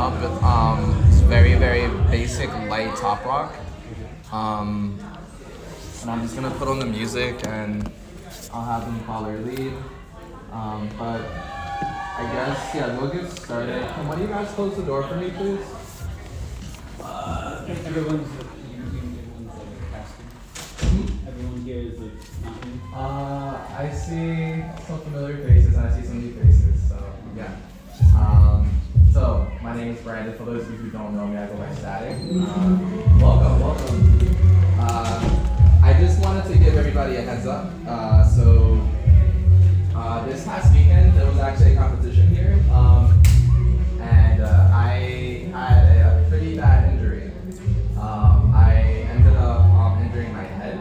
up. It's very, very basic, light top rock. And I'm just gonna put on the music and I'll have them follow your lead. But I guess, yeah, we'll get started. Can one of you guys close the door for me, please? Everyone's casting. Everyone here is counting. I see some familiar faces and I see some new faces, so yeah. So my name is Brandon. For those of you who don't know me, I go by Static. Welcome. I just wanted to give everybody a heads up. This past weekend there was actually a competition here, and I had a pretty bad injury. I ended up injuring my head.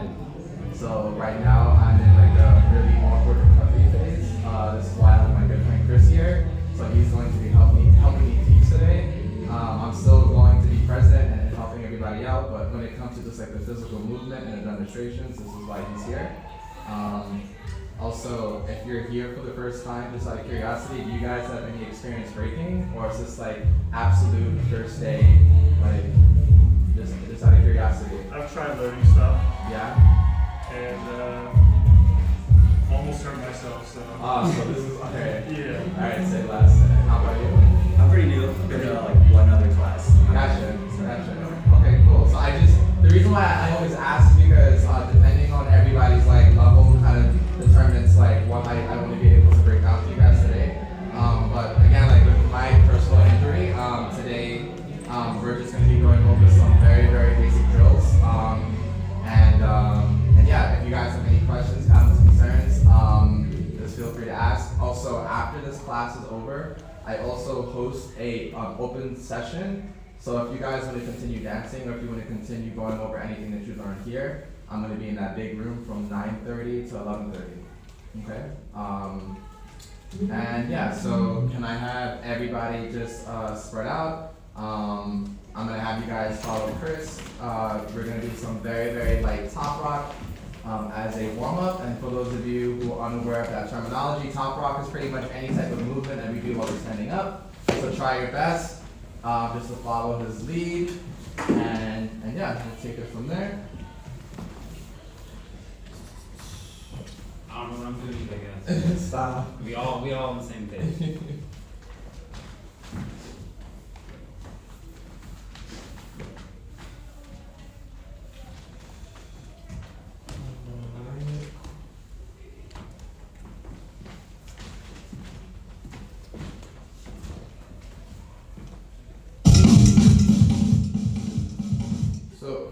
So right now I'm in like a really awkward recovery phase. This is why I have my good friend Chris here. So he's going to be helping me teach today. I'm still going to be present and helping everybody out, but when it comes to just like the physical movement and the demonstrations, this is why he's here. Also, if you're here for the first time, just out of curiosity, do you guys have any experience breaking, or is this like absolute first day, like just out of curiosity? I've tried learning stuff. Yeah. And almost hurt myself. So this is okay. Yeah. All right, say less. And how about you? I'm pretty new. I've been to like one other class. Gotcha. Okay, cool. So the reason why I always ask is because depending on everybody's like level kind of determines like what I want to be able to break out to you guys today. But again, like with my personal injury, today we're just going to be going over some very, very basic drills. And yeah, if you guys have any questions, comments, concerns, just feel free to ask. Also, after this class is over, I also host a open session. So if you guys want to continue dancing, or if you want to continue going over anything that you learned here, I'm going to be in that big room from 9:30 to 11:30. Okay. And yeah, so can I have everybody just spread out? I'm going to have you guys follow Chris. We're going to do some very, very light top rock as a warm-up. And for those of you who are unaware of that terminology, top rock is pretty much any type of movement that we do while we're standing up. So try your best just to follow his lead. And yeah, we'll take it from there. I don't know what I'm doing, I guess. Stop. We all on the same page. So.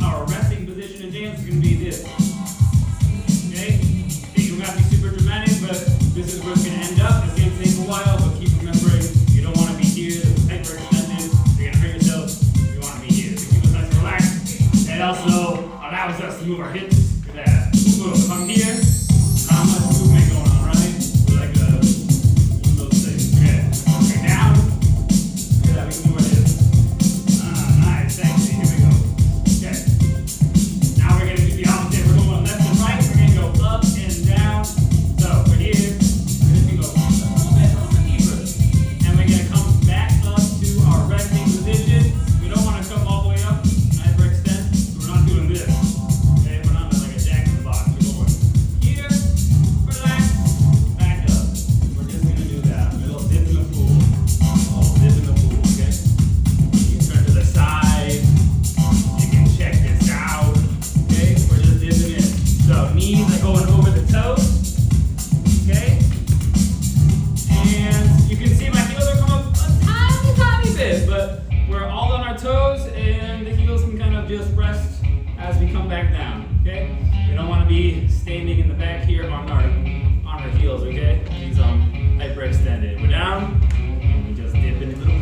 Our resting position in dance is going to be this. Okay? It don't have to be super dramatic, but this is where it's going to end up. It's going to take a while, but keep remembering you don't want to be here. This is hyperextended. You're going to hurt yourself. You want to be here. So keep us nice and relaxed. It also allows us to move our hips. Look at that. Boom. If I'm here, not much movement going on, right? We're like one of those things. Okay. Okay, down. Look at that. We can move our hips. Nice. Sexy. Here we go. Okay. Now we're going to do the opposite. We're going left and right. We're going to go up and down. So we're here. We're just going to go a little bit deeper. And we're going to come back up to our resting position. We don't want to come all the way up. Hyperextend. So we're not doing this. Okay. We're not like a jack in the box. We're going here. Relax. Back up. We're just going to do that. A little dip in the pool. Oh, dip in the pool. Okay. You turn to the side. You can check this out. Okay, we're just dipping in. So knees are going over the toes. Okay, and you can see my heels are coming up a tiny bit, but we're all on our toes, and the heels can kind of just rest as we come back down. Okay, we don't want to be standing in the back here on our heels. Okay, these hyperextended. We're down, and we just dip into the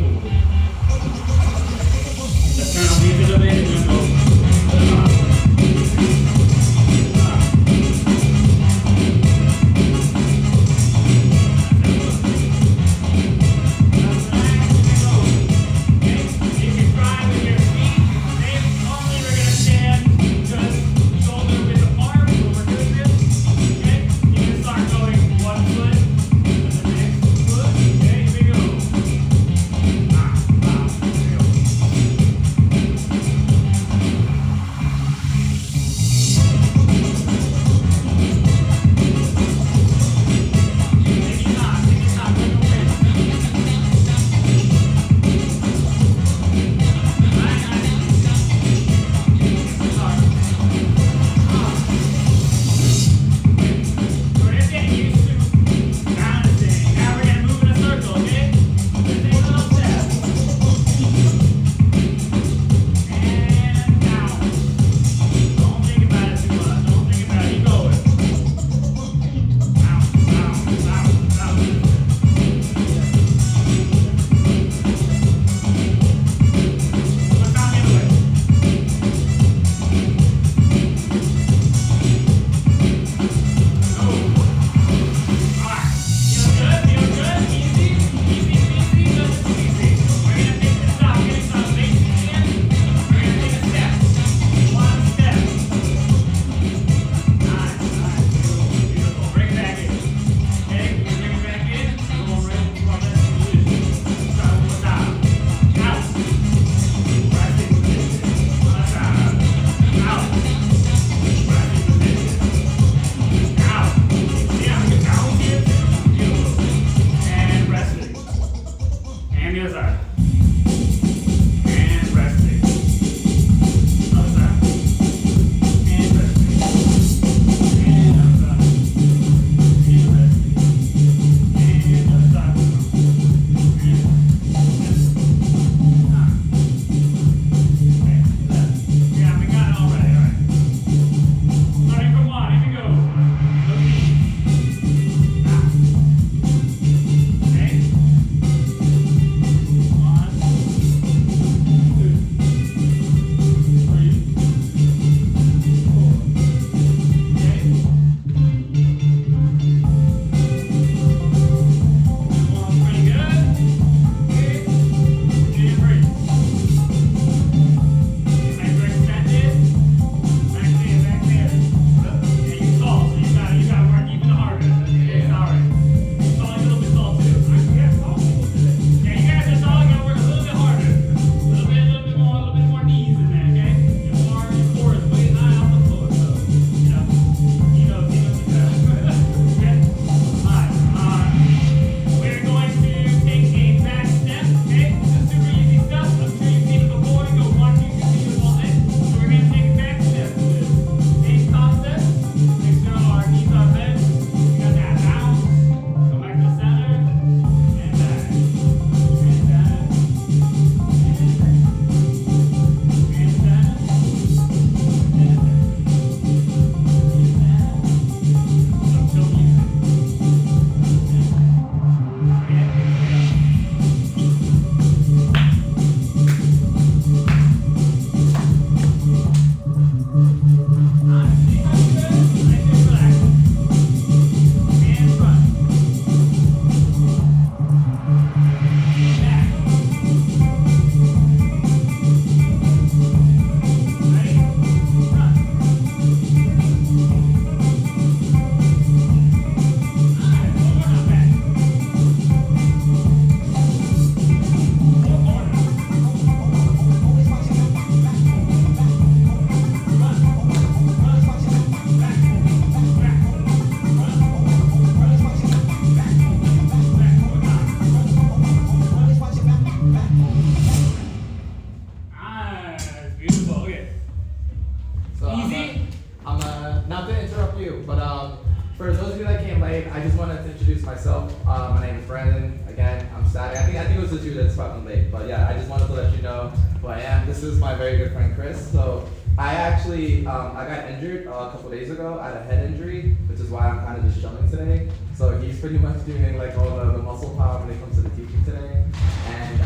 you that's probably late, but yeah, I just wanted to let you know who I am. This is my very good friend Chris. So I actually I got injured a couple days ago. I had a head injury, which is why I'm kind of just chilling today. So he's pretty much doing like all the muscle power when it comes to the teaching today. And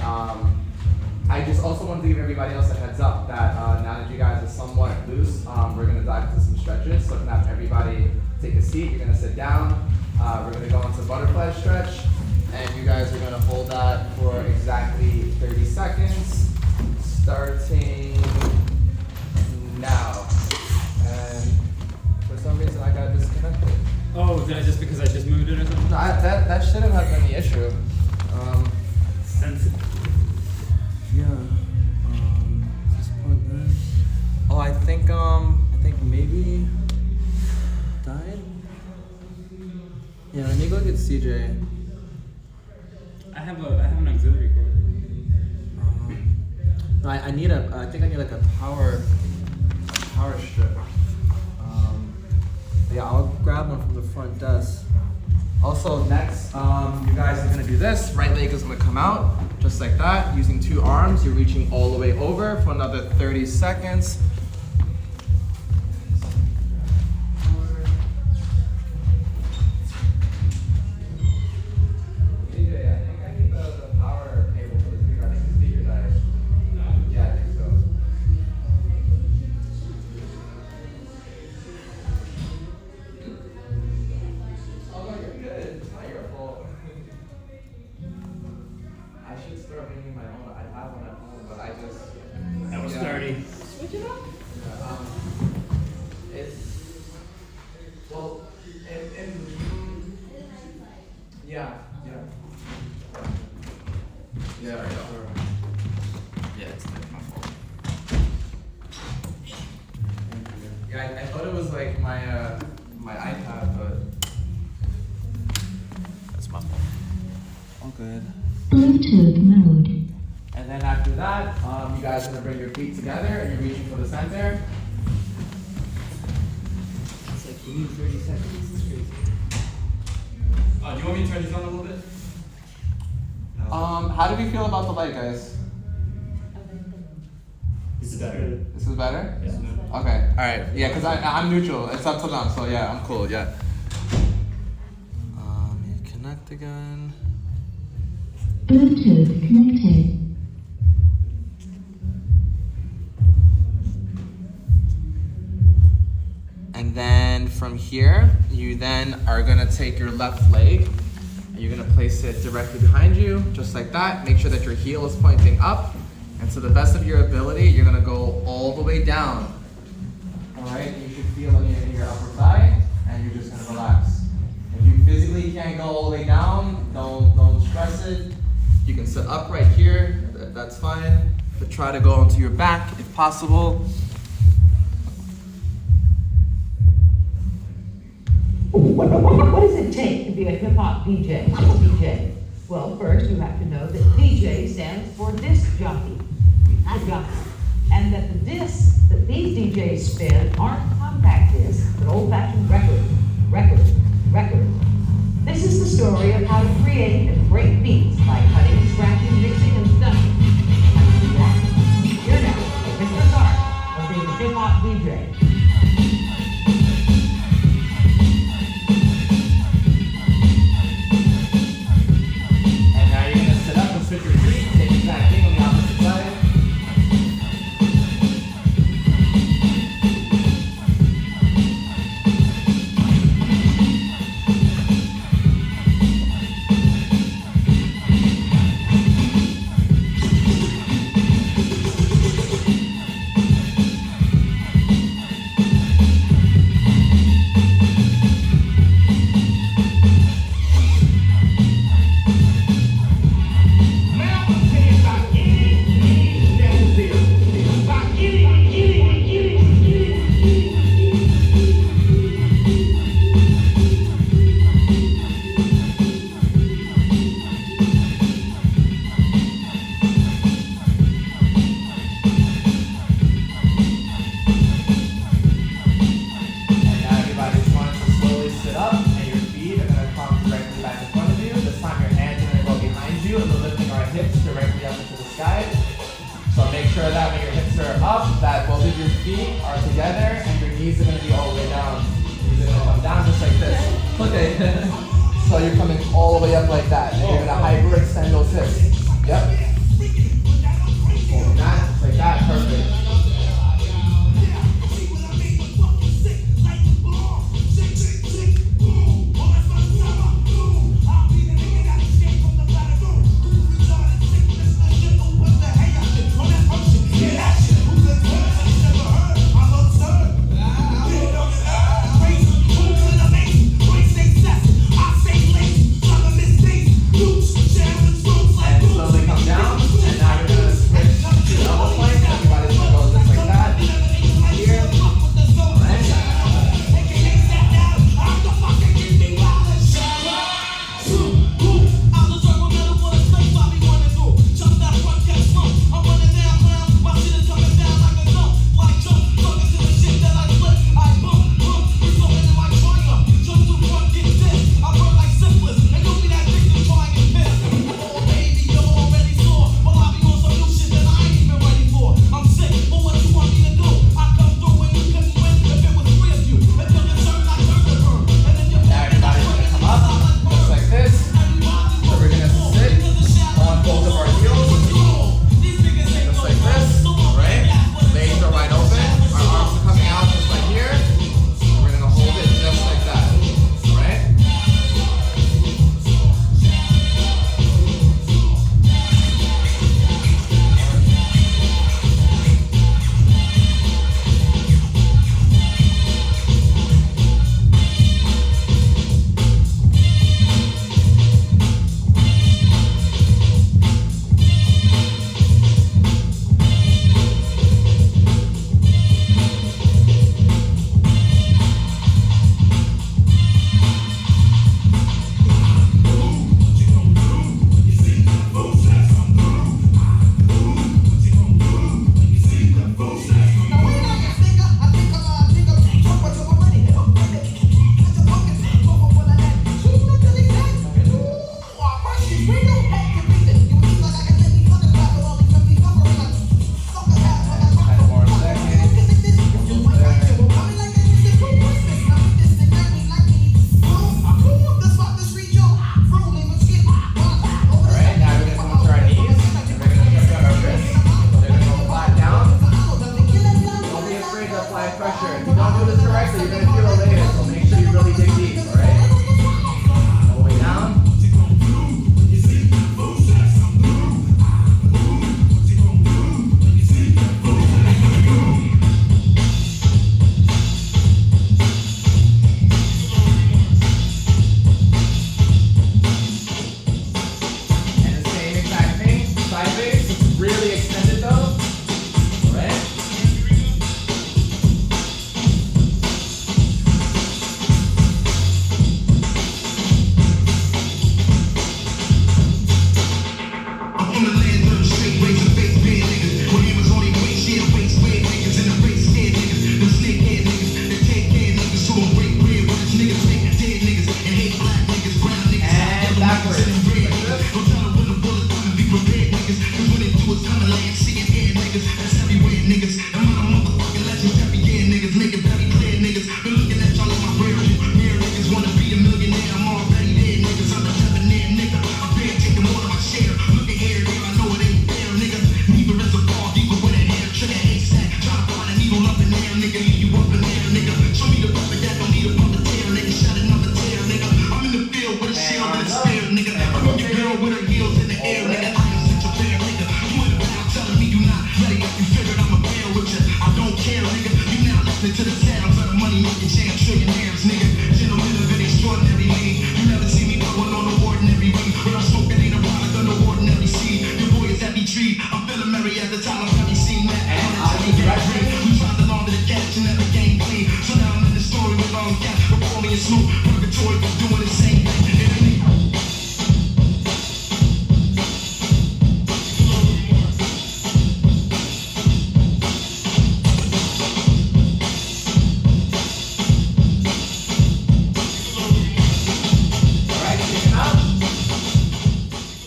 I just also want to give everybody else a heads up that now that you guys are somewhat loose, we're gonna dive into some stretches. So I'm gonna have everybody take a seat. You're gonna sit down. We're gonna go into butterfly stretch, and you guys are gonna hold that for exactly 30 seconds, starting now. And for some reason, I got disconnected. Oh, did I just because I just moved it or something? No, that shouldn't have been the issue. Sensitive. Yeah. Just plug in. Oh, I think maybe died. Yeah, let me go get CJ. I have an auxiliary cord. No, I think I need like a power strip. Yeah, I'll grab one from the front desk. Also, next, you guys are gonna do this. Right leg is gonna come out, just like that. Using 2 arms, you're reaching all the way over for another 30 seconds. That was 30. Yeah, I thought it was like my iPad, but that's my fault. All good. Bluetooth mode. And then after that, you guys are gonna bring your feet together and you're reaching for the center. It's like you need 30 seconds. It's crazy. Do you want me to turn this on a little bit? How do we feel about the light, guys? This is better. This is better? Yeah. Okay, alright. Yeah, because I'm neutral. It's up to them, so yeah, I'm cool, yeah. Connect again. Bluetooth connected. And then from here, you then are gonna take your left leg and you're gonna place it directly behind you, just like that. Make sure that your heel is pointing up. And to the best of your ability, you're gonna go all the way down. All right, you should feel in your upper thigh, and you're just gonna relax. If you physically can't go all the way down, don't stress it. You can sit upright here, that's fine. But try to go onto your back if possible. What does it take to be a hip-hop DJ? DJ? Well, first you have to know that DJ stands for disc jockey, not jockey. And that the discs that these DJs spin aren't compact discs, but old-fashioned records. This is the story of how to create and break beats by cutting, scratching, mixing, and stuffing. How to do that? Here now, a different art of being a hip-hop DJ. Switch your feet, take the exact thing on the opposite side. sure that when your hips are up, that both of your feet are together and your knees are going to be all the way down. Knees are going to come down just like this. Okay. So you're coming all the way up like that. And you're going to hyperextend those hips. Yep. Holding that, just like that. Perfect.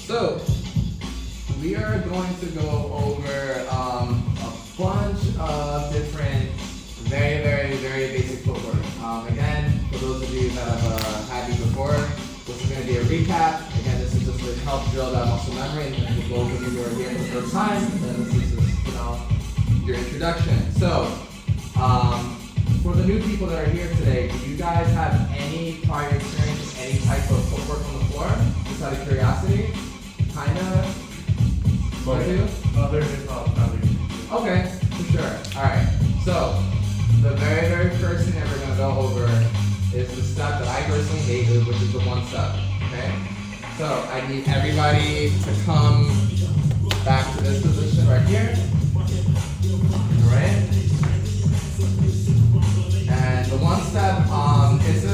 So, we are going to go over that I've had you before. This is going to be a recap. Again, this is just to help drill that muscle memory. And for those of you who are here for the first time, then this is just, your introduction. So, for the new people that are here today, do you guys have any prior experience with any type of footwork on the floor? Just out of curiosity? Kinda? What do you? Other hip-hop probably. Okay, for sure. Alright, so the very, very first thing that we're going to go over is the step that I personally hate, which is the one step. Okay? So I need everybody to come back to this position right here. Alright? And the one step is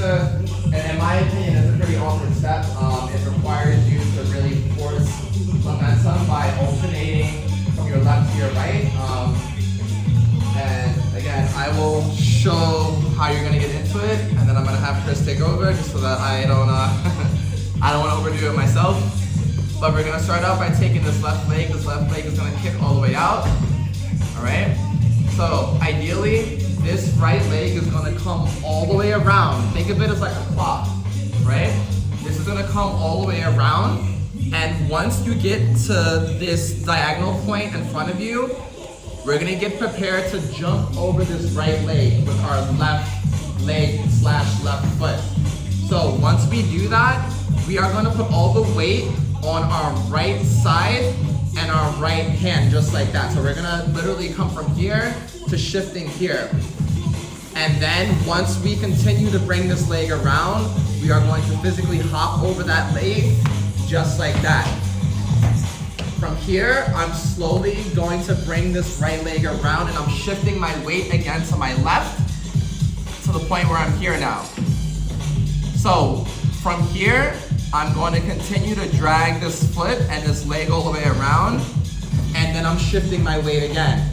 in my opinion, is a pretty awkward step. It requires you to really force momentum by alternating from your left to your right. And again, I will show how you're gonna get into it, and then I'm gonna have Chris take over just so that I don't I don't want to overdo it myself. But we're gonna start out by taking this left leg. This left leg is gonna kick all the way out. All right. So ideally, this right leg is gonna come all the way around. Think of it as like a clock, right? This is gonna come all the way around. And once you get to this diagonal point in front of you, we're gonna get prepared to jump over this right leg with our left leg / left foot. So once we do that, we are gonna put all the weight on our right side and our right hand, just like that. So we're gonna literally come from here to shifting here. And then once we continue to bring this leg around, we are going to physically hop over that leg, just like that. From here, I'm slowly going to bring this right leg around, and I'm shifting my weight again to my left to the point where I'm here now. So from here, I'm going to continue to drag this foot and this leg all the way around, and then I'm shifting my weight again.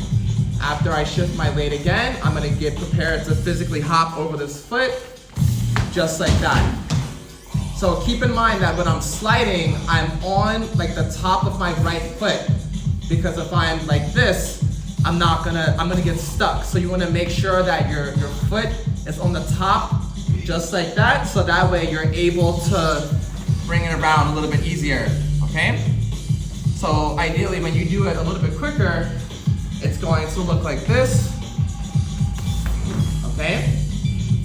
After I shift my weight again, I'm going to get prepared to physically hop over this foot, just like that. So keep in mind that when I'm sliding, I'm on like the top of my right foot, because if I'm like this, I'm gonna get stuck. So you want to make sure that your foot is on the top, just like that, so that way you're able to bring it around a little bit easier, okay? So ideally, when you do it a little bit quicker, it's going to look like this, okay?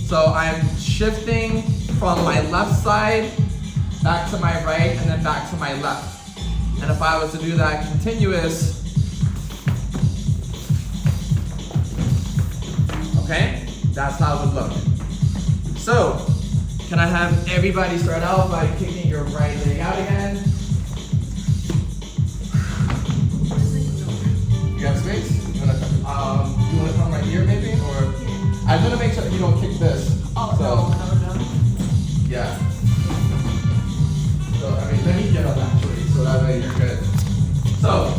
So I'm shifting from my left side back to my right and then back to my left. And if I was to do that continuous, okay, that's how it would look. So, can I have everybody start out by kicking your right leg out again? You have space? You wanna come right here maybe? Or I'm gonna make sure that you don't kick this. Yeah. So, I mean, let me get up actually, so that way you're good. So,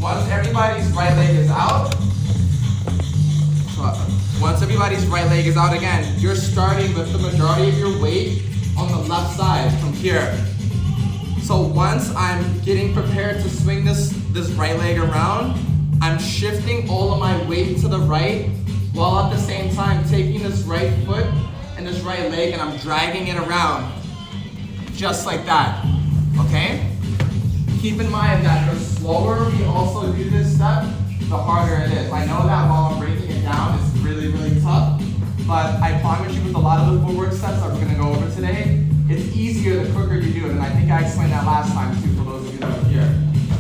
once everybody's right leg is out, again, you're starting with the majority of your weight on the left side from here. So once I'm getting prepared to swing this right leg around, I'm shifting all of my weight to the right, while at the same time taking this right foot and this right leg and I'm dragging it around, just like that, okay? Keep in mind that the slower we also do this step, the harder it is. I know that while I'm breaking it down, it's really, really tough, but I promise you with a lot of the footwork steps that we're gonna go over today, it's easier the quicker you do it, and I think I explained that last time too for those of you that were here,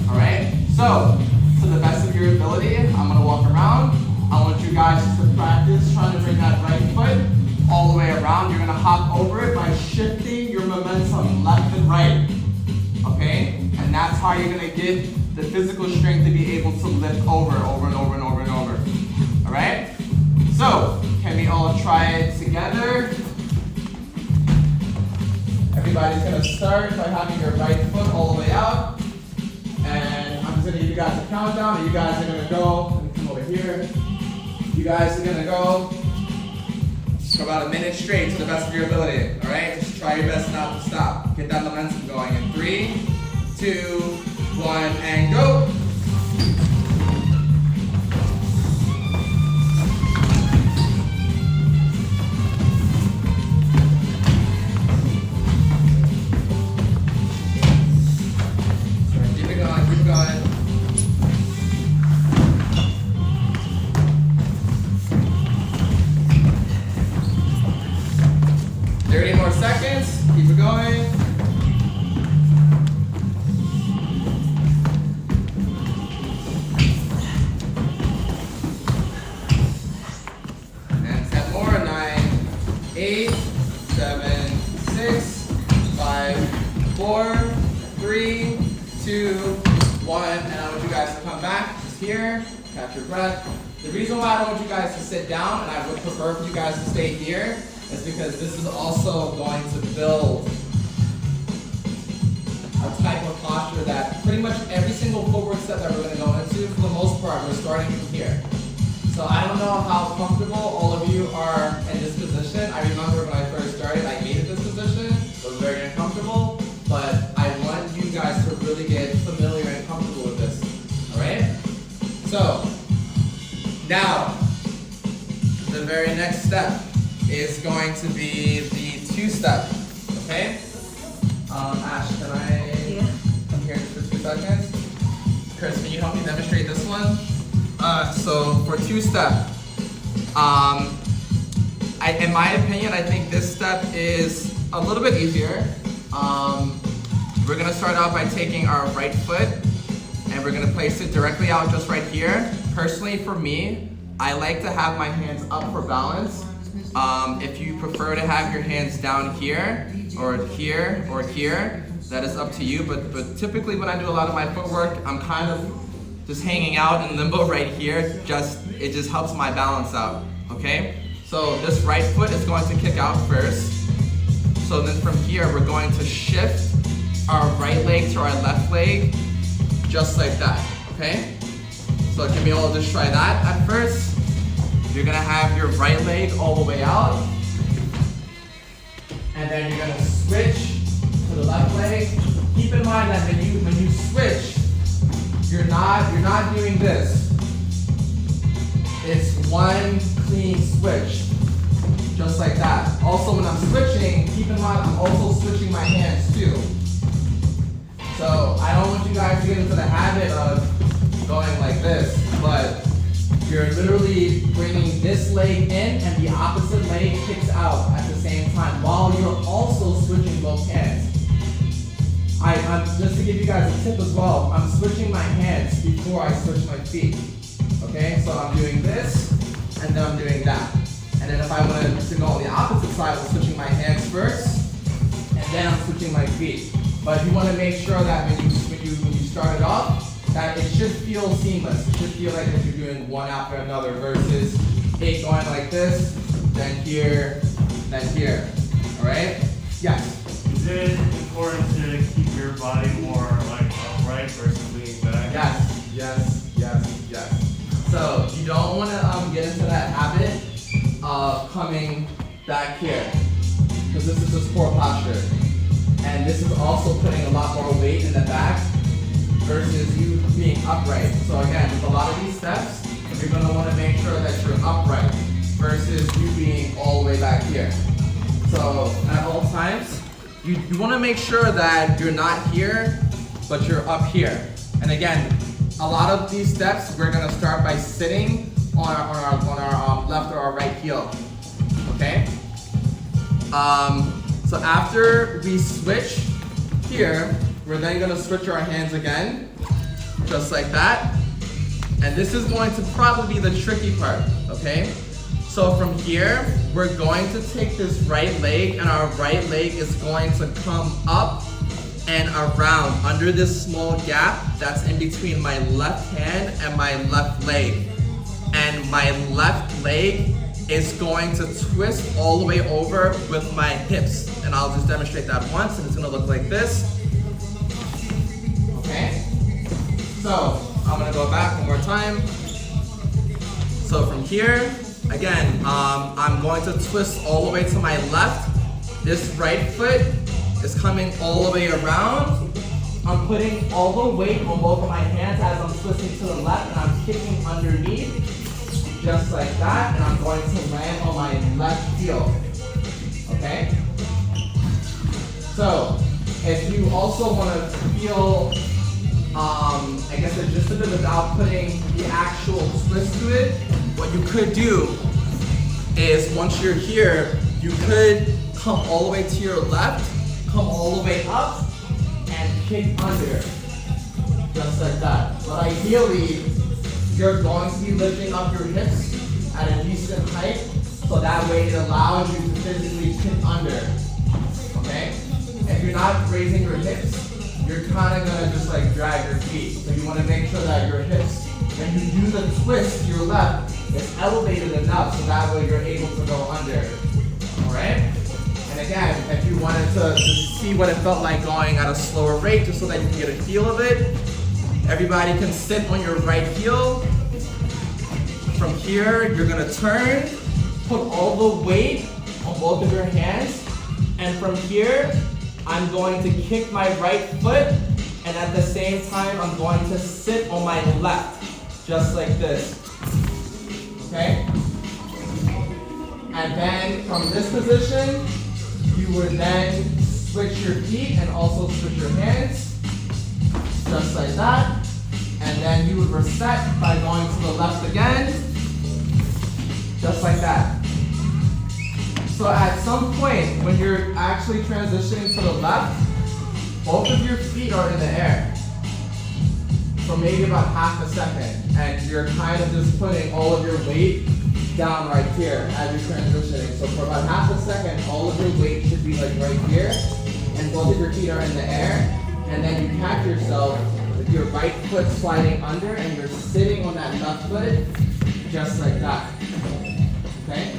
all right? So, to the best of your ability, I'm gonna walk around. I want you guys to practice trying to bring that right foot all the way around. You're gonna hop over it by shifting your momentum left and right, okay? And that's how you're gonna get the physical strength to be able to lift over and over and over, all right? So, can we all try it together? Everybody's gonna start by having your right foot all the way out. And I'm just gonna give you guys a countdown, and you guys are gonna go, let me come over here. You guys are gonna go for about a minute straight to the best of your ability, all right? Just try your best not to stop. Get that momentum going in 3, 2, 1, and go. 8, 7, 6, 5, 4, 3, 2, 1. And I want you guys to come back just here, catch your breath. The reason why I don't want you guys to sit down, and I would prefer for you guys to stay here, is because this is also going to build a type of posture that pretty much every single footwork step that we're going to go into, for the most part, we're starting from here. So I don't know how comfortable all of you are in this position. I remember when I first started, I hated this position. It was very uncomfortable, but I want you guys to really get familiar and comfortable with this. All right? So now, the very next step is going to be the 2-step. Okay? Ash, can I come here just for 2 seconds? Chris, can you help me demonstrate this one? So for 2-step, in my opinion, I think this step is a little bit easier. We're gonna start out by taking our right foot and we're gonna place it directly out just right here. Personally, for me, I like to have my hands up for balance. If you prefer to have your hands down here, or here, or here, that is up to you. But typically when I do a lot of my footwork, I'm kind of just hanging out in limbo right here. It just helps my balance out, okay? So this right foot is going to kick out first. So then from here, we're going to shift our right leg to our left leg, just like that, okay? So can we all just try that at first? You're gonna have your right leg all the way out, and then you're gonna switch to the left leg. Keep in mind that when you switch, you're not doing this. It's one clean switch, just like that. Also, when I'm switching, keep in mind I'm also switching my hands too. So I don't want you guys to get into the habit of going like this, but you're literally bringing this leg in and the opposite leg kicks out at the same time while you're also switching both hands. Just to give you guys a tip as well, I'm switching my hands before I switch my feet. Okay, so I'm doing this and then I'm doing that. And then if I wanted to go on the opposite side, I'm switching my hands first and then I'm switching my feet. But you want to make sure that when you start it off, that it should feel seamless. It should feel like that you're doing one after another versus it going like this, then here, then here. All right? Yes. Is it important to keep your body more like upright versus leaning back? Yes, yes, yes, yes. So you don't want to get into that habit of coming back here, because this is just poor posture. And this is also putting a lot more weight in the back versus you being upright. So again, with a lot of these steps, you're going to want to make sure that you're upright versus you being all the way back here. So at all times, you want to make sure that you're not here, but you're up here. And again, a lot of these steps, we're going to start by sitting on our left or our right heel. Okay? So after we switch here, we're then going to switch our hands again, just like that. And this is going to probably be the tricky part, okay? So from here, we're going to take this right leg, and our right leg is going to come up and around under this small gap that's in between my left hand and my left leg. And my left leg is going to twist all the way over with my hips. And I'll just demonstrate that once, and it's gonna look like this. Okay? So, I'm gonna go back one more time. So from here, again, I'm going to twist all the way to my left. This right foot is coming all the way around. I'm putting all the weight on both of my hands as I'm twisting to the left, and I'm kicking underneath, just like that, and I'm going to land on my left heel. Okay? So, if you also want to feel, I guess the gist of it without putting the actual twist to it, what you could do is once you're here, you could come all the way to your left, come all the way up, and kick under, just like that. But ideally, you're going to be lifting up your hips at a decent height So that way it allows you to physically tip under. Okay? If you're not raising your hips, you're kind of gonna just like drag your feet. So you want to make sure that your hips, when you do the twist to your left, is elevated enough so that way you're able to go under. Alright? And again, if you wanted to see what it felt like going at a slower rate, just so that you can get a feel of it, everybody can sit on your right heel. From here, you're gonna turn, put all the weight on both of your hands, and from here, I'm going to kick my right foot, and at the same time, I'm going to sit on my left, just like this. Okay? And then from this position, you would then switch your feet and also switch your hands, just like that. And then you would reset by going to the left again, just like that. So at some point, when you're actually transitioning to the left, both of your feet are in the air for maybe about half a second. And you're kind of just putting all of your weight down right here as you're transitioning. So for about half a second, all of your weight should be like right here, and both of your feet are in the air. And then you catch yourself with your right foot sliding under, and you're sitting on that left foot, just like that. Okay?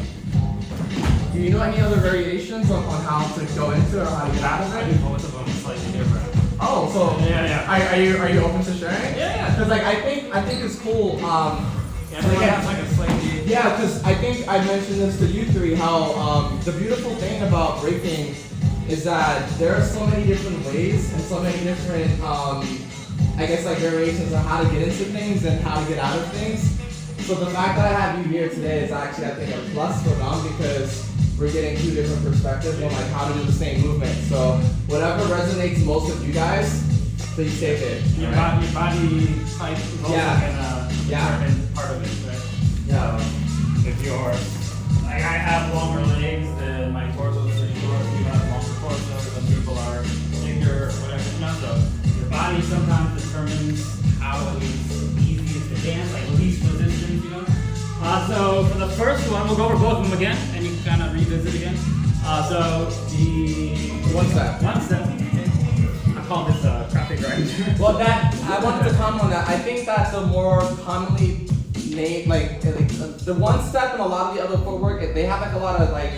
Do you know any other variations on how to go into it or how to get out of I it? do both of them slightly different. Oh, so Yeah. Are you open to sharing? Yeah. Because like I think it's cool. Everyone Again, has like a slightly. Yeah, because I think I mentioned this to you three, how the beautiful thing about breaking is that there are so many different ways and so many different, I guess like variations on how to get into things and how to get out of things. So the fact that I have you here today is actually, I think, a plus for them because we're getting two different perspectives on like how to do the same movement. So whatever resonates most with you guys, please take it. Your alright? body type is also Yeah. gonna determine part of it, right? Yeah. If you're, like I have longer legs, then my torso is pretty short. If you have longer torso, some people are thicker or whatever. So your body sometimes determines how it's easiest to dance, like least resistance, you know? So for the first one, we'll go over both of them again, and you can kind of revisit again. So the One step. One step. Okay. I call this a traffic grinder. Well, that I wanted to comment on that. I think that the more commonly named, like the one step and a lot of the other footwork, they have like a lot of like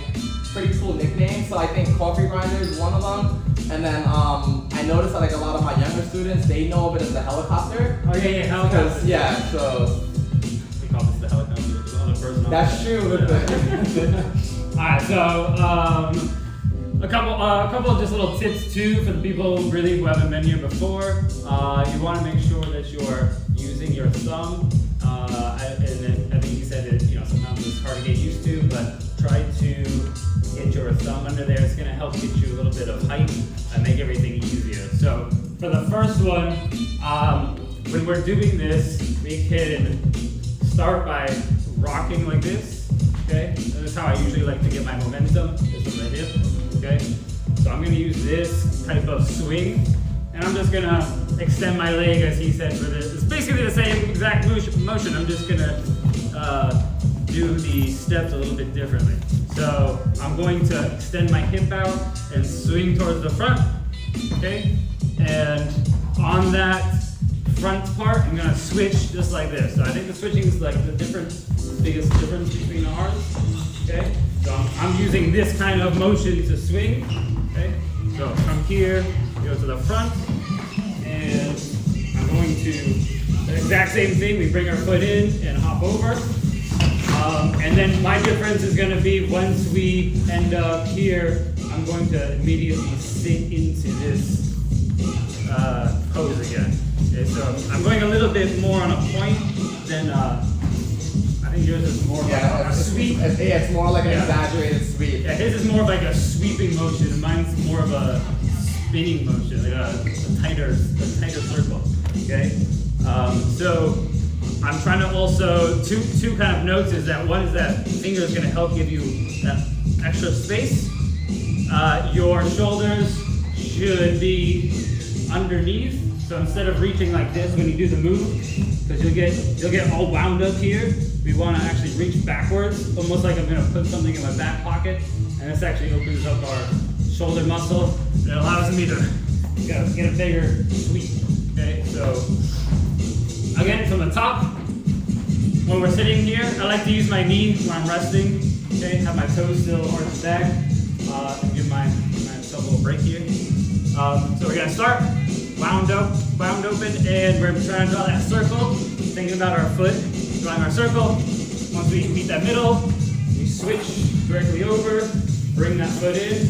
pretty cool nicknames. So I think coffee grinder is one of them. And then I noticed that like a lot of my younger students, they know of it as the helicopter. Oh yeah, helicopter. Yeah, so We call this the helicopter. There's another person on that's there. true. Alright, so a couple of just little tips too for the people really who haven't been here before. You want to make sure that you're using your thumb. And then I think you said it. You know, sometimes it's hard to get used to, but try to get your thumb under there. It's going to help get you a little bit of height and make everything easier. So for the first one, when we're doing this, we can start by rocking like this. Okay, this is how I usually like to get my momentum. This is right here. Okay, so I'm going to use this type of swing, and I'm just going to extend my leg as he said for this. It's basically the same exact motion. I'm just going to do the steps a little bit differently. So I'm going to extend my hip out and swing towards the front. Okay, and on that front part, I'm going to switch just like this. So I think the switching is like the biggest difference between ours. Okay, so I'm using this kind of motion to swing. Okay, so from here, go to the front, and I'm going to the exact same thing. We bring our foot in and hop over. And then my difference is going to be once we end up here, I'm going to immediately sit into this pose again. Okay, so I'm going a little bit more on a point than I think yours is more like a sweep. It's more like an exaggerated sweep. Yeah, his is more of like a sweeping motion, and mine's more of a spinning motion, like a tighter circle. Okay, so I'm trying to also two kind of notes is that one is that finger is going to help give you that extra space. Your shoulders should be underneath, so instead of reaching like this when you do the move, because you'll get all wound up here. We want to actually reach backwards, almost like I'm gonna put something in my back pocket, and this actually opens up our shoulder muscle. And it allows me to get a bigger sweep. Okay, so again from the top. When we're sitting here, I like to use my knee when I'm resting. Okay, have my toes still arched back, and give myself a little break here. So we're gonna start wound open, and we're trying to draw that circle. Thinking about our foot, drawing our circle. Once we meet that middle, we switch directly over, bring that foot in,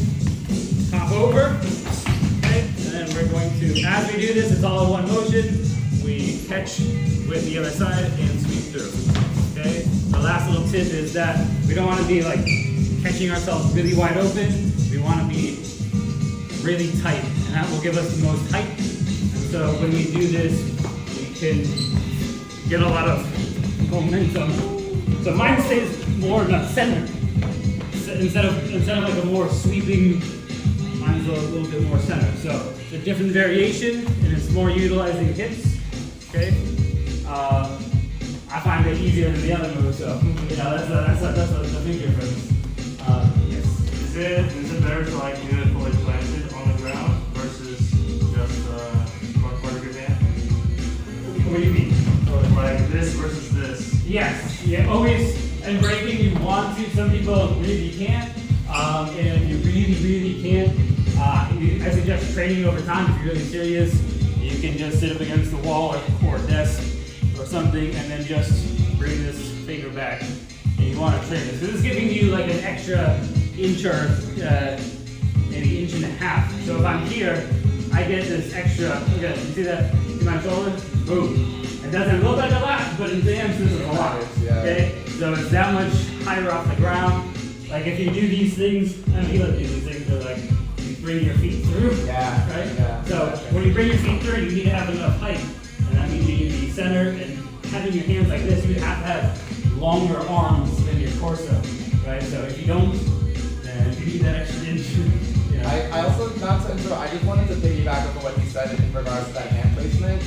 hop over. Okay, and then we're going to, as we do this, it's all in one motion. We catch with the other side and sweep through. Okay? The last little tip is that we don't want to be like catching ourselves really wide open. We want to be really tight, and that will give us the most height. And so when we do this, we can get a lot of momentum. So mine stays more in the center instead of like a more sweeping. Mine's a little bit more center. So it's a different variation, and it's more utilizing hips. Okay, I find it easier than the other move, so yeah, that's a big difference. Yes. Is it better to like do it fully planted on the ground versus just one part of your hand? What do you mean? Or like this versus this? Yes, yeah, always. And breaking, you want to. Some people really can't, and if you really can't, I suggest training over time. If you're really serious, you can just sit up against the wall or desk or something, and then just bring this finger back. And you want to train this. This is giving you like an extra inch or maybe inch and a half. So if I'm here, I get this extra. Okay, you see that? See my shoulder? Boom. It doesn't look like a lot, but in dams this is a lot. Okay, so it's that much higher off the ground. Like if you do these things, I mean, let's do these things. They're like you bring your feet through. Yeah. Right. Yeah. So when you bring your feet through, you need to have enough height, and that means you need to be centered and having your hands like this. You have to have longer arms than your torso, right? So if you don't, then you need that extra inch. You know. I also, not to interrupt, I just wanted to piggyback on what you said in regards to that hand placement.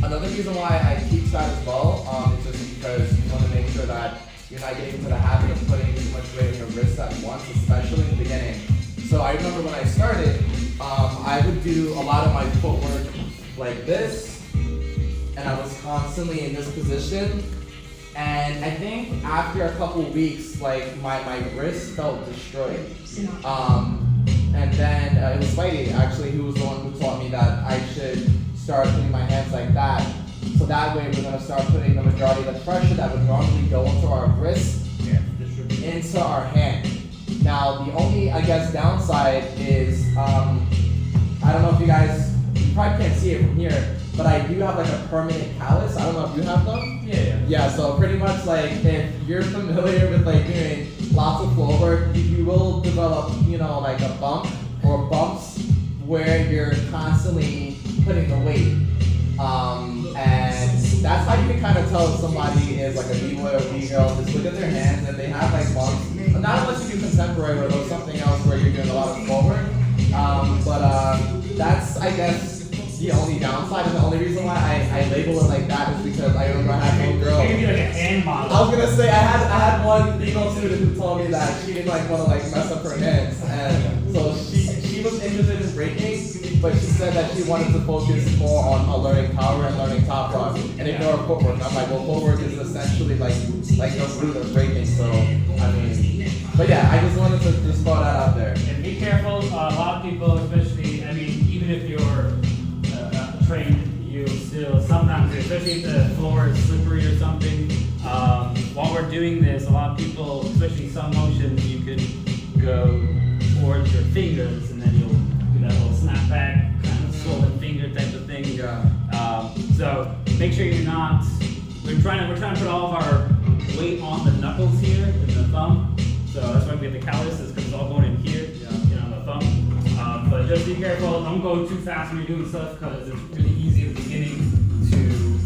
Another reason why I teach that as well is just because you want to make sure that you're not getting into the habit of putting too much weight on your wrists at once, especially in the beginning. So I remember when I started, I would do a lot of my footwork like this, and I was constantly in this position. And I think after a couple weeks, like my wrist felt destroyed. And then it was Spidey actually who was the one who taught me that I should start putting my hands like that. So that way we're gonna start putting the majority of the pressure that would normally go into our wrist into our hand. Now the only, I guess, downside is, I don't know if you guys, you probably can't see it from here, but I do have like a permanent callus. I don't know if you have them. Yeah. Yeah, so pretty much like if you're familiar with like doing lots of floor work, you will develop, you know, like a bump or bumps where you're constantly putting the weight. And that's how you can kind of tell if somebody is like a B-boy or B-girl. Just look at their hands and they have like bumps. Not unless you do contemporary or something else where you're doing a lot of floor work. That's, I guess, the only downside, and the only reason why I label it like that is because I remember I had one girl. Maybe like a hand model. I was gonna say I had one female student who told me that she didn't like want to like mess up her hands, and so she was interested in breaking, but she said that she wanted to focus more on learning power and learning top rock and ignore footwork. And I'm like, well, footwork is essentially like the root of breaking. So I mean, but yeah, I just wanted to just throw that out there. And be careful. A lot of people, especially, I mean, even if you're trained, you still sometimes, especially if the floor is slippery or something. While we're doing this, a lot of people, especially some motions, you could go towards your fingers, and then you'll do that little snap back, kind of swollen finger type of thing. Yeah. So make sure you're not. We're trying to put all of our weight on the knuckles here and the thumb. So that's why we have the calluses, because it's all going in here, on the thumb. But just be careful, don't go too fast when you're doing stuff, because it's really easy at the beginning to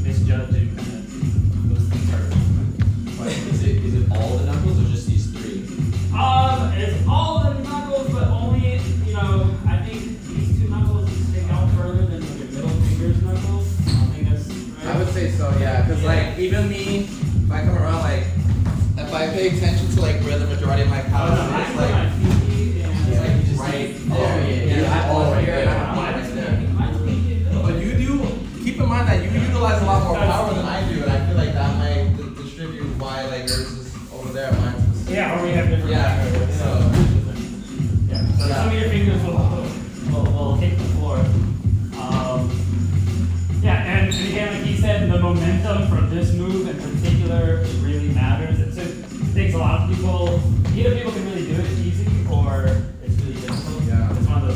misjudge and kind of those things hurt. Is it all the knuckles or just these three? It's all the knuckles, but only, I think these two knuckles stick out further than your middle finger's knuckles. I think that's right. I would say so, yeah. even me, if I come around, like, if I pay attention to like where the majority of my power is, like, right there. Yeah, all right here. Right there. But you do keep in mind that you utilize a lot more power than I do, and I feel like that might distribute why like yours is over there, mine's. Yeah, or we have different. Yeah. So. Yeah. So some of your fingers will hit the floor. Yeah, and again, like he said, the momentum for this move in particular really matters. It takes a lot of people. Either people can really do it easy, or it's really difficult. Yeah. It's one of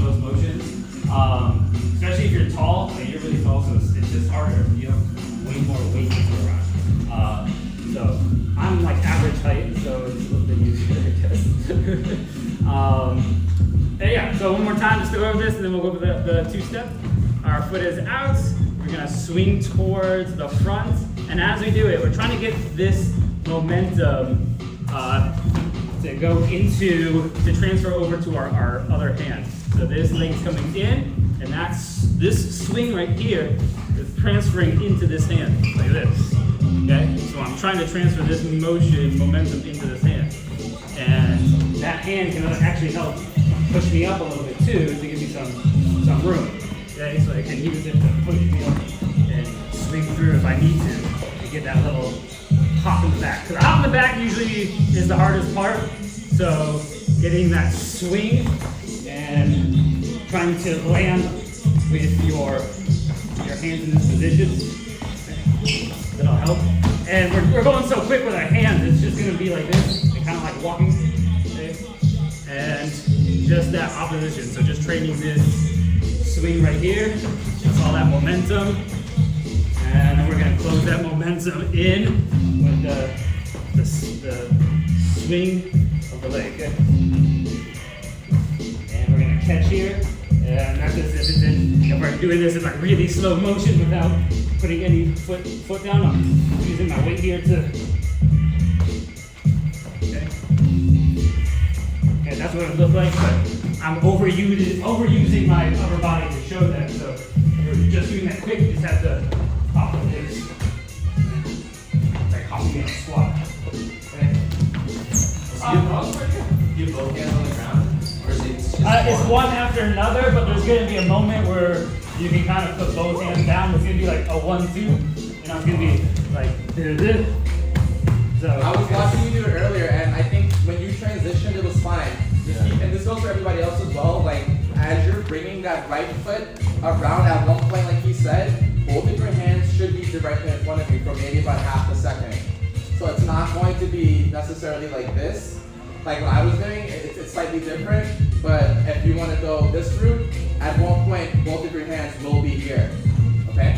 those motions. Especially if you're tall, like you're really tall, so it's just harder. You have way more weight to throw around. So I'm like average height, so it's a little bit easier, I guess. And yeah, so one more time just to go over this, and then we'll go over the two-step. Our foot is out. We're gonna swing towards the front, and as we do it, we're trying to get this momentum to go to transfer over to our other hand. So this leg's coming in, and this swing right here is transferring into this hand, like this. Okay? So I'm trying to transfer this momentum into this hand. And that hand can actually help push me up a little bit too, to give me some room. Okay? So I can use it to push me up and swing through if I need to get that little hop in the back. Because the hop in the back usually is the hardest part. So getting that swing and trying to land with your hands in this position, that'll help. And we're going so quick with our hands, it's just gonna be like this, and kind of like walking, okay? And just that opposition. So just training this swing right here, just all that momentum. And then we're gonna close that momentum in with the swing of the leg. Okay? And we're gonna catch here. And that's just if we're doing this in like really slow motion without putting any foot down. I'm using my weight here to. Okay. Okay, that's what it looks like, but I'm overusing my upper body to show that. So if we're just doing that quick, you just have to hop like this. It's like hopping in a squat. Okay. You have both hands on the ground? Or is it just It's one after another, but there's going to be a moment where you can kind of put both hands down. It's going to be like a 1-2. You know, it's going to be like this. So I was watching you do it earlier, and I think when you transitioned, it was fine. Just keep, and this goes for everybody else as well. Like as you're bringing that right foot around at one point, like he said, both of your hands should be directly in front of you for maybe about half a second. So it's not going to be necessarily like this. Like what I was doing, it's slightly different, but if you want to go this route, at one point, both of your hands will be here, okay?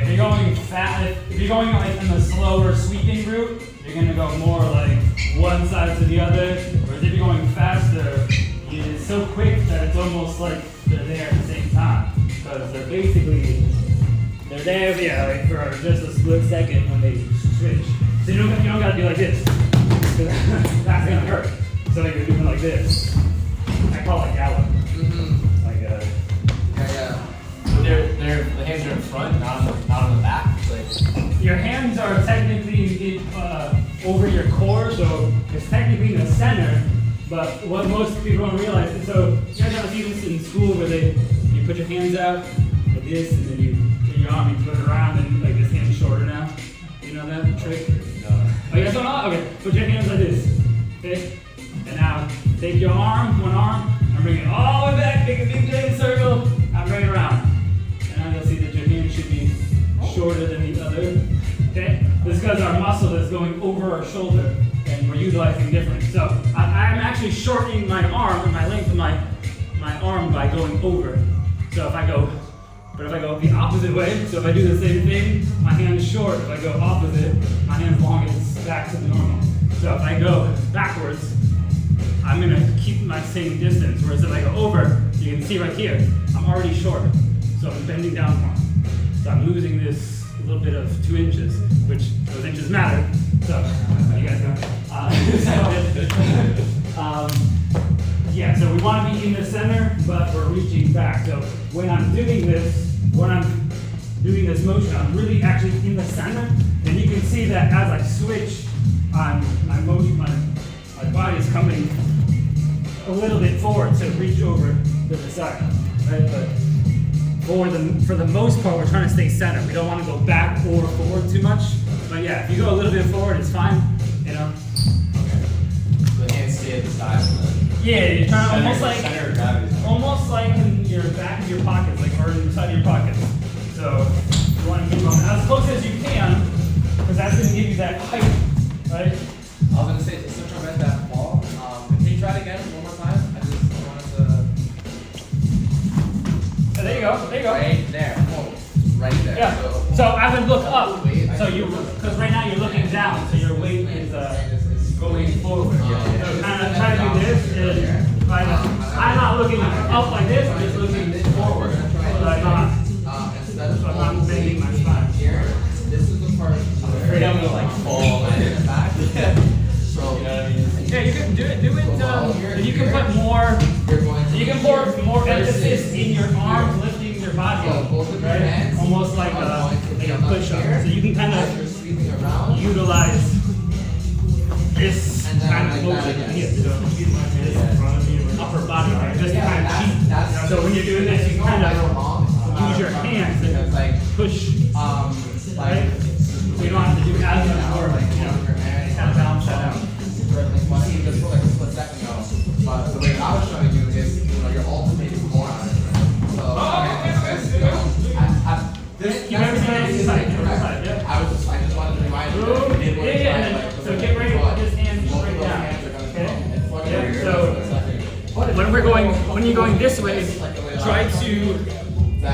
if you're going fast, if you're going like in the slower sweeping route, you're gonna go more like one side to the other. Whereas if you're going faster, it's so quick that it's almost like they're there at the same time. Because they're there, yeah, like for just a split second when they switch. So you don't gotta do like this. That's gonna hurt. So you're doing like this. I call it gallop. Mm-hmm. Like Yeah. So the hands are in front, not on the back? Like, your hands are technically over your core, so it's technically in the center. But what most people don't realize is, so you guys ever see this in school where you put your hands out like this, and then you turn your arm, you put it around, and like this hand's shorter now. You know that trick? no. Oh, you guys don't know? Okay, put your hands like this. Okay? And now take your arm, one arm, and bring it all the way back, make a big giant circle, and bring it around. And now you'll see that your hand should be shorter than the other. Okay? This is because our muscle is going over our shoulder, and we're utilizing different. So I'm actually shortening my arm and my length of my arm by going over. So if I go the opposite way, so if I do the same thing, my hand's short. If I go opposite, my hand's long and it's back to the normal. So if I go backwards, I'm gonna keep my same distance. Whereas if I go over, you can see right here, I'm already short. So I'm bending down more. So I'm losing this little bit of 2 inches, which those inches matter. So you guys know. Yeah, so we want to be in the center, but we're reaching back. So when I'm doing this, when I'm doing this motion, I'm really actually in the center. And you can see that as I switch, my motion, my body is coming a little bit forward to reach over to the side, right? But for the most part, we're trying to stay centered. We don't want to go back or forward too much. But yeah, if you go a little bit forward, it's fine, you know? Okay. So the hands stay at the sides of the Yeah, you're trying to center of gravity. almost like in your back of your pockets, like or inside of your pockets. So you want to keep them as close as you can, because that's going to give you that height, right? I was gonna say, just to prevent that fall, can you try it again one more time? I just wanted to. There you go. There you go. Right there. Oh, right there. Yeah. So I would look up. So because right now you're looking down, so your weight is going forward. So kind of try to do this is I'm not looking up like this. I'm just looking forward. So I'm not bending my spine. Here, this is the part. I'm afraid I'm gonna like fall and hit it back. So you know what I mean? Yeah, you can do it. Do it. You can put more. You can put more emphasis in your arms lifting your body up, right? Almost like a push-up. So you can kind of utilize this kind of motion here. So this upper body, right? Just to kind of cheat. So when you're doing this, you can kind of use your hands and push, right? So you don't have to do as much work, you know, kind of balance that out. Just for like a split second ago. But the way I was showing you is, you're alternating more on it. So, this Keep everything on the side. correct. I just wanted to remind you. So get ready to put this hand straight down. Okay? So when you're going this way, try to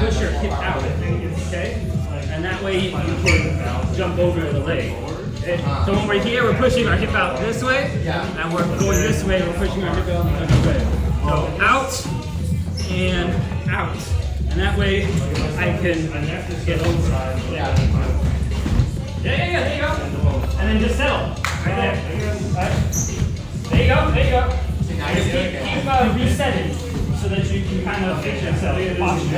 push your hip out. Okay? And that way you can jump over the leg. Okay? So when we're here, we're pushing our hip out this way, and we're going this way, we're pushing our hip out this way. So out and out. And that way I can get over. Yeah, there you go. And then just settle. Right there. Right. There you go. Just keep resetting so that you can kind of fix yourself. Posture. So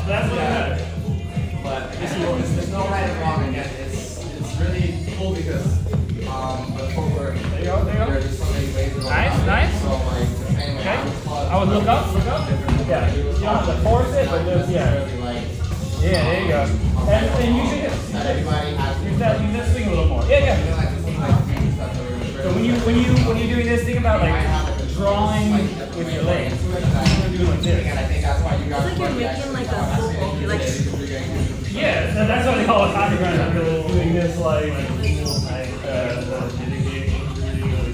that's what you got. But there's no right and wrong again. It's really cool because before we're There you go. there's just so many ways to go Nice. So like the same way Okay. I was taught. I would look up. Yeah. You don't have to force it, but just, yeah. Yeah, there you go. And use it. That everybody has to Use that swing a little more. Yeah. So when you're doing this, think about like drawing with your legs. You're doing like this. And I think that's why you guys It's like you're making like a football, like Yeah, that's what they call a soccer ground. Doing this like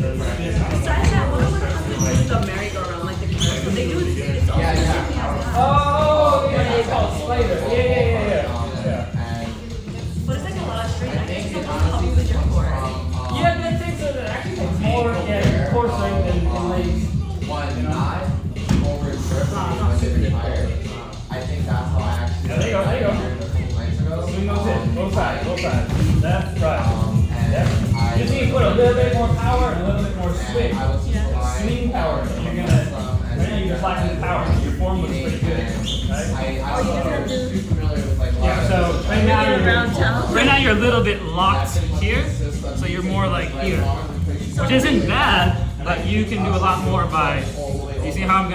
besides that, what about the merry-go-round, like the carrots? When they do it, it's also the same thing as that. Oh, yeah, it's called Spider. Yeah. But it's like a lot of strength. I think it's something to the gym for. Yeah, that takes actually takes more core strength than legs. One not over grip when they retire. I think that's how I actually. Yeah, there you go. Swing those hips, both sides. That's right. You just need to put a little bit more power and a little bit more swing. Swing power. You're gonna. Right now you're just lacking the power. Your form looks pretty good. Right? Yeah. So right now you're a little bit locked here, so you're more like here, which isn't bad, but you can do a lot more by. You see how I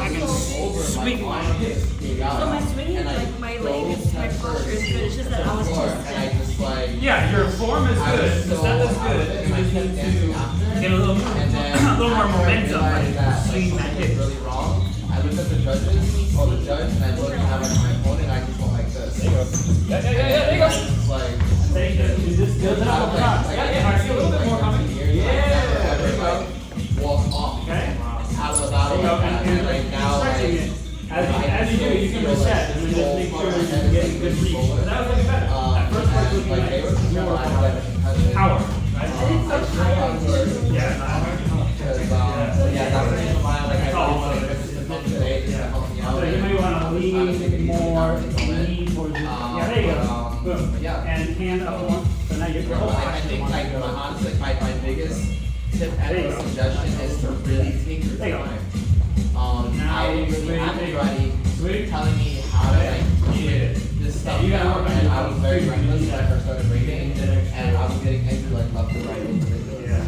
can swing my hips. So my swinging, like my leg is, my posture is good. It's just that I was just Yeah, your form is good. The step is good. You just need to get a little more momentum by swinging that hip. Really wrong. I looked at the judge, and I looked at my opponent, and I just went like this. There you go. Yeah, there you go. It's like. You just build it up over time. Yeah, I see a little bit more coming. Yeah, there you go. Walk off. Okay. Out of the battle. There you go. And Right now, stretching it. As you do, you can reset and then just make sure you're getting good reach. But that was looking better. That first part was looking like more power. Right? Yeah. that's the reason why like I Oh, really wanted to come today just to help me out. So you may want to lean towards it. Yeah, there you go. Boom. And hand up one. So now you're I think like honestly my biggest tip and suggestion is to really take your time. I didn't really have anybody telling me how to like with this stuff You gotta now, work on and your I was very reckless when I first started breaking, and I was getting angry like left and right with ridiculous.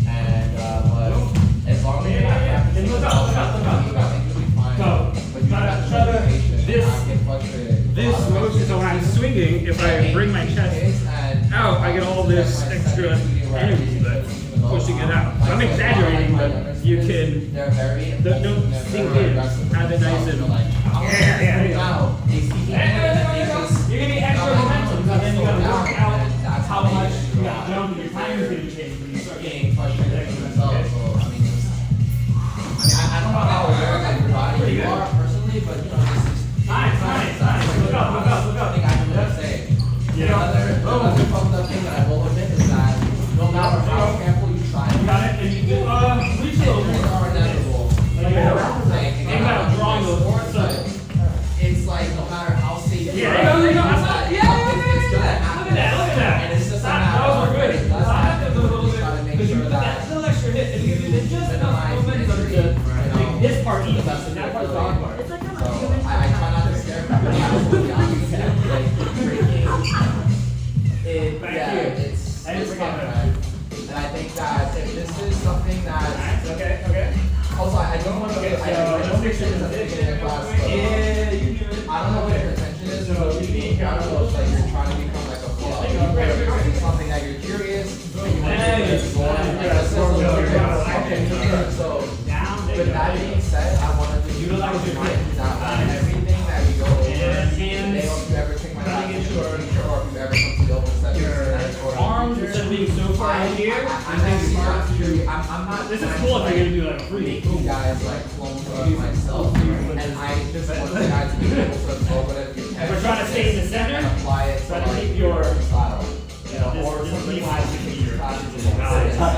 And but as long as you're not practicing, Look up, look up, look up, look up. I think you'll be fine. So, But you have to be patient. this- I get frustrated. This motion, so when I'm swinging, if I bring my chest out, I get all this extra energy, but pushing it out. So I'm exaggerating, but you can don't sink in, have it nice and Now, they see people that they just you're gonna get extra momentum, so then you gotta work out how much you got jump, your time is gonna change when you start getting frustrated with themselves. So I mean, I don't know how aware of your body you are personally, but you know, this is Nice. Look up. I think I can really say. The other fucked up thing that I will admit is that no matter how careful you try, You got it, and you do, reach a little things more. are inevitable. Think about drawing those boards, so. It's like no matter how safe you Yeah, are, there you go. it's gonna Look happen. at that. And it's just a That matter was of good. it does happen. A little bit, Try to make because you sure put that that little extra hit, and you give it just enough momentum to make this part easy, and that part's the hard part. It's like I'm So a human. I try not to scare people. Absolutely, honestly, like breaking. It's tough, man. And I think that if this is something that Okay. also I don't want to get I don't think it's at the beginning of class, but I don't know what your intention is of being here. I don't know if like you're trying to become like a pro athlete or if it's something that you're curious and you want to explore. So with that being said, I wanted to remind you that everything that we go over today, if you ever take my class or if you ever come to the open session or Arms instead of being so far out here, I'm not. this is cool if you're gonna do like a free. Make you guys like clones of myself, and I just want you guys to be able to absorb whatever you can. We're trying to stay in the and center, apply it try to like keep your style. You know, this- or this something leaf like to be your-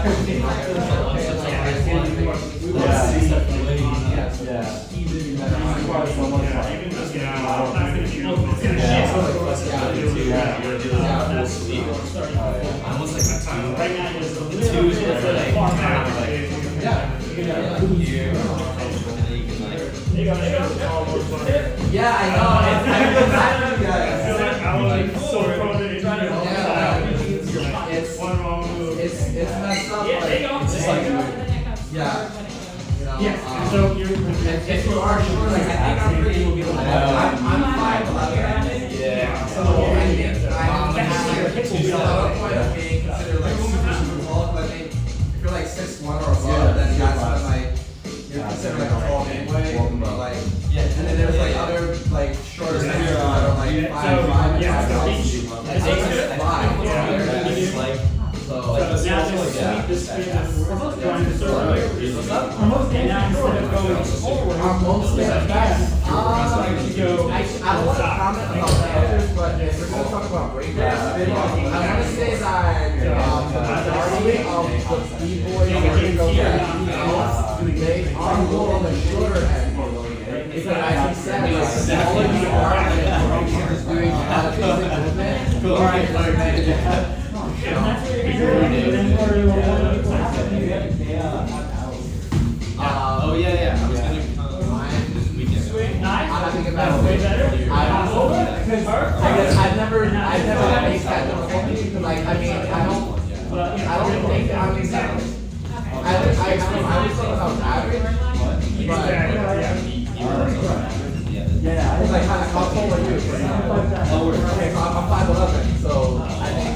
Yeah, I know. Exactly, guys. It's messed up. Yeah, there you go. Yeah. You know, Yes, so you're. if you are sure, like I think I'm pretty. I'm 5'11". Yeah. So I think I'm at a point of being considered like super tall. But I think if you're like 6'1" or above, then that's when like you're considered like a tall anyway. But like, and then there's like other like shorter guys that are like 5'5" and 5'6". So like So now just sweep the spin going to circle. And now instead of going forward, I'm mostly at best. you go. I don't want to comment about the others, but if we're going to talk about breakdance, I want to say that the majority of the b-boys that go there, they are a little on the shorter end. Because as he said, like, the smaller you are, and just doing a lot of basic movement, Oh yeah. I was gonna this weekend. I'm thinking about it. I guess I've never faced that difficulty. Like, I mean, I don't think I'm exactly. I always thought I was average, but like, how tall are you? Okay, so I'm 5'11", so I think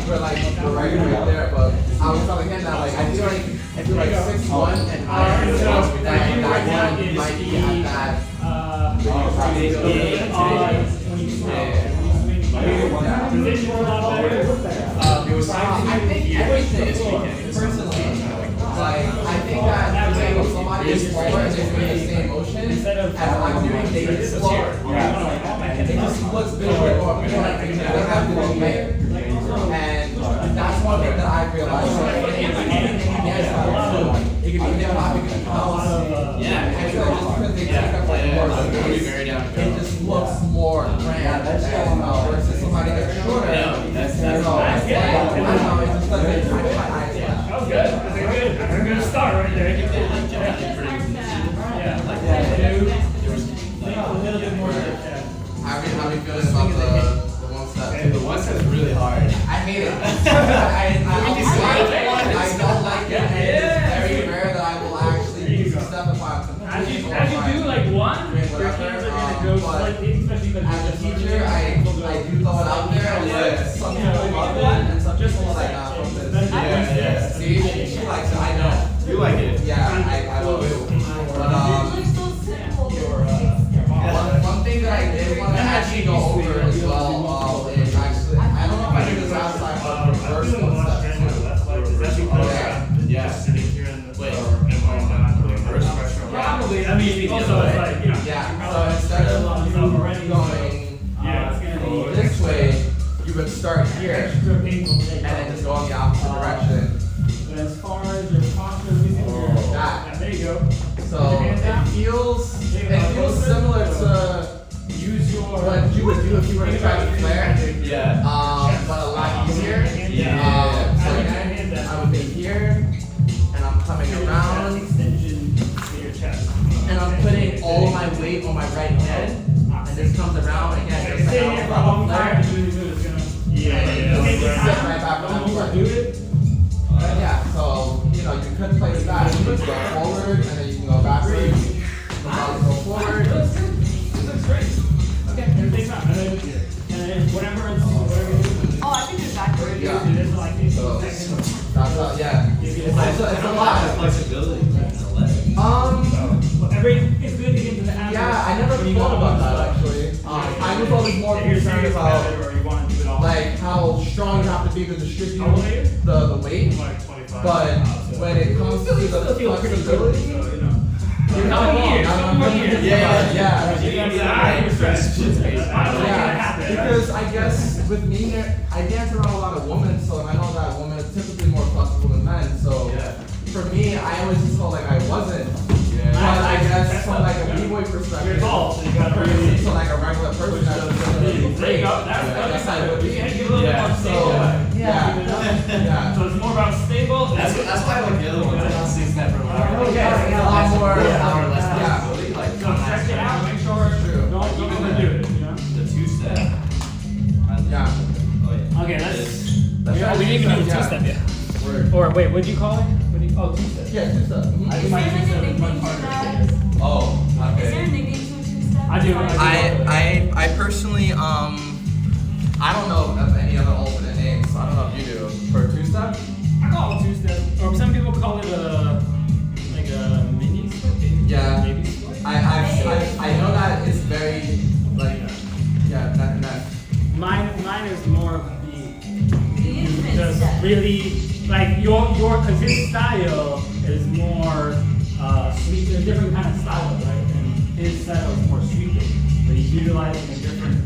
we're right there. But I was telling him that like I feel like if you're like 6'1" and higher, then that one might be at that. I think everything personally. Like, I think that for example, somebody is smaller and they're doing the same motion as I'm doing, they get slower. It just looks visual or like they have to do it. And that's one thing that I realized. Like, it can be hip hop, it can be house. And so just because they take up like more space, it just looks more grand. Versus somebody that's shorter. So I don't know, it just doesn't catch my eye. That was good. That's a good start right there. You did like a little bit more. I really hard. I hate it. I don't like it, and it's very rare that I will actually step upon something. As you do like one, your hands are gonna go slightly, especially because As a teacher, I do throw it out there, and some people love it, and some people are like, nah, fuck this. Yeah. See, she likes it, I know. You like it? Yeah, I love it. But one thing that I did want to actually go over as well is actually, I don't know if I did this last time, but reverse one step. Yeah. Just sitting here in the Wait. and going down to reverse pressure. Probably, I mean, also it's like, you know. Yeah, so instead of you going this way, you would start here Extra painful to take and then off. just go in the opposite direction. But as far as your posture, we see That. there you go. So it feels similar to Use your what you would do if you were to try to flare, Yeah. but a lot easier. Yeah. So again, I would be here, and I'm coming around, extension to your chest. and I'm putting all of my weight on my right hand, and this comes around again, just like Stay here for a long a time. flare. Doing good is gonna. Sit right back on Don't that overdo flare. it. Yeah, so you know you could place that. You could go forward, and then you can go backwards. You can always go forward. This looks great. Okay, and take time. And then whatever you do. Oh, I can do it backwards. Yeah. Do this like So that's yeah. It's a lot. Flexibility in the leg. It's good to get into the habit. Yeah, I never thought about that actually. I was always more concerned about like how strong you have to be to distribute the weight, Like 25. but when it comes to the flexibility, you're not wrong. Yeah, because I guess with me, I dance around a lot of women, so I know that women are typically more flexible than men. So for me, I always just felt like I wasn't. But I guess from like a b-boy perspective, You're tall, so you gotta really. so like a regular person that's really There you go. I guess I would be. You gotta get a little bit more So stable. yeah. So it's more about stable. That's why I like the other ones. I don't see step for Okay, it's a lot more. Yeah. flexibility. Like So stretch it out, make sure don't overdo it, you know? the two-step. Yeah. Oh yeah. Okay, let's. That's We didn't even do the yeah. two-step yet. Word. Or wait, what'd you call it? Oh, two-step. Yeah, two step. I do my two-step is much harder. Oh, Is there a okay. nickname to a two-step? I do. I personally I don't know of any other alternate names, so I don't know if you do for two step. I call it two-step. Or some people call it like a mini step. Yeah. Baby step. I know that it's very like that. Mine is more of The infinite just step. really like your because his style is more sweep. A different kind of style, right? And his style is more sweeping, but he's utilizing a different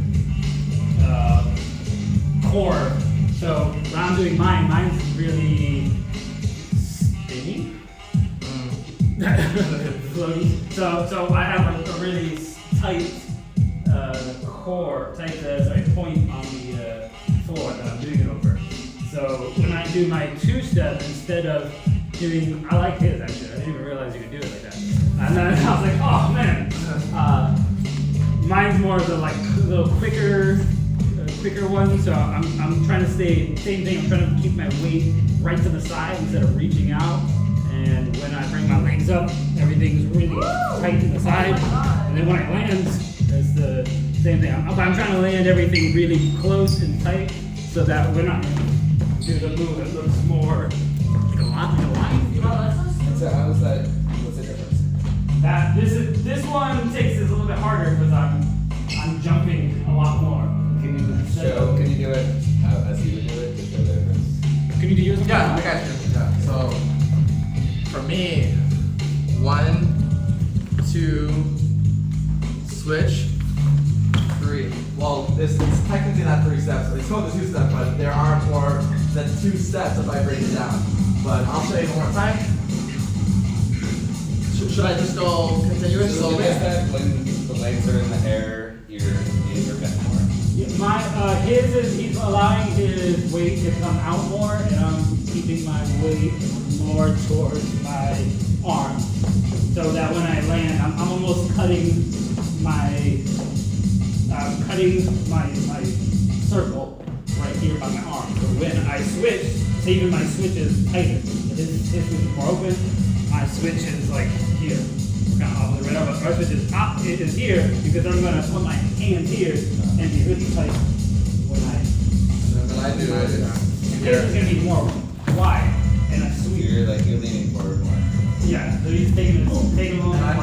core. So when I'm doing mine's really spinny. Floaty. So I have a really tight core, point on the floor that I'm doing it over. So when I do my two-step, instead of doing, I like his actually. I didn't even realize you could do it like that. And then I was like, oh man. Mine's more of the like little quicker one. So I'm trying to stay same thing. I'm trying to keep my weight right to the side instead of reaching out. And when I bring my legs up, everything's really tight to the side. And then when I land, it's the same thing. I'm trying to land everything really close and tight so that we're not do the move that looks more like a line. What's the difference? That this one takes is a little bit harder because I'm jumping a lot more. Can you do it as you would do it to show the difference? Can you do yours? Yeah, I got you. Yeah. So for me, 1, 2, switch, 3. Well, this is technically not 3 steps. It's called the 2 step, but there are more than 2 steps if I break it down. But I'll show you one more time. Should I just go continuous? So when the legs are in the air, your knees are bent more. His is he's allowing his weight to come out more, and I'm keeping my weight more towards my arm, so that when I land, I'm almost cutting my circle right here by on my arm. So when I switch, say even my switch is tighter. His switch is more open. My switch is like here. Kind of opposite right now, but my switch is up. It is here because I'm gonna put my hand here and be really tight when I. When I do it, His is gonna be more wide and I sweep. You're leaning forward more. Yeah. So he's taking a little bit more time.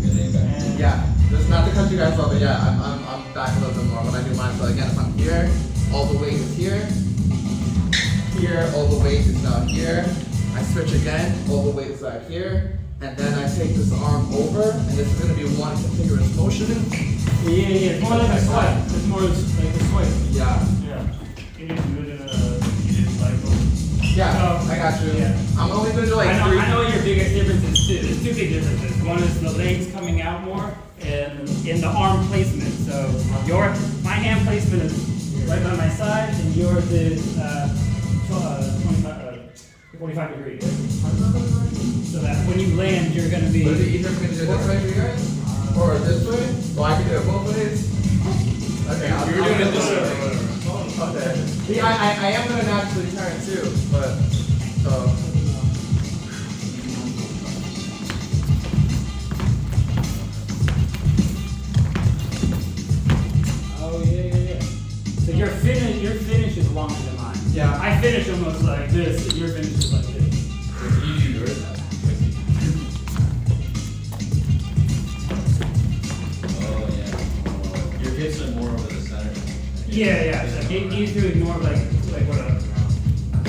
You're leaning back. And yeah. Just not to cut you guys off, but yeah, I'm back a little bit more when I do mine. So again, if I'm here, all the weight is here. Here, all the weight is now here. I switch again, all the weight is back here. And then I take this arm over, and this is going to be one continuous motion. Yeah. It's more like a swipe. It's more like a swipe. Yeah. Yeah. Can you do it in a heated cycle? Yeah, So, I got you. yeah. I'm only going to do like I three. know what your biggest difference is too. There's two big differences. One is the legs coming out more, and in the arm placement. So my hand placement is right by my side, and yours is 45 degrees. So that when you land, you're going to be. Would it be easier for me to do it this way for you guys? Or this way? Well, I can do it both ways. Okay, I'll You're doing it this way. Okay. See, I am going to naturally turn too, but, so. Oh yeah. So your finish is longer than mine. Yeah. I finish almost like this, and your finish is like this. You do yours now. Oh yeah. Your hips are more over the center. Yeah. So you need to ignore like what a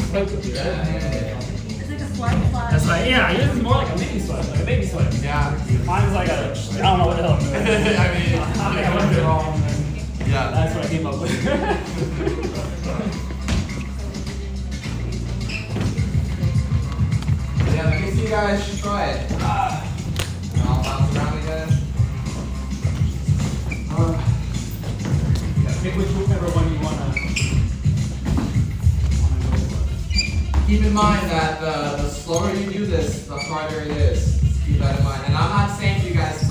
swipe would be, right? It's like a swipe class. That's right. Yeah, yours is more like a mini swipe, like a baby swipe. Yeah. Mine's like a I don't know what the hell I'm doing. I mean, I think I went it wrong. And yeah. that's what I came up with. Yeah, let me see you guys try it. And I'll bounce around again. Pick whichever one you wanna go Keep in mind that the slower you do this, the harder it is. Keep that in mind. And I'm not saying to you guys to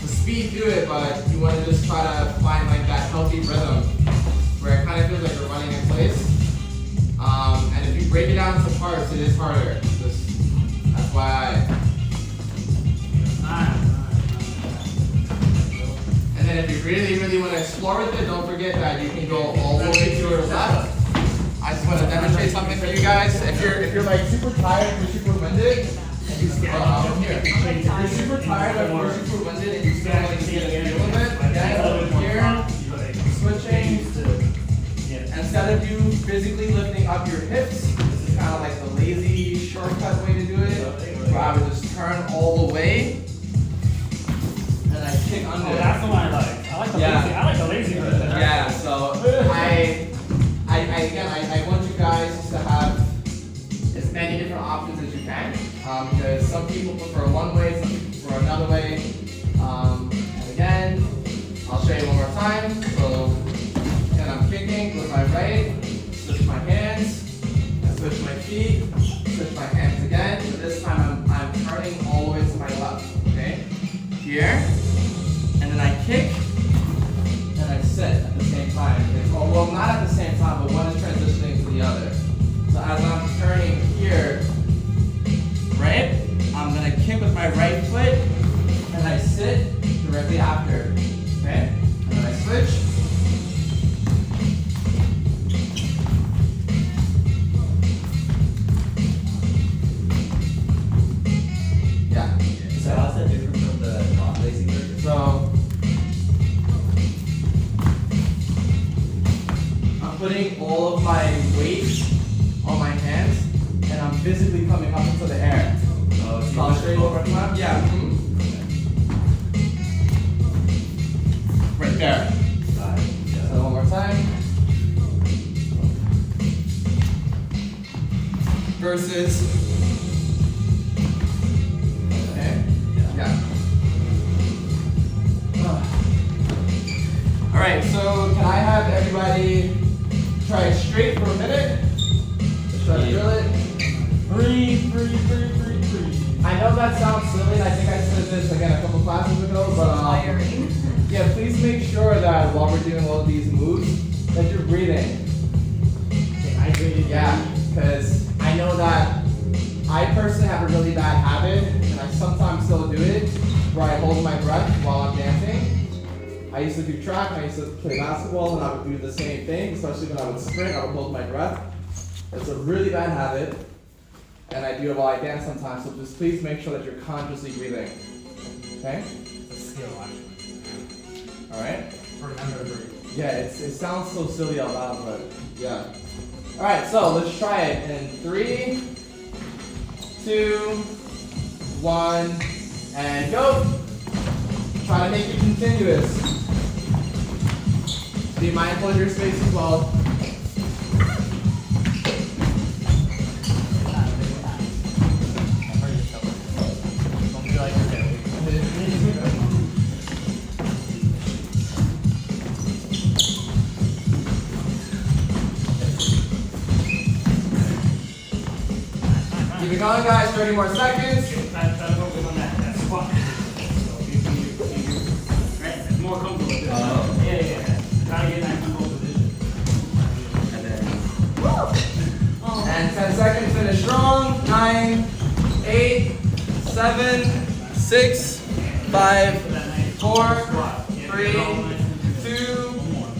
speed through it, but you want to just try to find like that healthy rhythm where it kind of feels like you're running in place. And if you break it down into parts, it is harder. Just FYI. And then if you really want to explore with it, don't forget that you can go all the way to your left. I just want to demonstrate something for you guys. If you're like super tired, you're super winded, and you here. If you're super tired or you're super winded and you still like to get a feel of it, again over here, switching. Instead of you physically lifting up your hips, this is kind of like the lazy shortcut way to do it, where I would just turn all the way and I kick under. Oh, that's the one I like. I like the Yeah. lazy. I like the lazy version. Yeah, so I want you guys to have as many different options as you can, because some people prefer one way, some people prefer another way. And again, I'll show you one more time. So again, I'm kicking with my right, switch my hands, I switch my feet, switch my hands again. But this time I'm turning all the way to my left. Okay, here, and then I kick. And I sit at the same time. Well, not at the same time, but one is transitioning to the other. So as I'm turning here, right, I'm gonna kick with my right foot, and I sit directly after. Okay? And then I switch. Yeah. So how's that different from the non-lazy version? So I'm putting all of my weight on my hands, and I'm physically coming up into the air. Oh, So I'll show you one more time. Yeah. Right there. So one more time. Versus. Okay. Yeah. All right. So can I have everybody try it straight for a minute? Let's try to drill it. Breathe. I know that sounds silly, and I think I said this again a couple classes ago, but yeah, please make sure that while we're doing all of these moves, that you're breathing. Yeah, because I know that I personally have a really bad habit, and I sometimes still do it, where I hold my breath while I'm dancing. I used to do track, I used to play basketball, and I would do the same thing, especially when I would sprint, I would hold my breath. It's a really bad habit, and I do it while I dance sometimes, so just please make sure that you're consciously breathing. Okay? It's a skill, actually. Alright? Remember to breathe. Yeah, it sounds so silly out loud, but yeah. Alright, so let's try it in 3, 2, 1, and go. Try to make it continuous. Be mindful of your space as well. Don't be like you're Keep it going, guys. 30 more seconds. Try to focus on that squat. So right? It's more comfortable with this. Yeah. Try to get in that comfortable position. And then. And 10 seconds. Finish strong. 9, 8, 7, 6, 5, 4, 3, 2,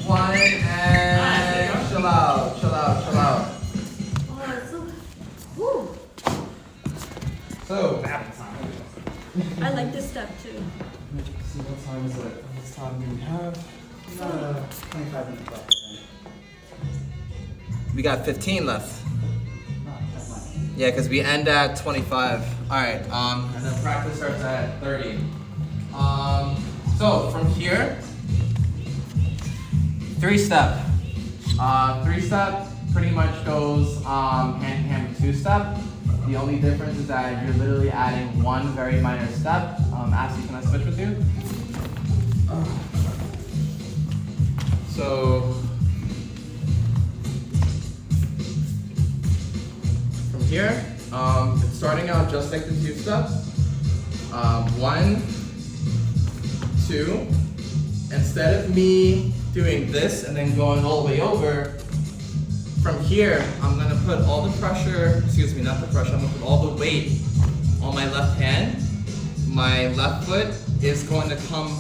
1, and chill out. Oh, that's so. Woo. So. I like this step too. See what time is it? How much time do we have? 25 minutes left. We got 15 left. Yeah, because we end at 25. Alright, and then practice starts at 30. So from here, 3-step. 3-step pretty much goes hand in hand with 2-step. The only difference is that you're literally adding one very minor step. Ashley, can I switch with you? So from here, it's starting out just like the 2-step. 1, 2. Instead of me doing this and then going all the way over, from here, I'm gonna put all the pressure, not the pressure, I'm gonna put all the weight on my left hand. My left foot is going to come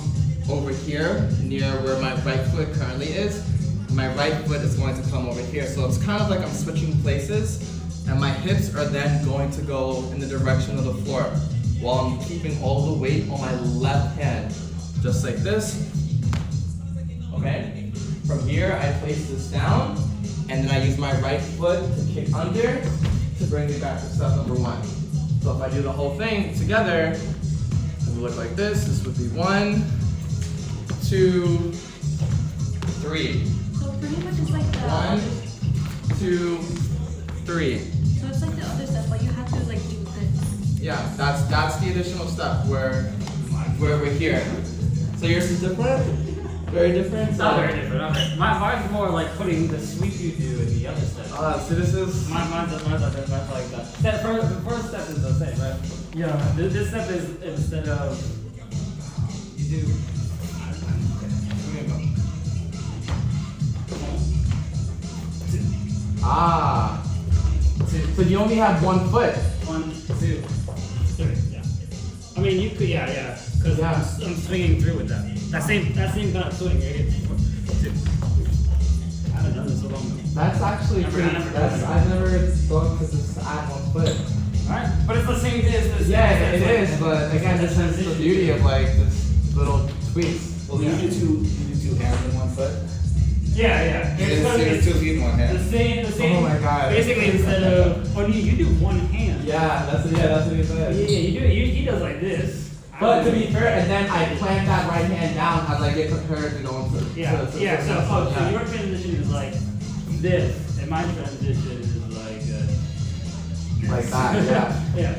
over here near where my right foot currently is. My right foot is going to come over here. So it's kind of like I'm switching places, and my hips are then going to go in the direction of the floor while I'm keeping all the weight on my left hand, just like this. Okay? From here, I place this down, and then I use my right foot to kick under to bring me back to step number 1. So if I do the whole thing together, it would look like this. This would be 1, 2, 3. So pretty much it's like the. 1, 2, 3. So it's like the other step, but you have to like do this. Yeah, that's the additional step where we're here. So yours is different? Very different? Not very different. Okay. Mine's more like putting the sweep you do in the other step. So this is. Mine's like that. The first step is the same, right? Yeah. This step is instead of you do. Ah. So you only have one foot. 1, 2, 3. Yeah. I mean, you could. Yeah. Because I'm swinging through with that. That same kind of swing. Right? 2. I haven't done this so long. That's actually pretty. I've never thought to just add one foot. Alright, but it's the same distance. Yeah, it is. But again, this is the beauty of like this little tweaks. Well, you do two hands and 1 foot. Yeah. It's 2 feet and 1 hand. The same. Oh my god. Basically, instead of you do one hand. Yeah, that's what he said. Yeah, you do. He does like this. But to be fair, and then I plant that right hand down as I get prepared to go into. So your transition is like this, and my transition is like that. Yeah. Yeah.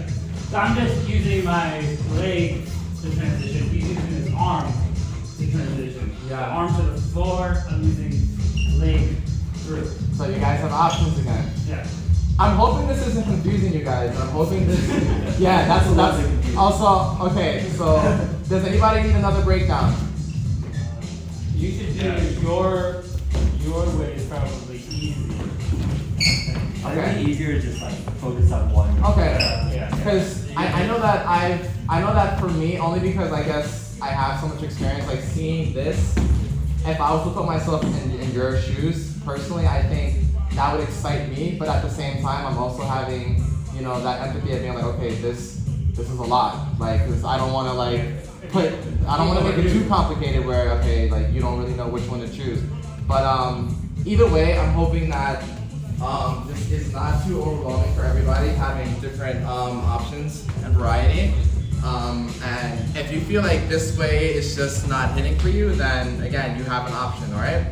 So I'm just using my leg to transition. He's using his arm to transition. Yeah. Arm to the floor. I'm using leg through. So you guys have options again. Yeah. I'm hoping this isn't confusing you guys. I'm hoping this. Yeah, that's also okay. So does anybody need another breakdown? You should do your way is probably easier. I'm then easier to just like focus on one. okay. Yeah. Because I know that for me, only because I guess I have so much experience, like seeing this, if I was to put myself in your shoes, personally, I think that would excite me, but at the same time, I'm also having, you know, that empathy of being like, okay, this is a lot, like, cause I don't want to like I don't want to make it too complicated where, okay, like you don't really know which one to choose. But either way, I'm hoping that this is not too overwhelming for everybody, having different options and variety. And if you feel like this way is just not hitting for you, then again, you have an option, all right?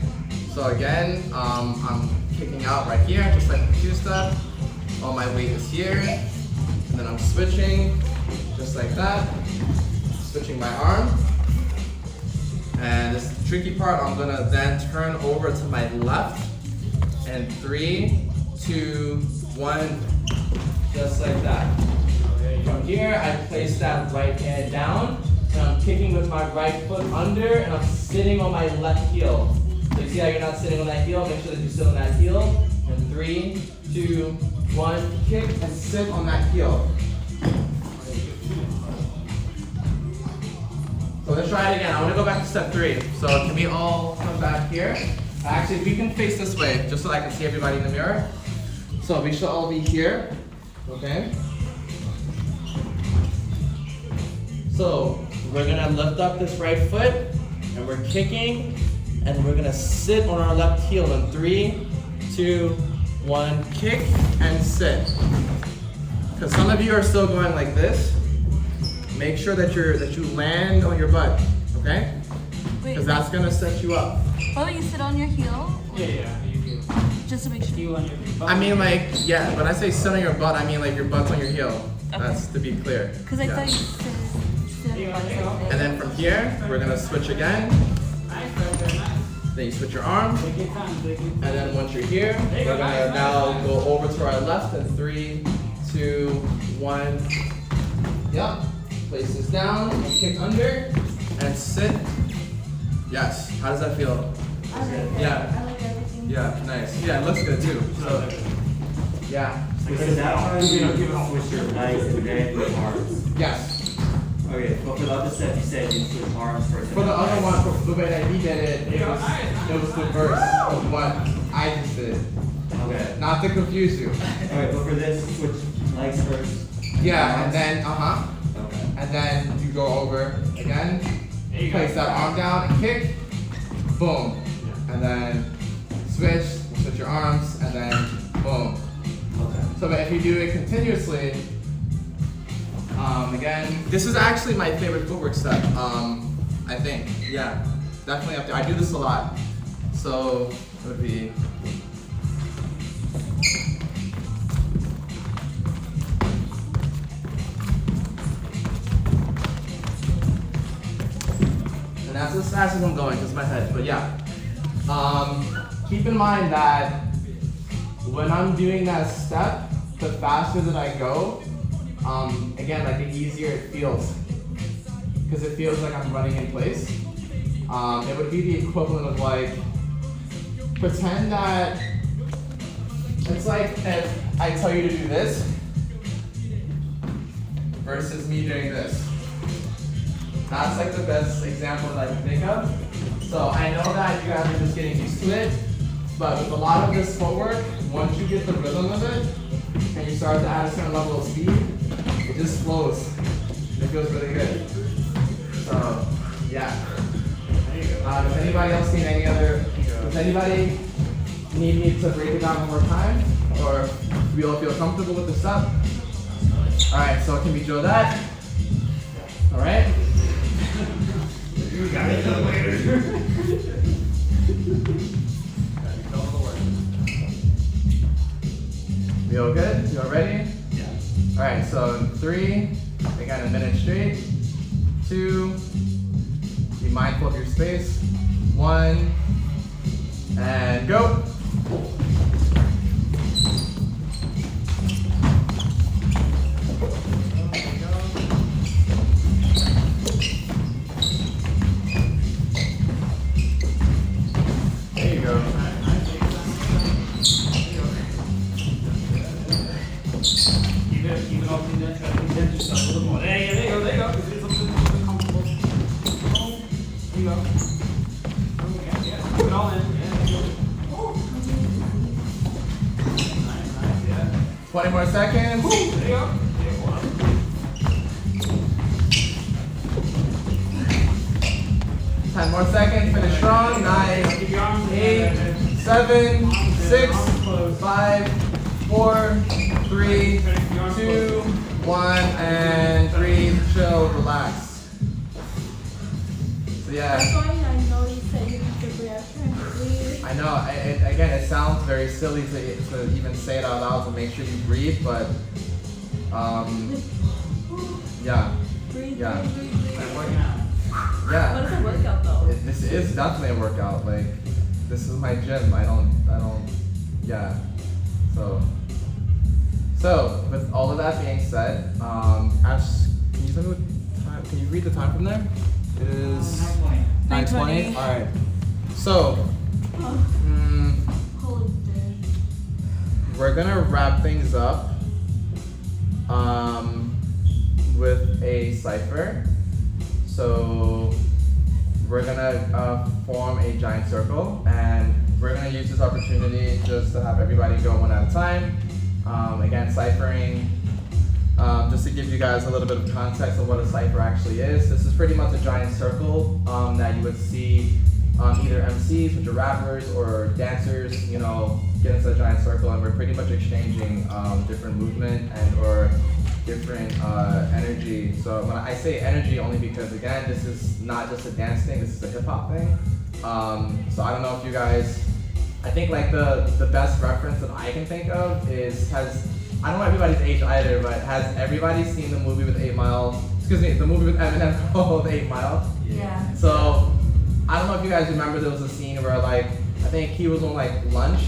So again, I'm kicking out right here, just like the two step. All my weight is here, and then I'm switching, just like that. Switching my arm. And this is the tricky part. I'm gonna then turn over to my left. And 3, 2, 1, just like that. From here, I place that right hand down, and I'm kicking with my right foot under, and I'm sitting on my left heel. So you see how you're not sitting on that heel? Make sure that you sit on that heel. And 3, 2, 1, kick and sit on that heel. So let's try it again. I want to go back to step 3. So can we all come back here? Actually, we can face this way, just so I can see everybody in the mirror. So we should all be here, okay? So we're gonna lift up this right foot, and we're kicking, and we're gonna sit on our left heel in 3, 2, 1, kick and sit. Because some of you are still going like this. Make sure that you land on your butt, okay? Because that's gonna set you up. Oh, you sit on your heel? Yeah, you can. Just to make sure. Heel on your butt. I mean, like, yeah, when I say sit on your butt, I mean like your butt's on your heel. Okay. That's to be clear. Because I thought you sit on your butt. And then from here, we're gonna switch again. Nice, very nice. Then you switch your arm. Take your time, take your time. And then once you're here, we're gonna now go over to our left in 3, 2, 1. Yep. Place this down and kick under and sit. Yes. How does that feel? I like it. Yeah. I like everything. Yeah, nice. Yeah, it looks good too. So, yeah. So that arm, you know, switch your legs and then your arms. Yes. Okay, but for the other step, you said you switch arms first. For the other one, for the way that he did it, it was the verse of what I just did. Okay. Not to confuse you. Alright, but for this, switch legs first. Yeah, and then, Okay. and then you go over again, There you place go. that arm down and kick, boom. And then switch your arms, and then boom. Okay. So if you do it continuously, again, this is actually my favorite footwork step, I think. Yeah, definitely up there. I do this a lot. So it would be, and that's as fast as I'm going, just my head, but yeah. Keep in mind that when I'm doing that step, the faster that I go, again, like the easier it feels. Because it feels like I'm running in place. It would be the equivalent of like, pretend that, it's like if I tell you to do this, versus me doing this. That's like the best example that I can think of. So I know that you guys are just getting used to it, but with a lot of this footwork, once you get the rhythm of it, and you start to add a certain level of speed, it just flows. It feels really good. So, yeah. Does anybody else need any other, does anybody need me to break it down one more time? Or do we all feel comfortable with the step? Alright, so can we drill that? Alright? You got it later. We all good? You all ready? Yeah. Alright, so in 3, again a minute straight. 2, be mindful of your space. 1, and go. There you go. 20 more seconds. There you go. 10 more seconds. Finish strong. 9, 8, 7, 6, 5, 4, 3, 2, 1, and breathe, chill, relax. So yeah. That's why I know you said you have to breathe and breathe. I know. Again, it sounds very silly to even say it out loud to make sure you breathe, but yeah. Breathe, Yeah. breathe, breathe, breathe. I'm working out. Yeah. What is a workout though? This is definitely a workout. Like, this is my gym. Yeah. So with all of that being said, Ash, can you tell me what time? Can you read the time from there? It is 9:20. All right. So, we're gonna wrap things up with a cipher. So we're gonna form a giant circle, and we're gonna use this opportunity just to have everybody go one at a time. Again, ciphering, just to give you guys a little bit of context of what a cipher actually is. This is pretty much a giant circle that you would see either MCs, which are rappers, or dancers, get into a giant circle, and we're pretty much exchanging different movement and or different energy. So when I say energy, only because again, this is not just a dance thing, this is a hip hop thing. So I don't know if you guys, I think like the best reference that I can think of is, I don't know everybody's age either, but has everybody seen the movie with the movie with Eminem called 8 Mile? Yeah. So I don't know if you guys remember, there was a scene where like, I think he was on like lunch,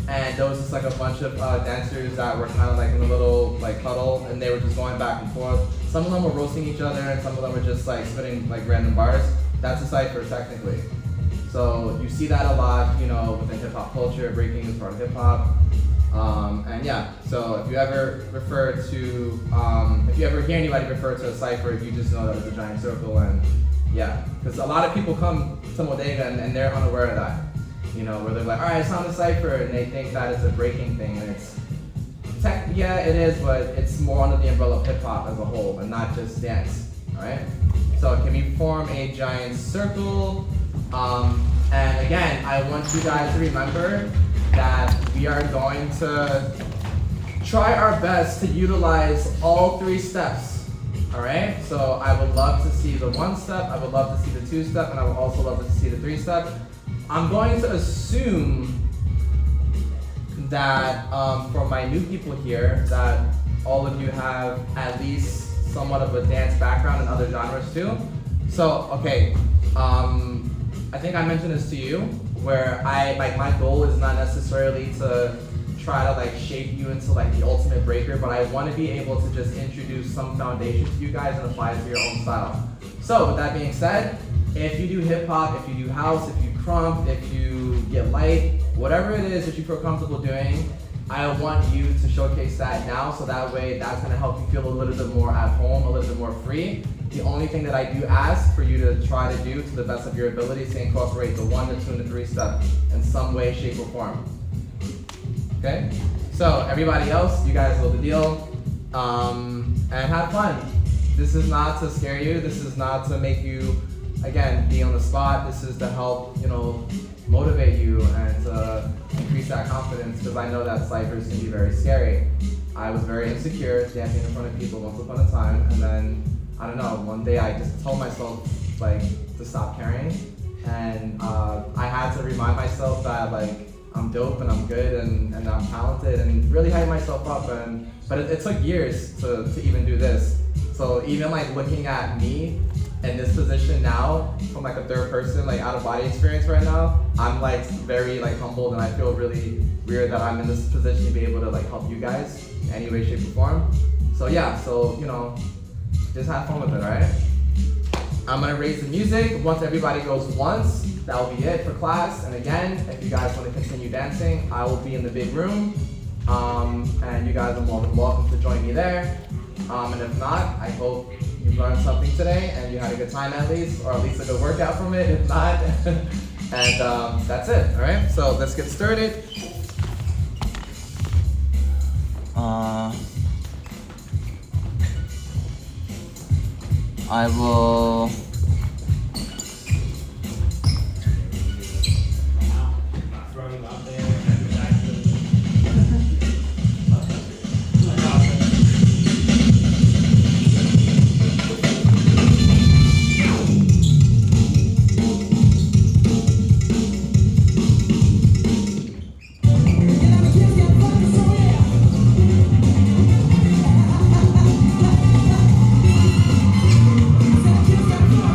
and there was just like a bunch of dancers that were kind of like in a little like huddle, and they were just going back and forth. Some of them were roasting each other, and some of them were just like spitting like random bars. That's a cipher technically. So you see that a lot, within hip hop culture. Breaking is part of hip hop. And yeah, so if you ever if you ever hear anybody refer to a cipher, you just know that it's a giant circle. And yeah, because a lot of people come to Modega and they're unaware of that. Where they're like, all right, it's on a cipher, and they think that it's a breaking thing, and yeah, it is, but it's more under the umbrella of hip hop as a whole, and not just dance. All right. So can we form a giant circle? And again, I want you guys to remember that we are going to try our best to utilize all 3 steps. All right. So I would love to see the 1 step. I would love to see the 2 step, and I would also love to see the 3 step. I'm going to assume that for my new people here, that all of you have at least somewhat of a dance background in other genres too. So, okay, I think I mentioned this to you, where my goal is not necessarily to try to like shape you into like the ultimate breaker, but I want to be able to just introduce some foundation to you guys and apply it to your own style. So with that being said, if you do hip hop, if you do house, if you crump, if you get light, whatever it is that you feel comfortable doing, I want you to showcase that now, so that way that's gonna help you feel a little bit more at home, a little bit more free. The only thing that I do ask for you to try to do to the best of your ability is to incorporate the 1, the 2, and the 3 step in some way, shape, or form. Okay? So everybody else, you guys know the deal. And have fun. This is not to scare you, this is not to make you, again, be on the spot. This is to help, motivate you and to increase that confidence, because I know that ciphers can be very scary. I was very insecure dancing in front of people once upon a time, and then, I don't know, one day I just told myself, like, to stop caring, and I had to remind myself that, like, I'm dope and I'm good and I'm talented, and really hype myself up, but it took years to even do this. So even like looking at me in this position now from like a third person, like out of body experience right now, I'm like very like humbled, and I feel really weird that I'm in this position to be able to like help you guys in any way, shape, or form. So yeah, so just have fun with it, alright? I'm gonna raise the music. Once everybody goes once, that will be it for class. And again, if you guys want to continue dancing, I will be in the big room. And you guys are more than welcome to join me there. And if not, I hope you learned something today and you had a good time at least, or at least a good workout from it, if not. And that's it, all right? So let's get started. I will. Throw you out there. Kids got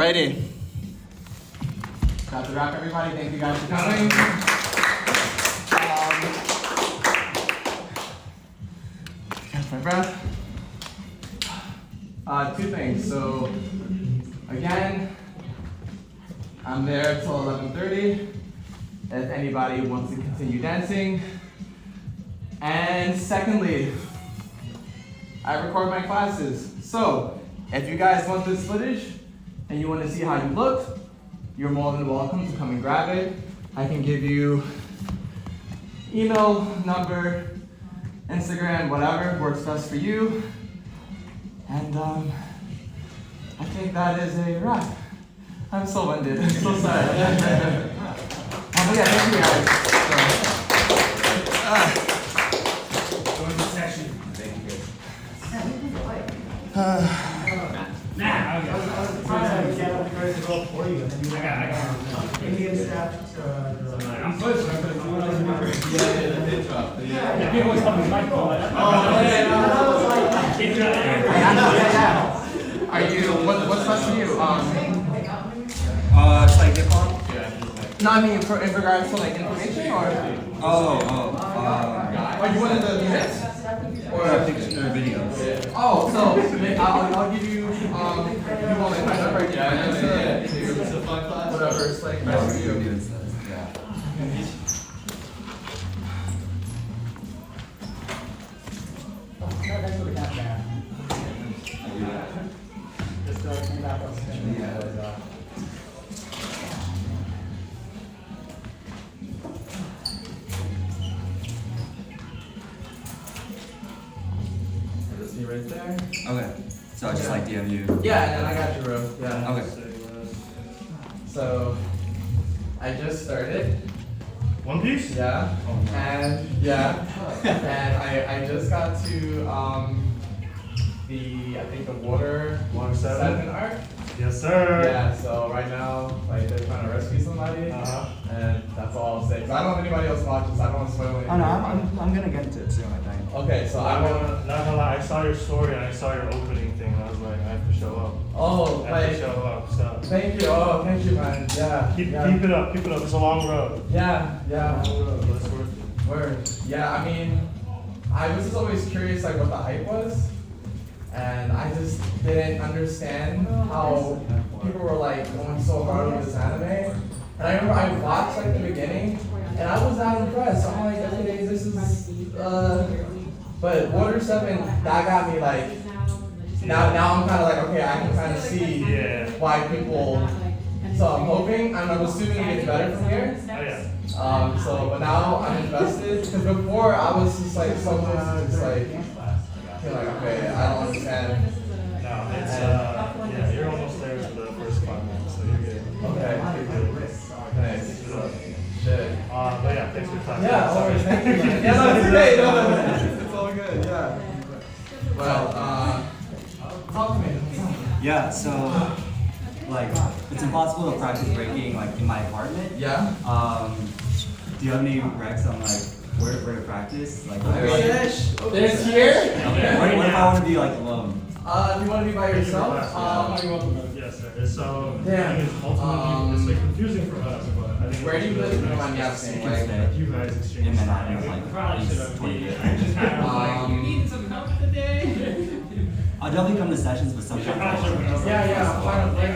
Alrighty. That's a wrap, everybody. Thank you guys for coming. Catch my breath. Two things. So, again, I'm there till 11:30. If anybody wants to continue dancing. And secondly, I record my classes. So, if you guys want this footage and you want to see how you look, you're more than welcome to come and grab it. I can give you email, number, Instagram, whatever works best for you. And I think that is a wrap. I'm so winded. I'm so sorry. But yeah, thank you guys. Go into section. Thank you. I'm pushing. Are you, what's best for you? It's like hip hop? No, I mean, in regards to like information or? Oh, you wanted the minutes? Or pictures or videos. Oh, so I'll give you, if you want like my number, it's a fun class. Whatever, it's like best for you. Right there. Okay. So I just like DM you. Yeah, and then I got your room. Yeah. Okay. So I just started. One Piece? Yeah. And yeah. And I just got to I think the water 7 arc. Yes, sir. Yeah, so right now, like, they're trying to rescue somebody, and that's all I'll say. Because I don't know if anybody else watches, I don't want to spoil anything. Oh no, I'm gonna get into it soon, I think. Okay, so Not gonna lie, I saw your story and I saw your opening thing and I was like, I have to show up. Oh, I have to show up, so. Thank you, thank you, man. Yeah. Keep it up, it's a long road. Yeah. Long road, but it's worth it. Word. Yeah, I mean, I was just always curious, like, what the hype was. And I just didn't understand how people were like going so hard with this anime. And I remember I watched like the beginning and I was not impressed. I'm like, okay, this is but Water 7, that got me like, now I'm kind of like, okay, I can kind of see why people, so I'm hoping, I'm assuming it gets better from here. But now I'm invested, because before I was just like, someone just like, feel like, okay, I don't understand. No, it's, you're almost there to the first climax, so you're good. Okay. Nice. Shit. But yeah, thanks for your time. Yeah, always, thank you. Yeah, no, it's okay. No, it's all good, yeah. Well, talk to me. Yeah, so, like, it's impossible to practice breaking, like, in my apartment. Yeah. Do you have any recs on, like, where to practice? Like, There's here? Okay. What if I want to be like alone? If you want to be by yourself? Yes, sir. So, yeah. It's ultimately, it's like confusing for us, but I think. Where do you live? No, I'm asking. Like, you guys exchange. In Manhattan, like, Probably should have been. I just kind of like, you need some help today? I'll definitely come to sessions, but sometimes. Yeah, I'm trying to think.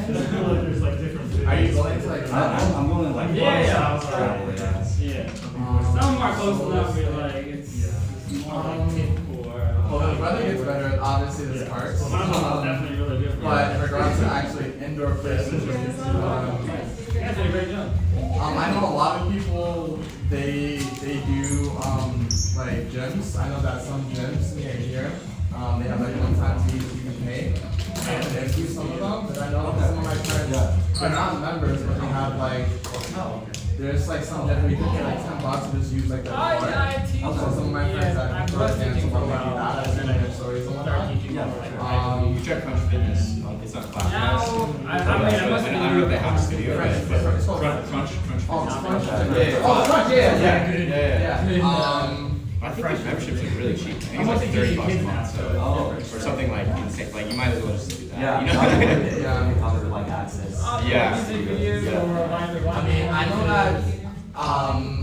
There's like different. Are you going to like? I'm going to like. Yeah. Some are close enough. You're like, it's more like well, the weather gets better. Obviously, there's parks. Definitely really different. But in regards to actually indoor places, You guys did a great job. I know a lot of people. They do like gyms. I know that some gyms near here. They have like one-time fees that you can pay. And they do some of them. But I know some of my friends, they're not members, but they have like. There's like some that we can pay like $10 to just use like the card. So some of my friends that prefer dance will maybe that as in their stories or whatever. Yeah. You tried Crunch Fitness. It's not class. Now, I mean, I must I don't know if they have a studio. Crunch. Crunch. Oh, Crunch. Yeah. fresh. Memberships are really cheap. I think How it's much like do you $30 a kids month, now? so or something like insane. Like you might as well just do that. Yeah, You know? yeah. It comes with like access. Yeah. Music videos Yeah. or live. I mean, I know that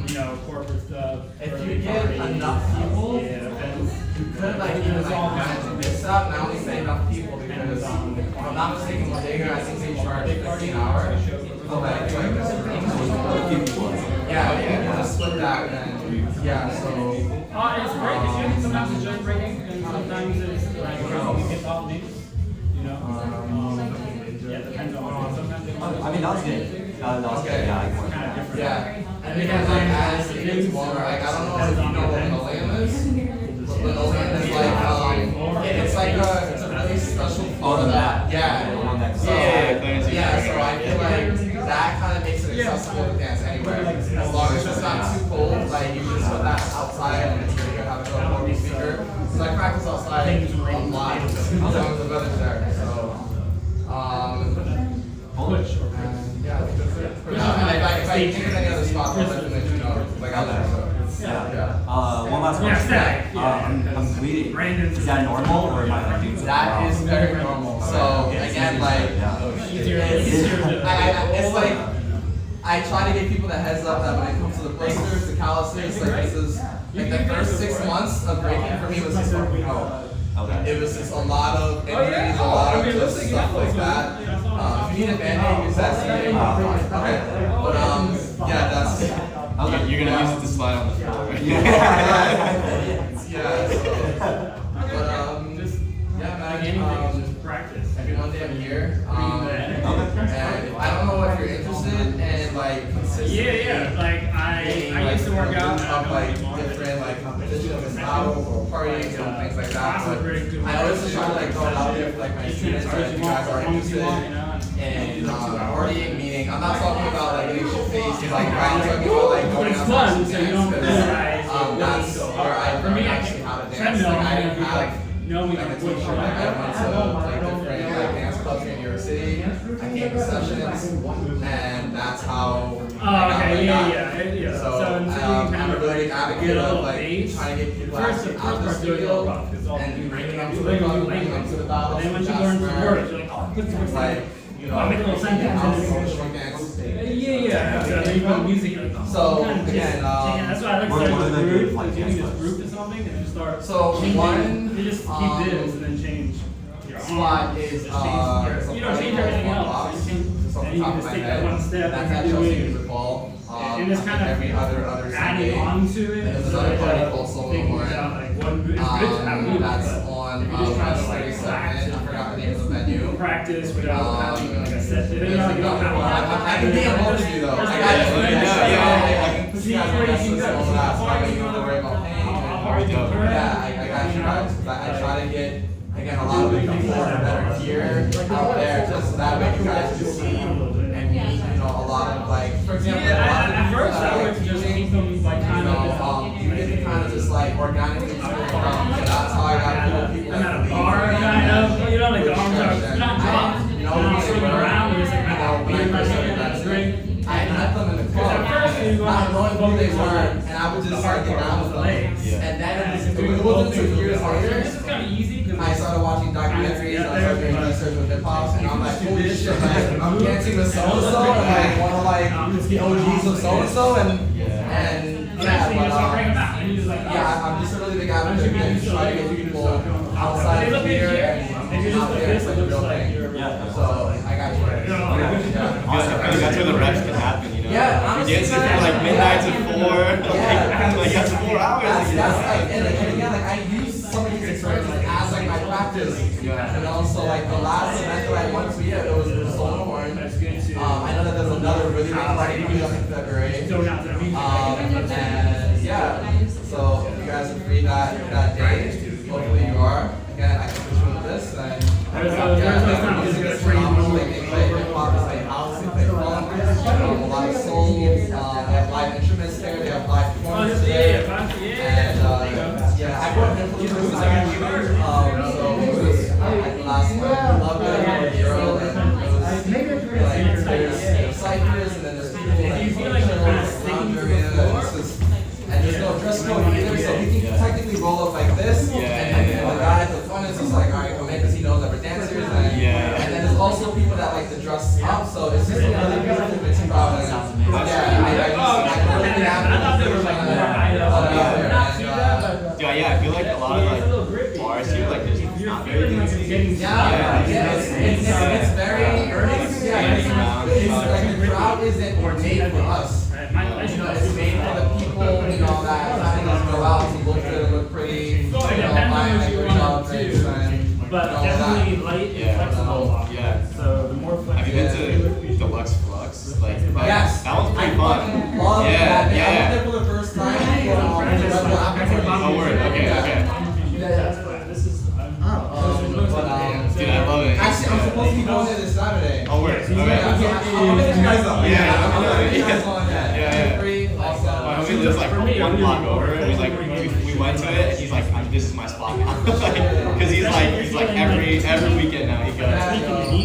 you know, corporate stuff. if early you get parties, enough people, yeah, events. you could like even like manage this up. And I only say enough people because if I'm not mistaken, Modega, I think they charge 50 an hour. So like yeah, just split that and yeah, so. It's breaking. Sometimes it's just breaking, and sometimes it's like hip hop mix. You know. Yeah, depends on. Sometimes they want. I mean, that was good. That was good. Yeah, I can kind of different. Yeah, and because like as it gets more, like I don't know if you know what linoleum is. Linoleum is like it's like it's a really special form of that. Yeah. The one that's So yeah, so I feel like that kind of makes it accessible to dance anywhere. As long as it's not too cold, like you just put that outside and it's really gonna have a portable speaker. So I practice outside a lot as long as the weather's there. So yeah, and if I think of any other spots, I'll let you know. Like I'll let you know. One last question. I'm bleeding. Is that normal or am I like doing something That wrong? is very normal. So again, like it's like I try to give people the heads up that when it comes to the blisters, the calluses, like this is like the first 6 months of breaking for me was just fucking hell. Okay. It was just a lot of injuries, a lot of just stuff like that. If you need a band-aid, use that CA. Okay. But yeah, that's Okay. You're gonna use it to slide on the floor. yeah. So, but yeah, man. Just practice. Every one day I'm here. And I don't know if you're interested in like consistently. Yeah. Like I used to work out of like different like competitions and battles or parties and things like that. But I always just try to like throw it out there for like my students or if you guys are interested in partying. Meaning I'm not talking about like getting shit faced, like I'm talking about like going It's out fun, to so you dance don't because that's where I For me, learned I actually how to dance. treadmill, Like I didn't like, have knowing like a which teacher. Like I went to like different like dance clubs here in New York City. I came to sessions, and that's how. Yeah. So I'm a really big advocate of like trying to get people actually out of the studio and bringing them to the club, bringing them to the battles. Then once you learn some words, you're like, oh, put some like, you know, make a little sentence. So again, that's why I like starting with a group, like doing this group or something, and just start. So one, you just keep this and then change. Squat is you don't change everything else. Just off the top of my head. That's at Chelsea Music Hall. And it's kind of every other adding Sunday. on to it. And there's another party called Solo Horn. That's on West 32nd. I forgot the name of the venue. Practice without having like a set. I can be a host you though. I got you. I can put you guys on that system all that. So that way you don't have to worry about paying. Yeah, I got you guys. I try to get. Again, a lot of the people that are here out there, just that way you guys can see and meet, you know, a lot of like, for example, a lot of the people that I like teaching, you get to kind of just like organically people from, so that's how I got people I'm at a bar, kind of, you know, like the arms are not dropped, you know, not swimming around, it's like, when I first started dancing, I met them in the club, not knowing who they were, and I would just like get down with them. And then it wasn't until years later, it's kind of easy. I started watching documentaries, I started doing research with hip hop, and I'm like, holy shit, like, I'm dancing with so-and-so, and like, one of like, the OGs of so-and-so, and yeah, I'm just a really big advocate and try to get people outside of here and out there, it's like a real thing. So, I got you. That's where the reps can happen, you know? Yeah, honestly, you're dancing from like midnight to 4, like that's 4 hours. That's like, and again, like, I use some of these experiences as like my practice. And also like the last event that I went to, it was Solo Horn. I know that there's another really big party coming up in February. And yeah, so if you guys are free that day, hopefully you are. Again, I can put you in this and music is phenomenal. They play hip hop, they play house, they play funk, a lot of soul. They have live instruments there, they have live performances there. And yeah, I brought influencers there. So it was last night. I loved it. I loved the girl, and it was like there's ciphers and then there's people that you feel like they're kind of sticking to the floor. And there's no dress code either, so we can So it's just a really beautiful mix of products. Yeah, Dude, yeah, I feel like a lot of like bars here, like there's not very good. It's very, it's like the crowd isn't made for us. You know, it's made for the people, you know, that kind of go out to look good, look pretty, you know, buy like good outfits and but definitely light and flexible. Yeah. So the more flexible. Have you been to Deluxe Flux? Like, yes. That one's pretty fun. Love that. Yeah. I went there for the first time. Oh, word. Okay. Dude, I love it. Actually, I'm supposed to be going there this Saturday. Oh, word. Okay. I'm gonna hit you guys up. Yeah. I'm gonna hit you guys on that. Yeah. Free, also. My homie lives like one block over, and he's like, we went to it, and he's like, this is my spot now. Because he's like every weekend now he goes.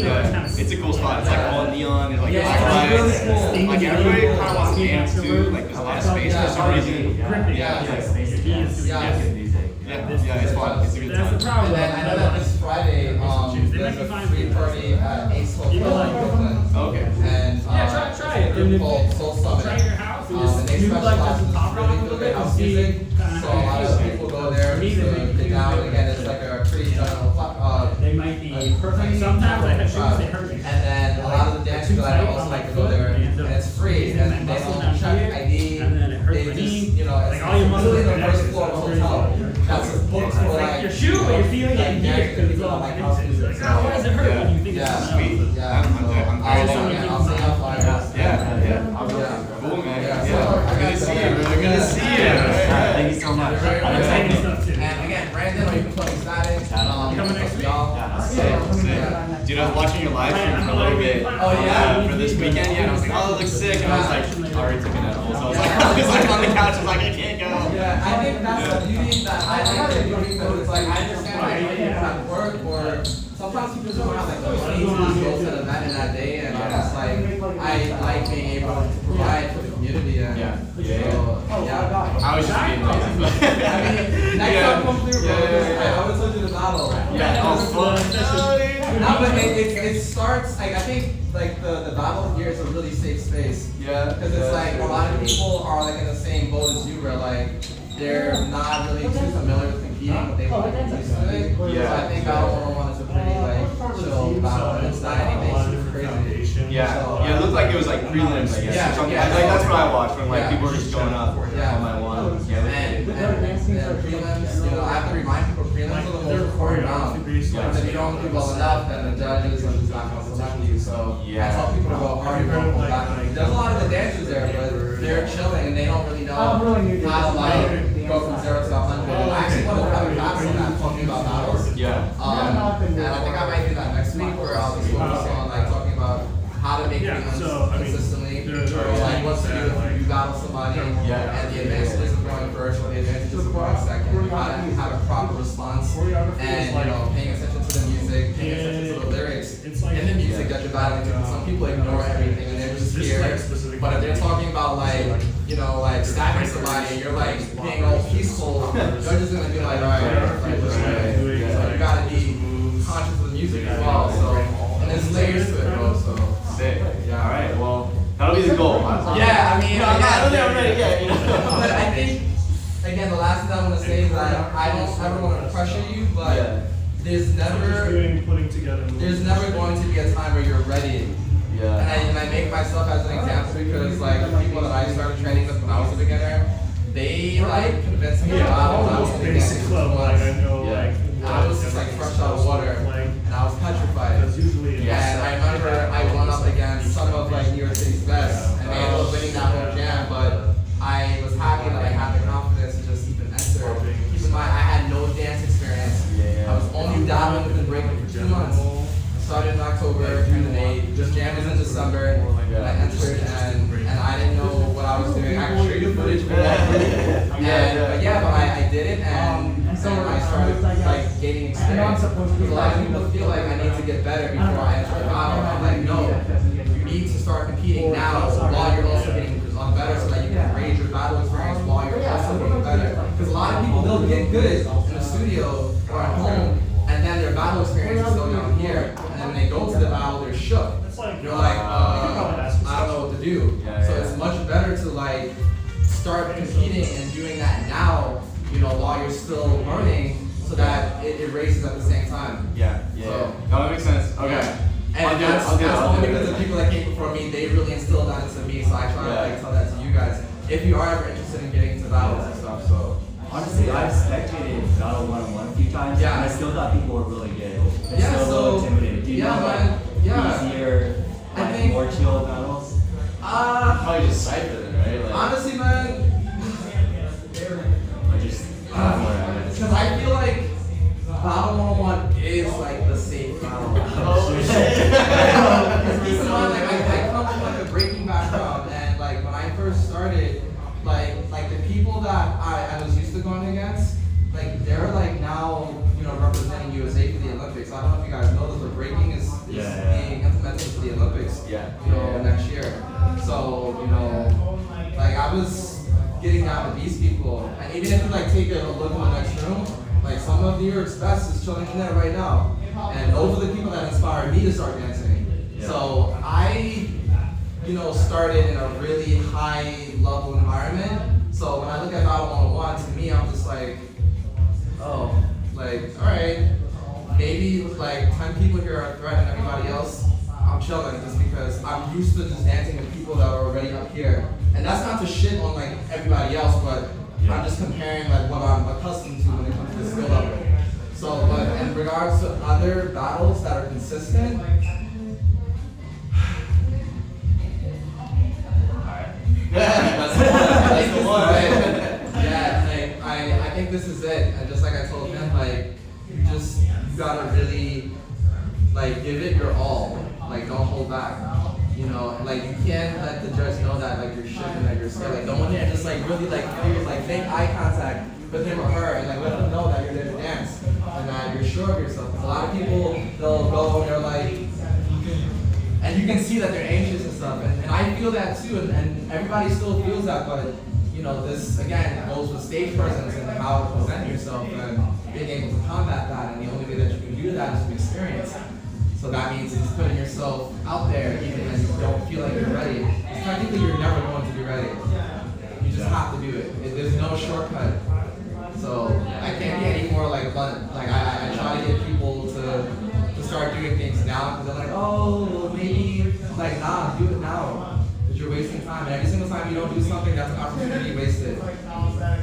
Yeah. It's a cool spot. It's like all neon, it's like black lights. Like everybody kind of wants to dance too. Like there's a lot of space for some reason. Yeah, it's fun. It's a good time. And then I know that this Friday, there's a free party at Ace Hotel in Brooklyn. Okay. And try it. It's a group called Soul Summit. Try your house and And they specialize in really good house music. So a lot of people go there to get down. Again, it's like a pretty They might be perfect. Sometimes I have shoes they hurt me. and then a lot of the dancers that I also like to go there, and it's free, and they don't check ID. And then it hurts They my just, knee. you know, it's Like all your muscles literally the are first connected, floor of so the it's hotel. very That's just books for like your shoe, but you're feeling it in here because it's all like house music. like, oh, why does it hurt when you think it's something Sweet. else? Yeah, I'm very down. I'll send you a flyer. Yeah. Cool, man. Good to see you, bro. Good to see you. Thank you so much. I'm excited stuff too. And again, Brandon, or you can put static. Coming next week? Sick. Dude, I was watching your live stream for a little bit. Oh, yeah? For this weekend, yeah. And I was like, oh, it looks sick. And I was like, I already took an edible. So I was like, I was like on the couch. I was like, I can't go. Yeah, I think that's the beauty that I like the beauty because it's like I understand like when people have work or sometimes people don't have like the money to just go to an event in that day, and I'm just like I like being able to provide for the community. And so, I was just being lazy. I mean, next time come through, bro. I would told you the battle. No, but it starts like I think like the battle here is a really safe space. Yeah. Because it's like a lot of people are like in the same boat as you, where like they're not really too familiar with competing, but they want to get used to it. Yeah. So I think battle 101 is a pretty like chill battle, and it's not anything super crazy. Yeah, it looked like it was like prelims, I guess. Yeah, or something. yeah. Like that's what I watched when like Yeah. people were just going up one by one. Yeah, And prelims, you know, I have to remind people prelims are the most important round. Because if you don't do well enough, then the judges are just not going to select you. So I tell people to go hard and go back. There's a lot of the dancers there, but they're chilling and they don't really know how to like go from 0 to 100. And I actually want to have a class on that talking about battles. Yeah. And I think I might do that next week where I'll just focus on like talking about how to make prelims consistently, or like what to do if you battle somebody, and the advantages of going first or the advantages of going second, how to have a proper response, and you know, paying attention to the music, paying attention to the lyrics in the music that you're battling to. Some people ignore everything and they're just here, but if they're talking about like, you know, like stabbing somebody and you're like being all peaceful, they're just gonna be like, alright, like, so you gotta be conscious of the music as well. So, and there's layers to it, bro. So. Sick. Yeah. All right. Well, that'll be the goal. Yeah, I mean, I don't think I'm ready yet. You know. But I think, again, the last thing I want to say is that I don't ever want to pressure you, but there's never going to be a time where you're ready. Yeah. And I make myself as an example because like the people that I started training with when I was a beginner, they like convinced me about it. I was basic club, like I know, like I was just like fresh out of water, and I was petrified. And I remember I went up against some of like New York City's best, and they ended up winning that whole jam. But I was happy that I had the confidence to just even enter. Keep in mind, I had no dance experience. I was only dabbling with the breaking for 2 months. I started in October, and then this jam was in December, and I entered, and I didn't know what I was doing. I created footage for that, but I did it, and I started like gaining experience. Because a lot of people feel like I need to get better before I enter the battle. I'm like, no, you need to start competing now while you're also getting better, so that you can raise your battle experience while you're also getting better. Because a lot of people, they'll get good in the studio or at home, and then their battle experience is still down here, and then when they go to the battle, they're shook. You're like, do. Yeah, So yeah. it's much better to like start competing and doing that now, you know, while you're still learning, so that it races at the same time. Yeah. So, No, that makes sense. Okay. yeah. And I'll do it, that's I'll do it, I'll only do it. because the people that came before me, they really instilled that into me, so I try to like tell that to you guys. If you are ever interested in getting into battles and stuff, so. Honestly, I've spectated Battle 1-on-1 a few times, Yeah. and I still thought people were really good. They're Yeah, still a little so- intimidated. Do you yeah, know man, like yeah. easier, I like think- more chill battles? Probably just cipher it, right? Like, Honestly, man, Or just because I feel like Battle 101 is like the safe battle. Because keep in mind, like I come from like a breaking background, and like when I first started, like the people that I was used to going against, like they're like now, you know, representing USA for the Olympics. I don't know if you guys know this, but breaking is being implemented into the Olympics. You know, next year. So you know, like I was getting down to these people, and even if you like take a look in the next room, like some of New York's best is chilling in there right now, and those are the people that inspired me to start dancing. So I, you know, started in a really high level environment. So when I look at Battle 101, to me, I'm just like, oh, like, all right, maybe like 10 people here are a threat and everybody else, I'm chilling just because I'm used to just dancing with people that are already up here. And that's not to shit on like everybody else, but I'm just comparing like what I'm accustomed to when it comes to the skill level. So, but in regards to other battles that are consistent, that's the one. Yeah, like I think this is it. And just like I told him, like you gotta really like give it your all. Like don't hold back. You know, like you can't let the judge know that like you're shitting, that you're scared. Like go in there and just like really like feel like make eye contact with him or her, and like let them know that you're there to dance and that you're sure of yourself. 'Cause a lot of people they'll go and they're like, and you can see that they're anxious and stuff, and I feel that too, and everybody still feels that, but you know, this again goes with stage presence and how to present yourself and being able to combat that, and the only way that you can do that is with experience. So that means just putting yourself out there even when you don't feel like you're ready. Technically, you're never going to be ready. You just have to do it. There's no shortcut. So I can't be any more like blunt. Like I try to get people to start doing things now because they're like, oh, well, maybe like nah, do it now because you're wasting time. And every single time you don't do something, that's an opportunity wasted.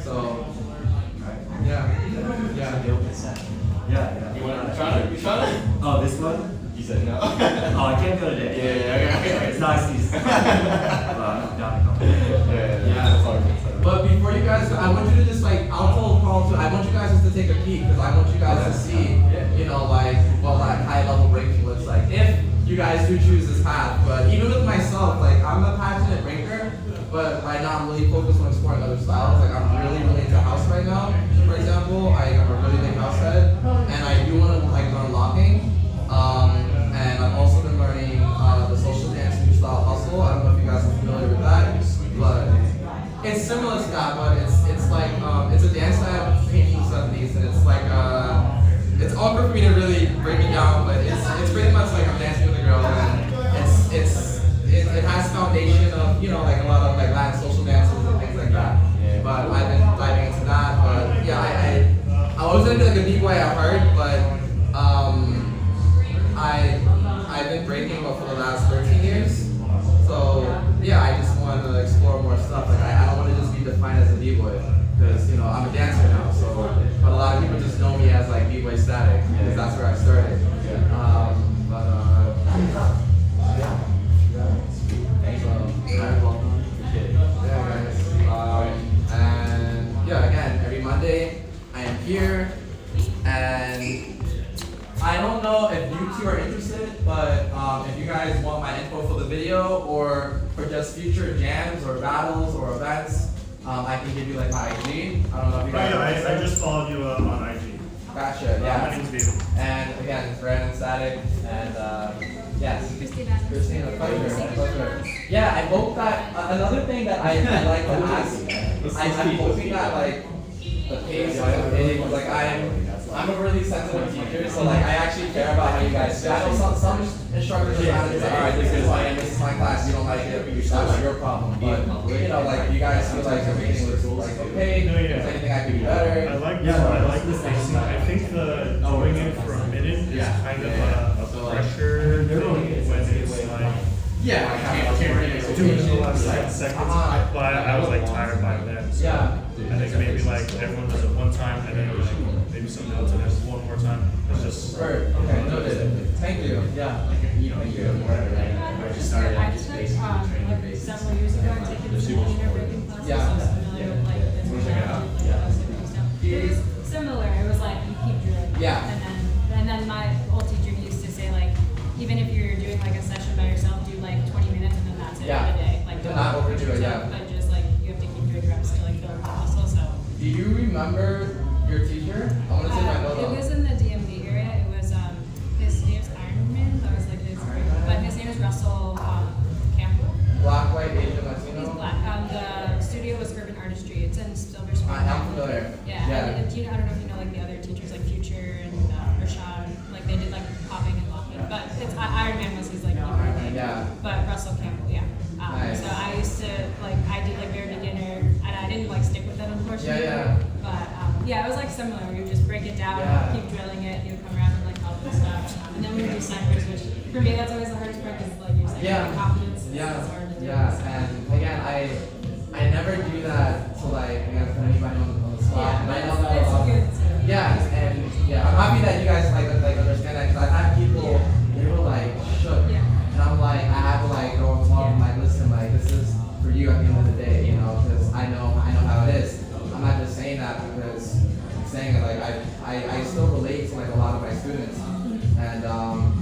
So yeah. Yeah. You want to try it? You try it? Oh, this one? You said no. Oh, I can't go today. Yeah, okay. It's not excuse. Well, I'm down to go. Yeah. But before you guys, I want you to just like, I'll tell Carl too, I want you guys just to take a peek because I want you guys to see, you know, like what like high level breaking looks like if you guys do choose this path. But even with myself, like I'm a passionate breaker, but right now I'm really focused on exploring other styles. Like I'm really into house right now. For example, I'm a really big house head, and I do want to like learn locking. And I've also been learning the social dance new style hustle. I don't know if you guys are familiar with that, but it's similar to that, but it's like it's a dance that came from the 70s, and it's like it's awkward for me to really break it down, but it's pretty much like I'm dancing with a girl, and it has foundation of, you know, like a lot of like Latin social dances and things like that. But I've been diving into that, but yeah, I wasn't like a b-boy at heart, but I've been breaking for the last 13 years. So yeah, I just want to explore more stuff. Like I don't want to just be defined as a b-boy because, you know, I'm a dancer now. So, but a lot of people just know me as like b-boy static because that's where I started. Thanks. Welcome. Appreciate it. Yeah, guys. And yeah, again, every Monday I am here, and I don't know if you two are interested, but if you guys want my info for the video or for just future jams or battles or events, I can give you like my IG. I don't know if you guys. I just followed you on IG. Gotcha. Yeah. My name's David. And again, it's Brandon Static, and yes. Christina, pleasure. Yeah, I hope that another thing that I like to ask, I'm hoping that like the pace is big. Like I'm a really sensitive teacher, so like I actually care about how you guys feel. I know some instructors are kind of just like, all right, this is my class, you don't like that's your problem. But you know, like you guys feel like everything was like okay. No, yeah. Is there anything I could do better? I like the pacing. I think the doing it for a minute is kind of a pressure thing when it's like. Yeah, I can't do it in the last 10 seconds. But I was like tired by then. So yeah. I think maybe like everyone does it one time and then like maybe someone else does it one more time. It's just. Right. Okay. Noted. Thank you. Yeah. You know, you I just started just basically training basis. Several years ago, I took a beginner breaking classes. Yeah. So I was familiar with like the We'll check it out. It was similar. It was like you keep drilling. Yeah. And then my old teacher used to say like, even if you're doing like a session by yourself, do like 20 minutes and then that's it Yeah. for the day. Like To not overdo it, yeah. But just like you have to keep doing reps to like build the muscle. So. Do you remember your teacher? I want to say my note. It was in the DMV area. It was his name's Ironman. That was like his, but his name is Russell Campbell. Black, white, Asian, He's Latino. black. The studio was Urban Artistry. It's in Silver Spring. I'm familiar. Yeah. Yeah. And, I don't know if you know like the other teachers like Future and Rashad. Like they did like popping and locking. But it's Ironman was his like keyboard name. Yeah. But Russell Campbell, yeah. Nice. So I used to like I did like very beginner and I didn't like stick with it unfortunately. Yeah. But yeah, it was like similar. We would just break it down, Yeah. keep drilling it. He would come around and like help and stuff. And then we would do ciphers, which for me that's always the hardest part because like you're saying Yeah. confidence. Yeah. It's hard to do. Yeah. And again, I never do that to like again put anybody on the spot. Yeah, And but I know that. it's good too. Yeah. And yeah, I'm happy that you guys like understand that because I've had people they were like shook. Yeah. And I'm like I have to like go and tell them like listen like this is for you at the end of the day, you know, because I know how it is. I'm not just saying that because I'm saying it like I still relate to like a lot of my students, and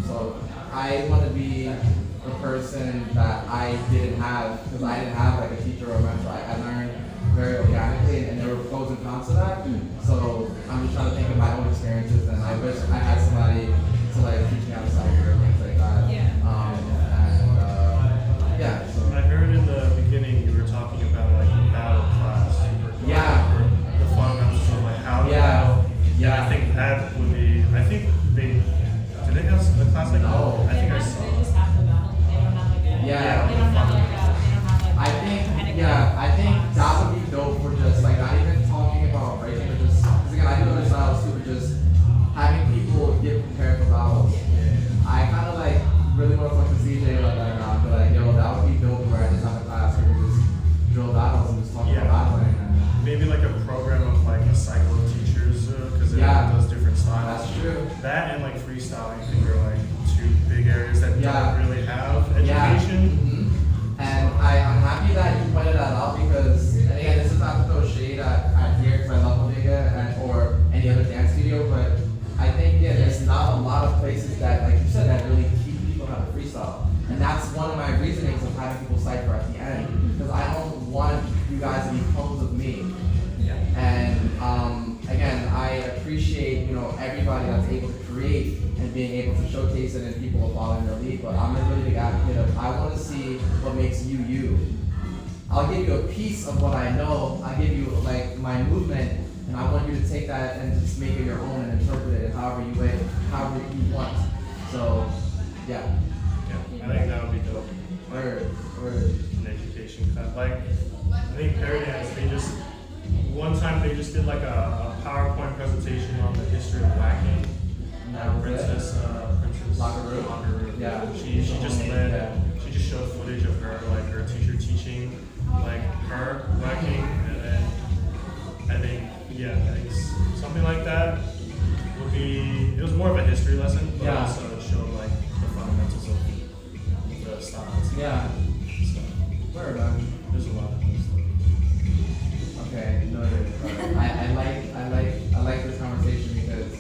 so I want to be the person that I didn't have because I didn't have like a teacher or a mentor. I learned very organically, and there were pros and cons to that. So I'm just trying to think of my own experiences, and I wish I had somebody to like teach me how to cipher and things like that. Yeah. Yeah. So. I heard in the beginning you were talking about like the battle class. Yeah. The fundamentals of like how to Yeah. battle. Yeah. I think that would be. I think they. Do they have a class like that? No. I think I They saw. just have the battle. They don't have like a. Yeah. They don't have like a. They don't have like. I think that would be dope for just like not even talking about breaking, but just because again I do other styles too, but just having people get prepared for battles. I kind of like really want to talk to CJ like that now, but like yo, that would be dope where I just have a class where we just drill battles and just talk about battling. Maybe like a program of like a cycle of teachers because it Yeah. does different styles. That's true. That and like freestyling, I think are like two big areas that Yeah. don't really have education. And I'm happy that you pointed that out because, and again, this is not to throw shade at here because I love Modega or any other dance studio, but I think, yeah, there's not a lot of places that, like you said, that really teach people how to freestyle. And that's one of my reasonings of having people cipher at the end because I don't want you guys to be clones of me. And again, I appreciate, you know, everybody that's able to create and being able to showcase it and people following their lead, but I'm a really big advocate of I want to see what makes you you. I'll give you a piece of what I know, I'll give you like my movement, and I want you to take that and just make it your own and interpret it however you want. So, yeah. I think that would be dope. Word. An education class. Like, I think Paradance, they just, one time they just did like a PowerPoint presentation on the history of whacking. Princess Lockeroo. Yeah. She just led, she just showed footage of her, like her teacher teaching, like her whacking, and then I think something like that would be, it was more of a history lesson, but also it showed like the fundamentals of the styles. Yeah. So, Word, there's a lot of things. Okay, noted. I like this conversation because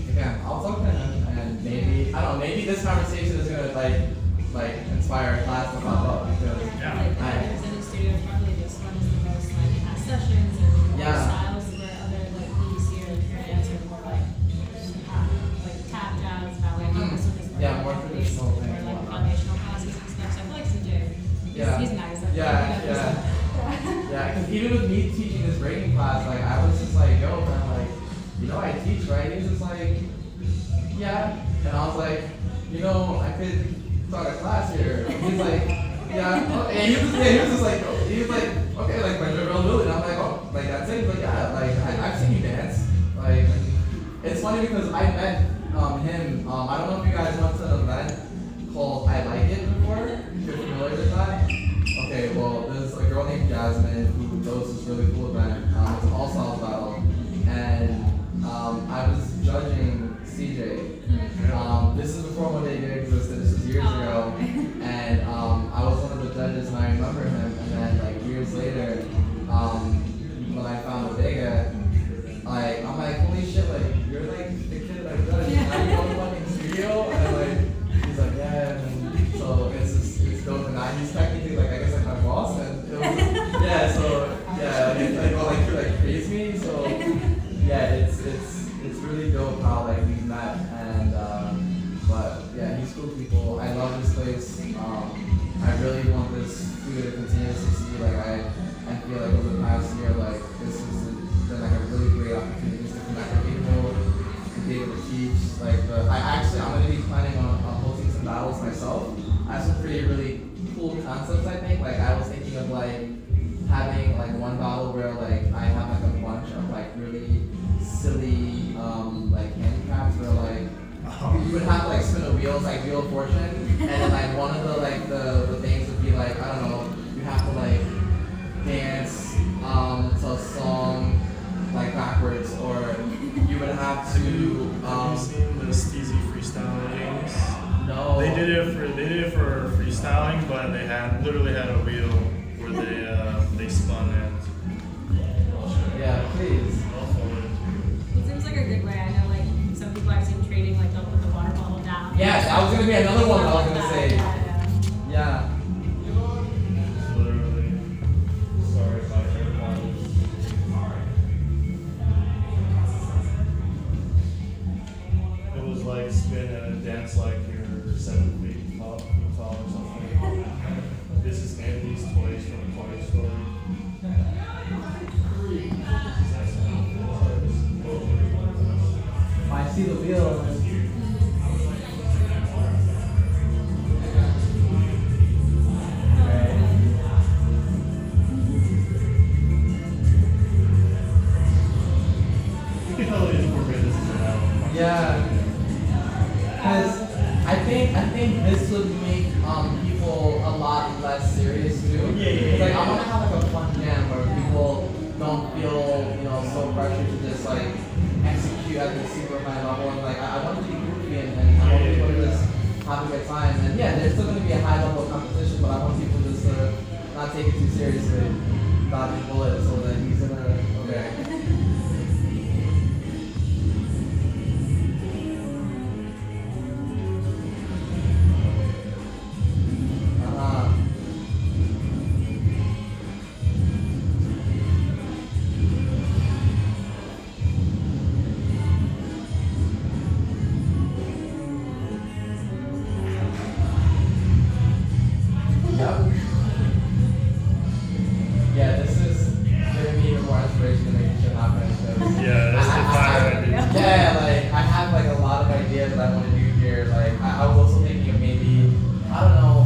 again, I'll talk to him and maybe I don't know, maybe this conversation is gonna like inspire a class to pop up because Like there's any studio, probably this one is the most like past sessions and more styles where other like these here like Paradance are more like tap jazz, ballet. This one is more more traditional more thing. like foundational classes and stuff. So I feel like CJ, he's nice. Yeah, because even with me teaching this breaking class, like I was just like, yo, man, like, you know, I teach, right? He's just like, yeah, and I was like, you know, I could start a class here. He's like, Yeah, and he was just like, okay, like when you're real new, and I'm like, oh, like that's it. He's like, yeah, like I've seen you dance. Like, it's funny because I met him. I don't know if you guys went to an event called I Like It before. If you're familiar with that. Okay, well, there's a girl named Jasmine who goes this really cool event. It's an all-stars battle, and I was judging CJ. This is before Modega existed. This was years ago, and I was one of the judges, and I remember him. And then like years later, when I found Modega, like I'm like, holy shit, like you're like the kid that I judged. Now you go fucking studio, and like he's like, yeah, and so it's dope. And now he's technically like I guess like my boss, and it was, yeah, so yeah, like he like praised me, so yeah, it's really dope how like we met, and but yeah, he's cool people. I love this place. I really want this studio to continue to succeed. Like I feel like over the past year, like this has been like a really great opportunity just to connect with people, to be able to teach. Like I'm gonna be planning on hosting some battles myself. I have some pretty really cool concepts. I think like I was thinking of like having like one battle where like I have like a bunch of like really silly like handicrafts where like you would have to like spin the wheels like Wheel of Fortune, and then like one of the like the things would be like I don't know, you have to like dance to a song like backwards, or you would have to have you seen the Steezy freestyle games? No. They did it for freestyling, but they literally had a wheel where they spun and yeah, please. It seems like a good way. I know like some people I've seen trading like they'll put the water bottle down. Yes, that was gonna be another one that I was gonna say. Yeah. Literally. Sorry about everybody. It was like spin and dance like you're 7 feet tall or something. This is Andy's toys from Toy Story. I see the wheel. You can totally incorporate this into that. Yeah. Because I think this would make people a lot less serious too. Yeah. Like I want to have like a fun jam where people don't feel so pressured to just like execute at the super high level, and like I want it to be goofy and I want people to just have a good time. And yeah, there's still going to be a high level of competition, but I want people just to not take it too seriously, dodging bullets, so that he's gonna okay. Yeah, this is giving me even more inspiration to make shit happen. Yeah, that's the fire idea. Yeah, like I have like a lot of ideas that I want to do here. Like I was also thinking of maybe I don't know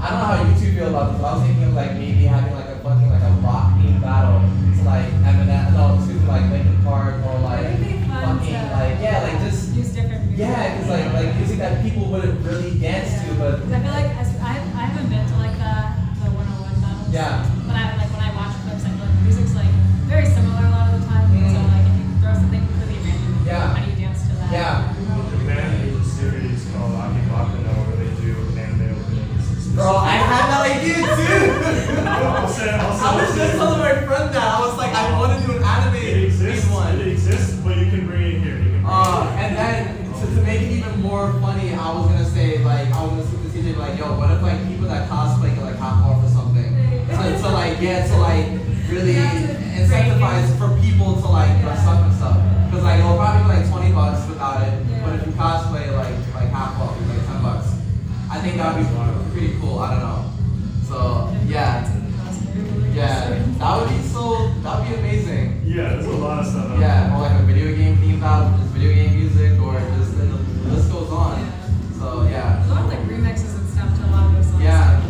how you two feel about this, but I was thinking of like maybe having like a fucking like a rock themed battle. So like Eminem, no, excuse me, like Linkin Park or like fucking like yeah, like just use different music. yeah, because like music that people wouldn't really dance to, but I feel like I haven't been to like the 101 battles. yeah. But when I watch clips, I feel like the music's like very similar a lot of the time. So like if you throw something really random, Yeah. how do you dance to that? Yeah. Japan has a series called Akibakano where they do anime openings. Bro, I had that idea too. I'll I was just telling my friend that. I was like, I want to do an anime one. It exists, but you can bring it here. And then to make it even more funny, I was gonna say like I was gonna say to CJ like, yo, what if like people that cosplay can like hop off or something? So like really incentivize for people to like dress up and stuff. Because like it'll probably be like $20 without it, but if you cosplay like half off, it's like $10. I think that would be pretty cool. I don't know. So yeah, that would be amazing. Yeah, there's a lot of stuff. Yeah, or like a video game themed out, just video game music, or just the list goes on. So yeah. There's a lot of like remixes and stuff to a lot of those songs. Yeah.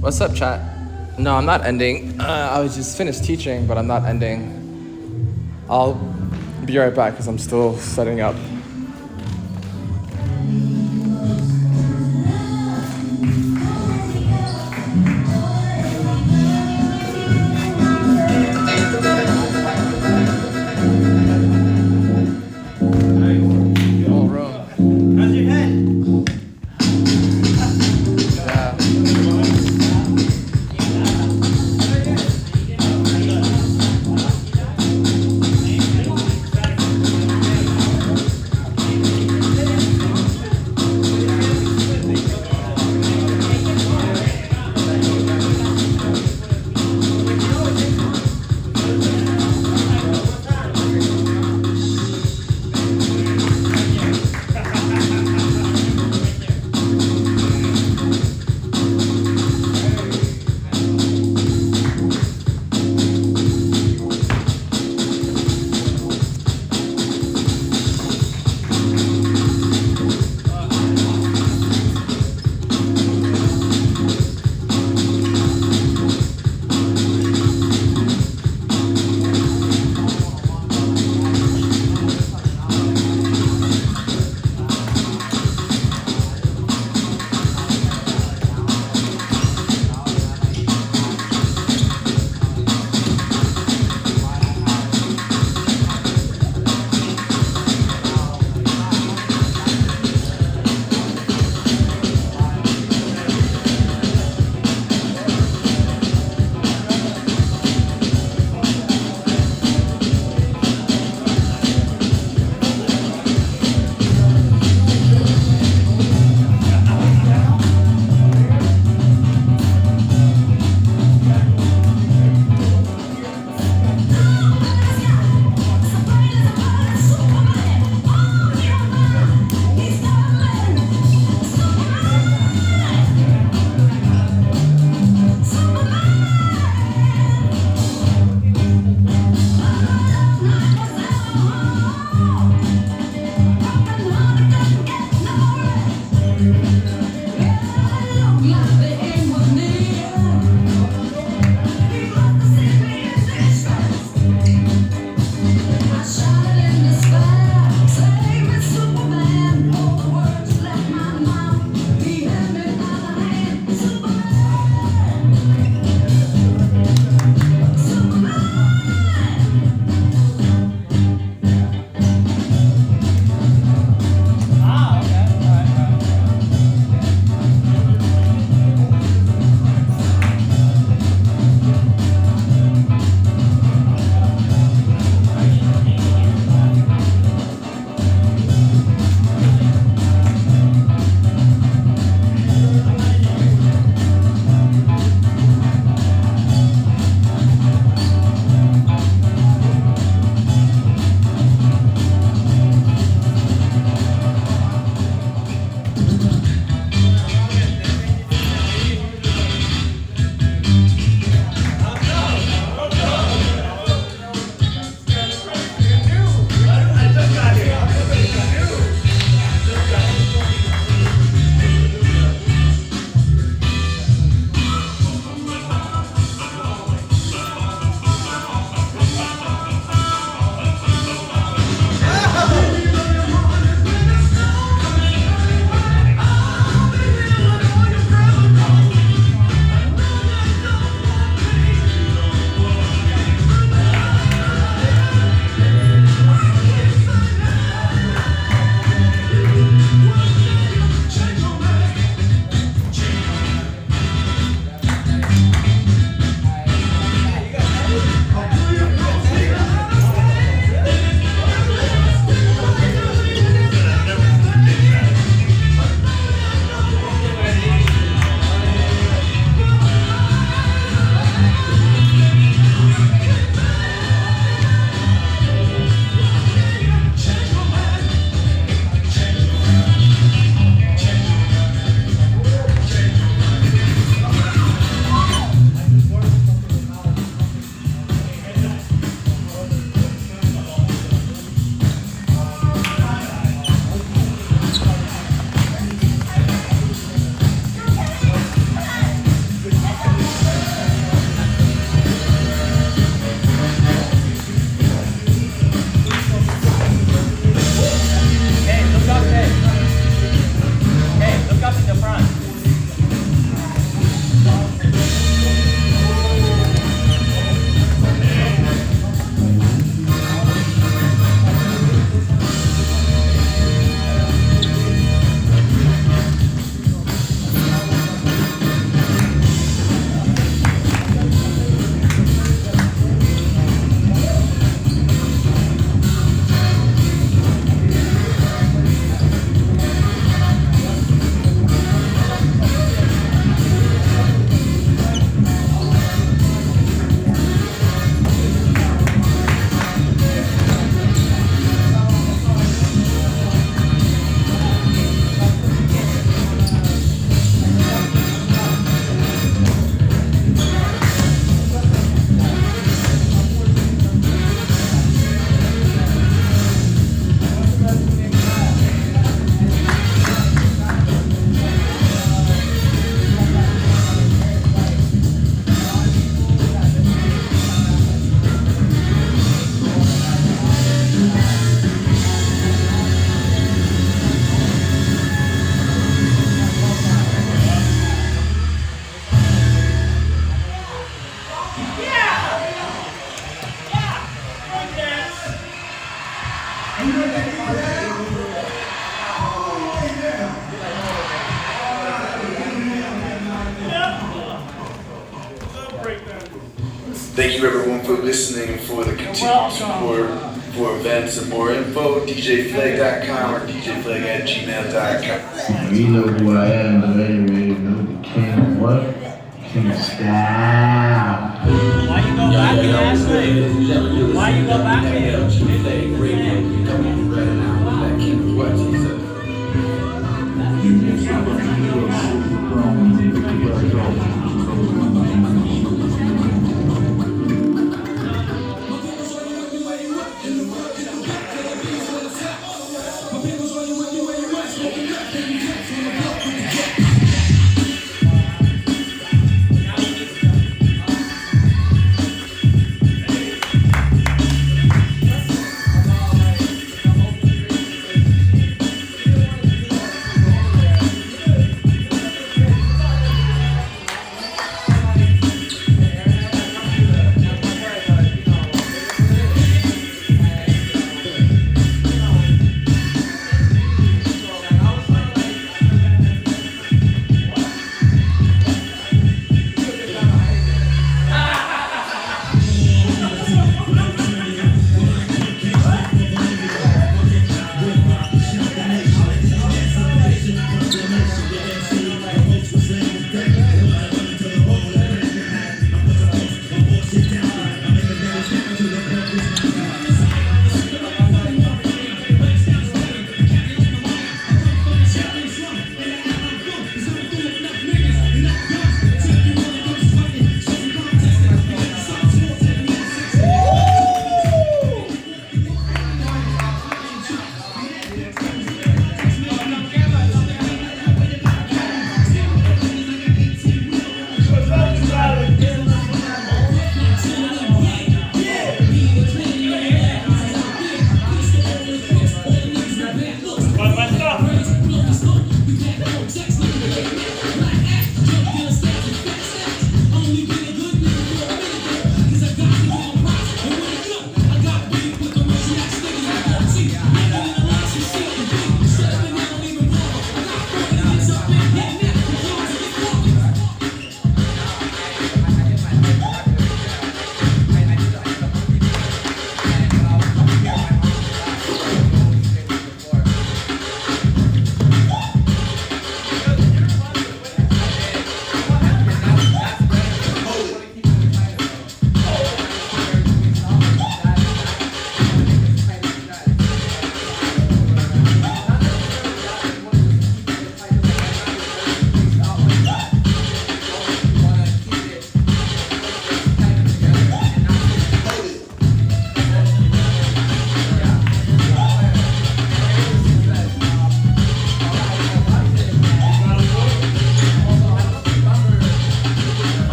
What's up, chat? No, I'm not ending. I was just finished teaching, but I'm not ending. I'll be right back because I'm still setting up. Full room. How's your head? Yeah. Thank you everyone for listening and for the continued support. For events and more info, djflag.com or djflag@gmail.com. You know who I am, but anyway, you know the king of what? King of style. Why you go back in last night? Why you go back in?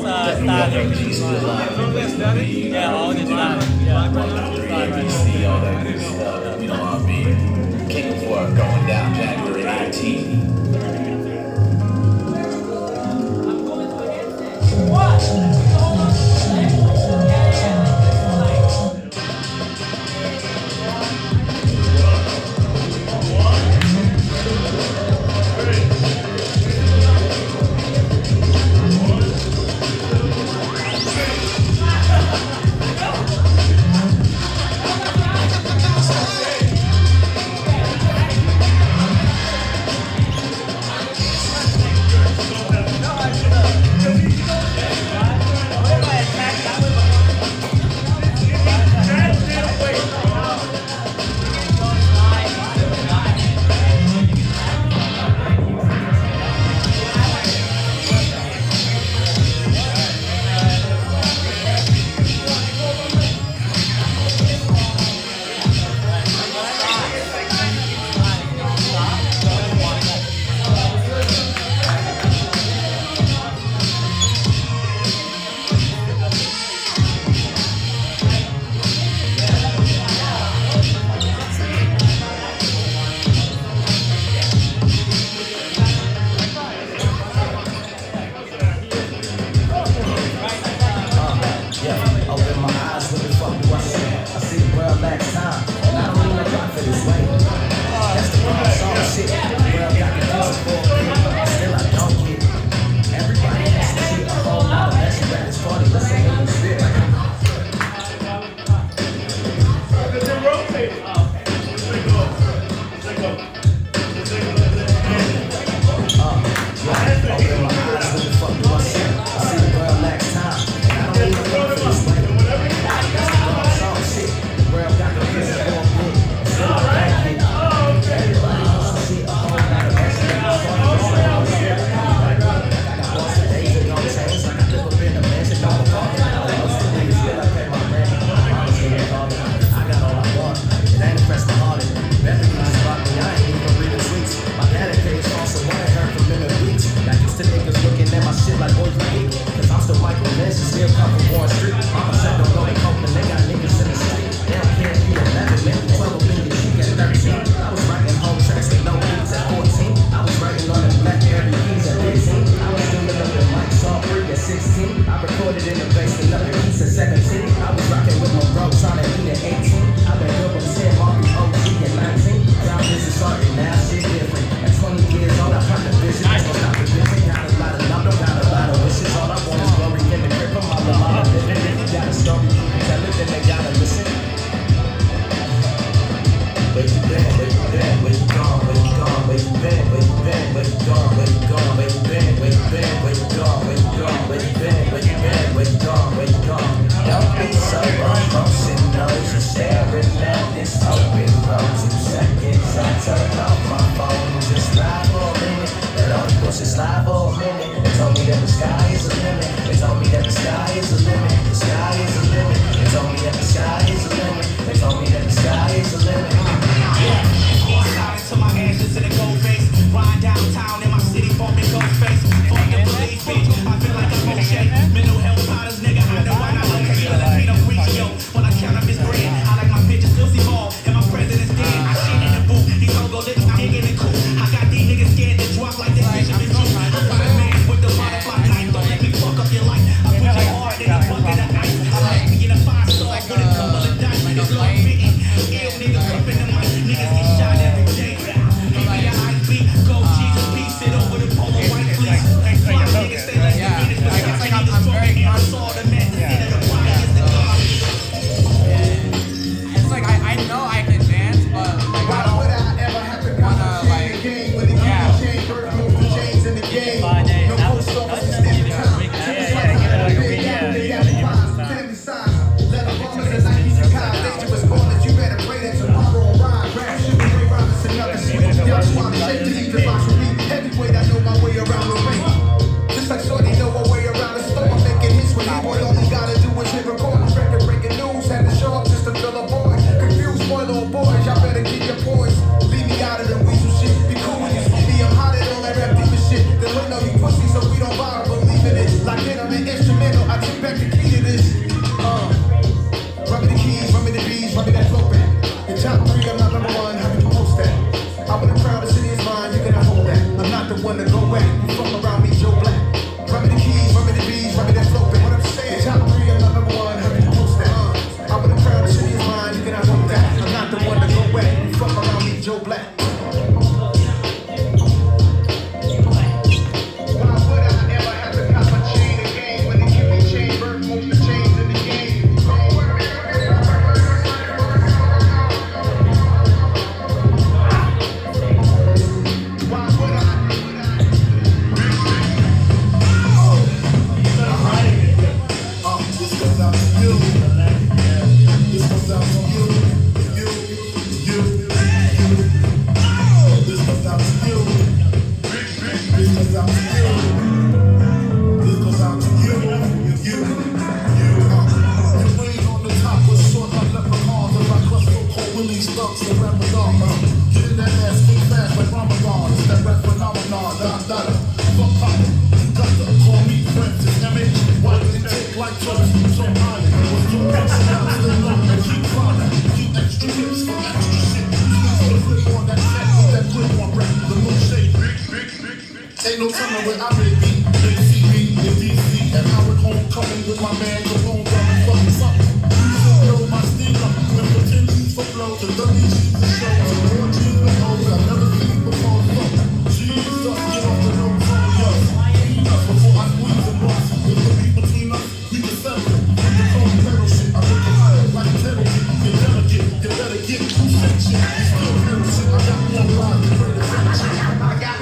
that's static. Yeah, all this static. Yeah. See all that good stuff, you know what I mean? King of Work going down January 19th. Cool. one to go at. You fuck around me, Joe Black. Run me the keys, run me the bees, run me that flow. What I'm saying, top 3, I'm not number 1, hurry to post that. I'm with the crowd, the city is mine, you cannot hold that. I'm not the one to go at. You fuck around me, Joe Black. Ain't no telling where I may be. They see me in DC and Howard homecoming with my man Capone drumming fucking something. You should know my steel up with potentials for flow to 30 G's to show to 4 G's with O's I've never seen before. Jesus, get off the road from us. Before I squeeze the box, with the beat between us, we can settle it. With the cold metal shit, I look higher like a kettle shit. You better get two shit. You still metal shit. I got more live than great adventure. I got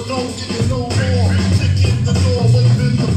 Don't get no more. Kick in the door, wave in the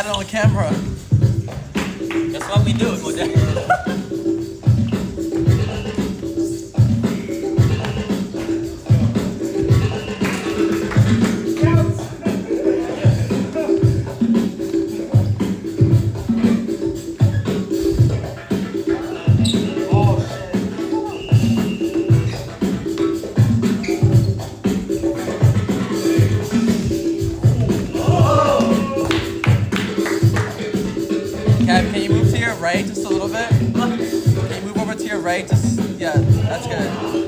got it on camera. That's what we do at Modega. Can you move to your right just a little bit? Can you move over to your right? Just, yeah, that's good.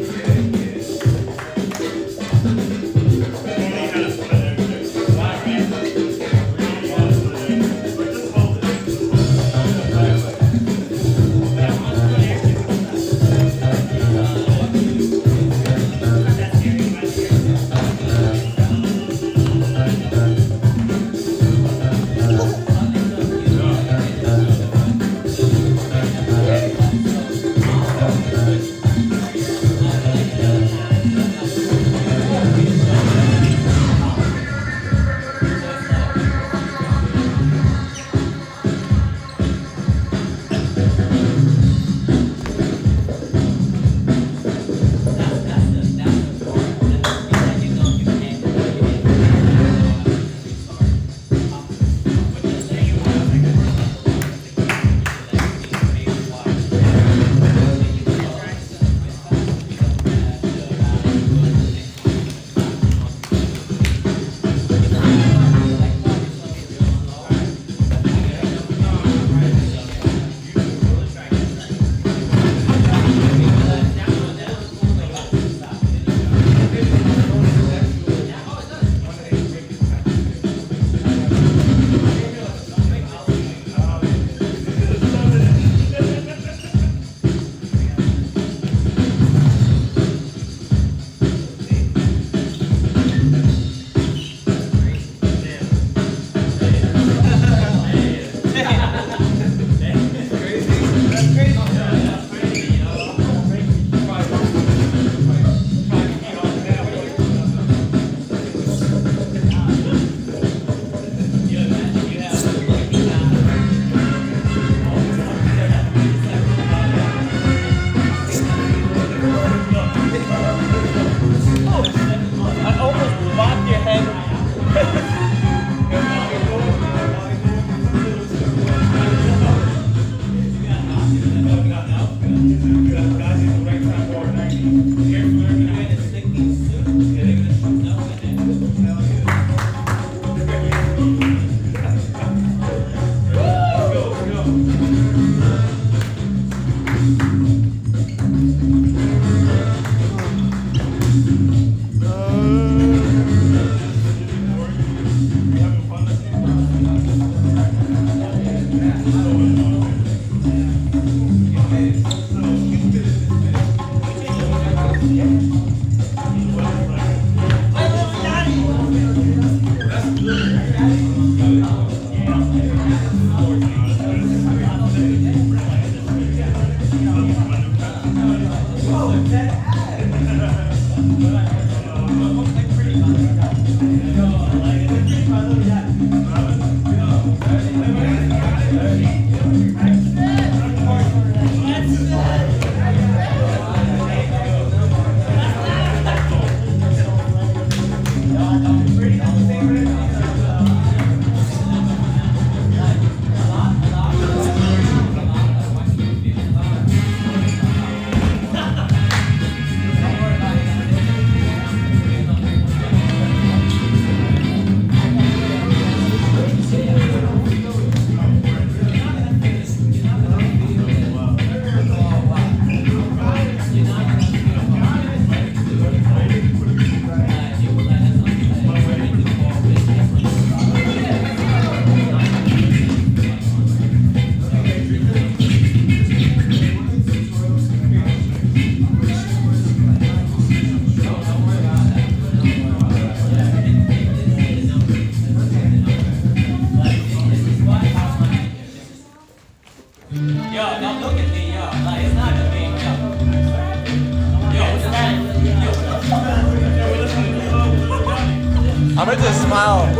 I'm ready to smile.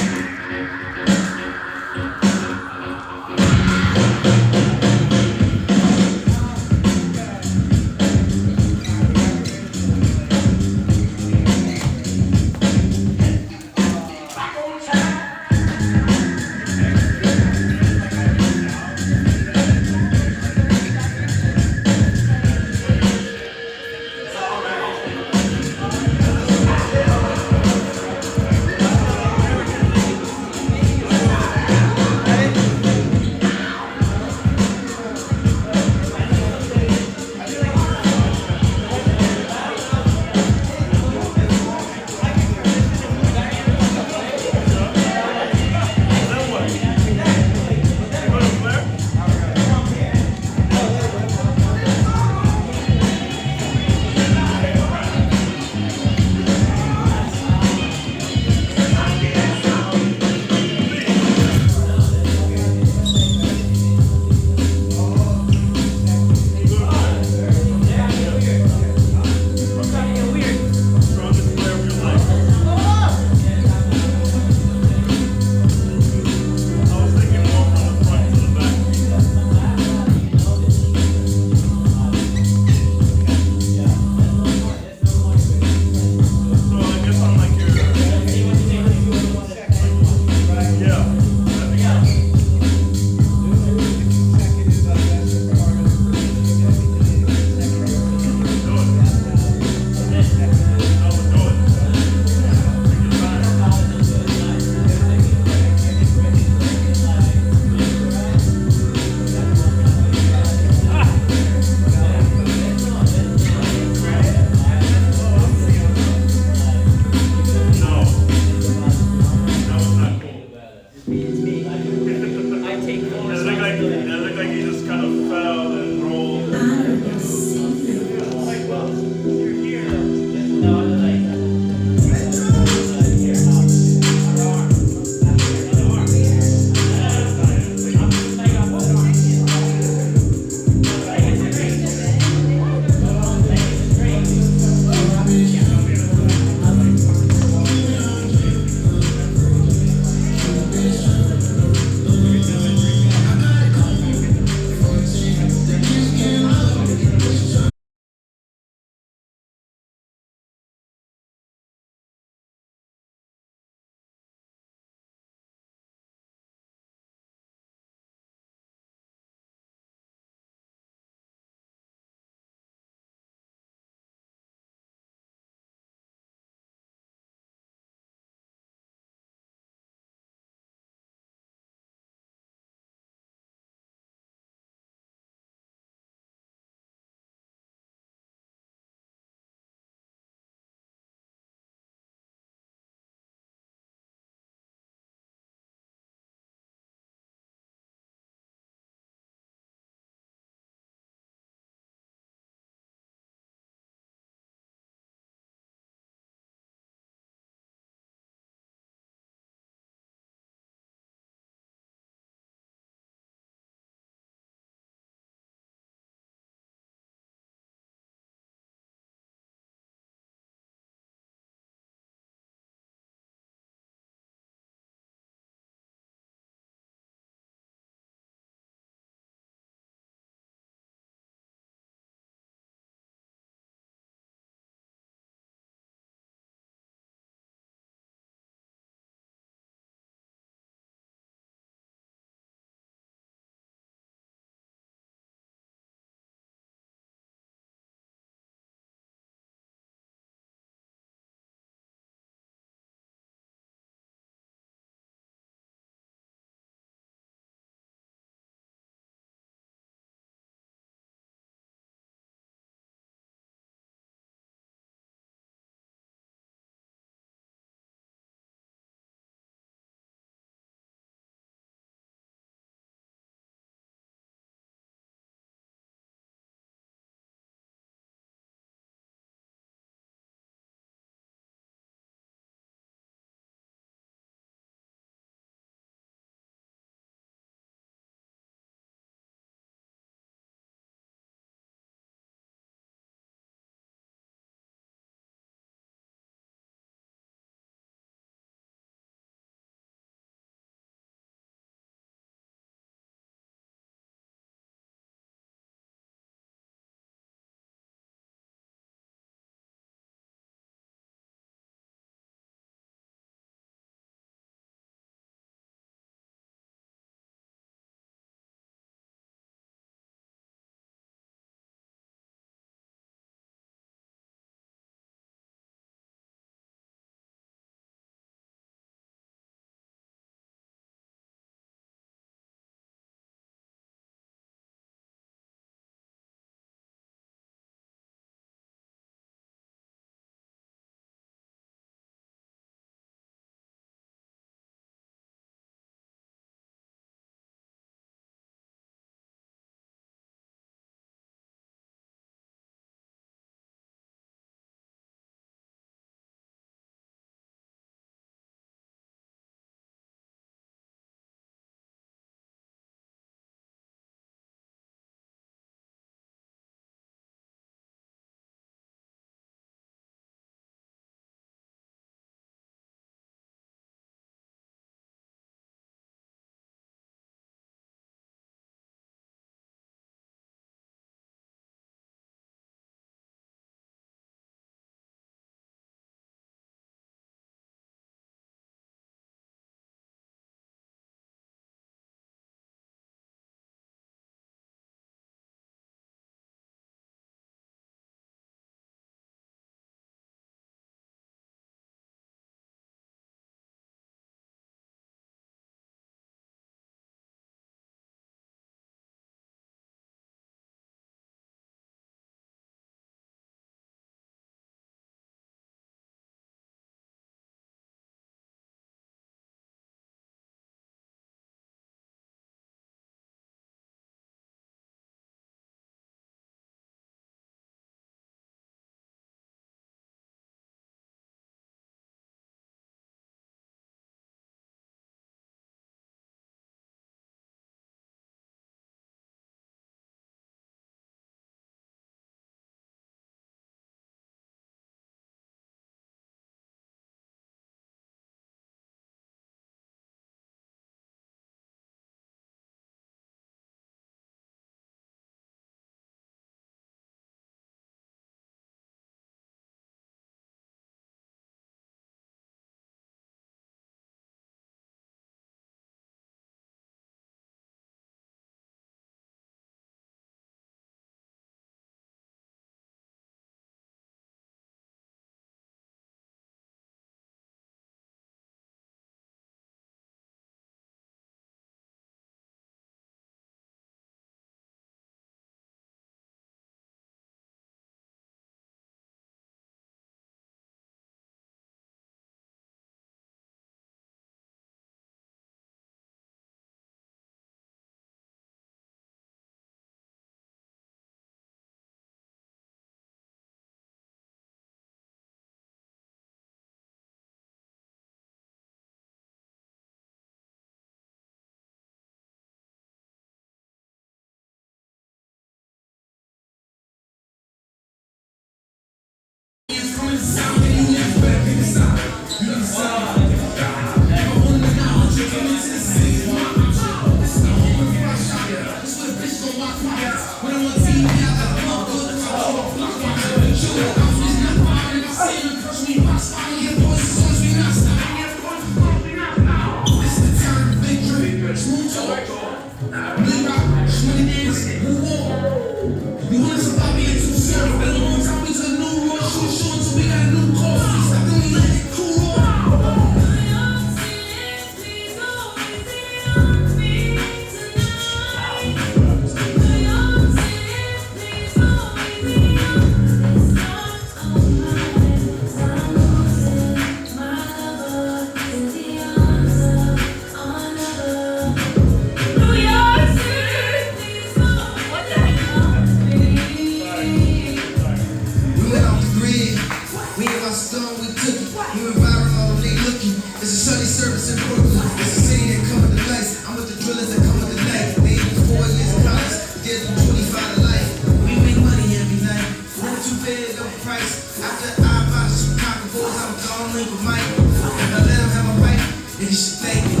phone link with Mike. If I let him have my mic, then he should thank me.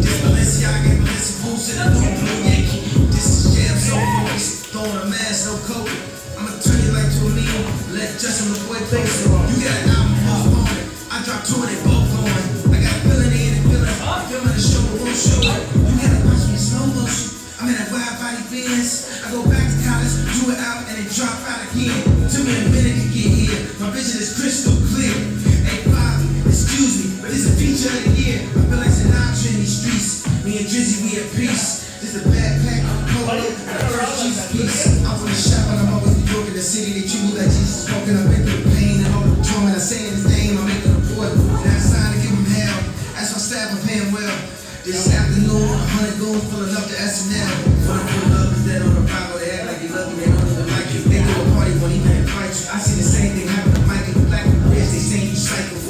This Balenciaga and Balenci boots in a new blue Yankee. This is jam so focused, throwing a mask, no coke. I'ma turn you like to a meme, let Justin the boy play so. You got an album postponed, I dropped 2 and they both going. I got a feeling they in the feeling, filming the show but won't show it. You gotta watch me in slow motion, I'm in that wide body Benz. I go back to college, do it out and then drop out again. Took me a minute to get here, my vision is crystal clear. Hey Bobby, excuse me, but this is a feature of the year. I feel like Sinatra in these streets, me and Drizzy, we at peace. This a backpack, polo, and the first Jesus piece. I'm from the shop and I'm always New York in the city. They treat me like Jesus spoken. I've been through the pain and all the trauma. I say in his name, I make a report. And I sign to give him hell. That's my staff, I'm paying well. This afternoon, 100 goons pulling up to SNL. For the good love is dead on the Bible. They act like you love me, they don't even like you. They go to a party, won't even invite you. I see the same thing happen to Mike and Black and Rich. They saying you psycho.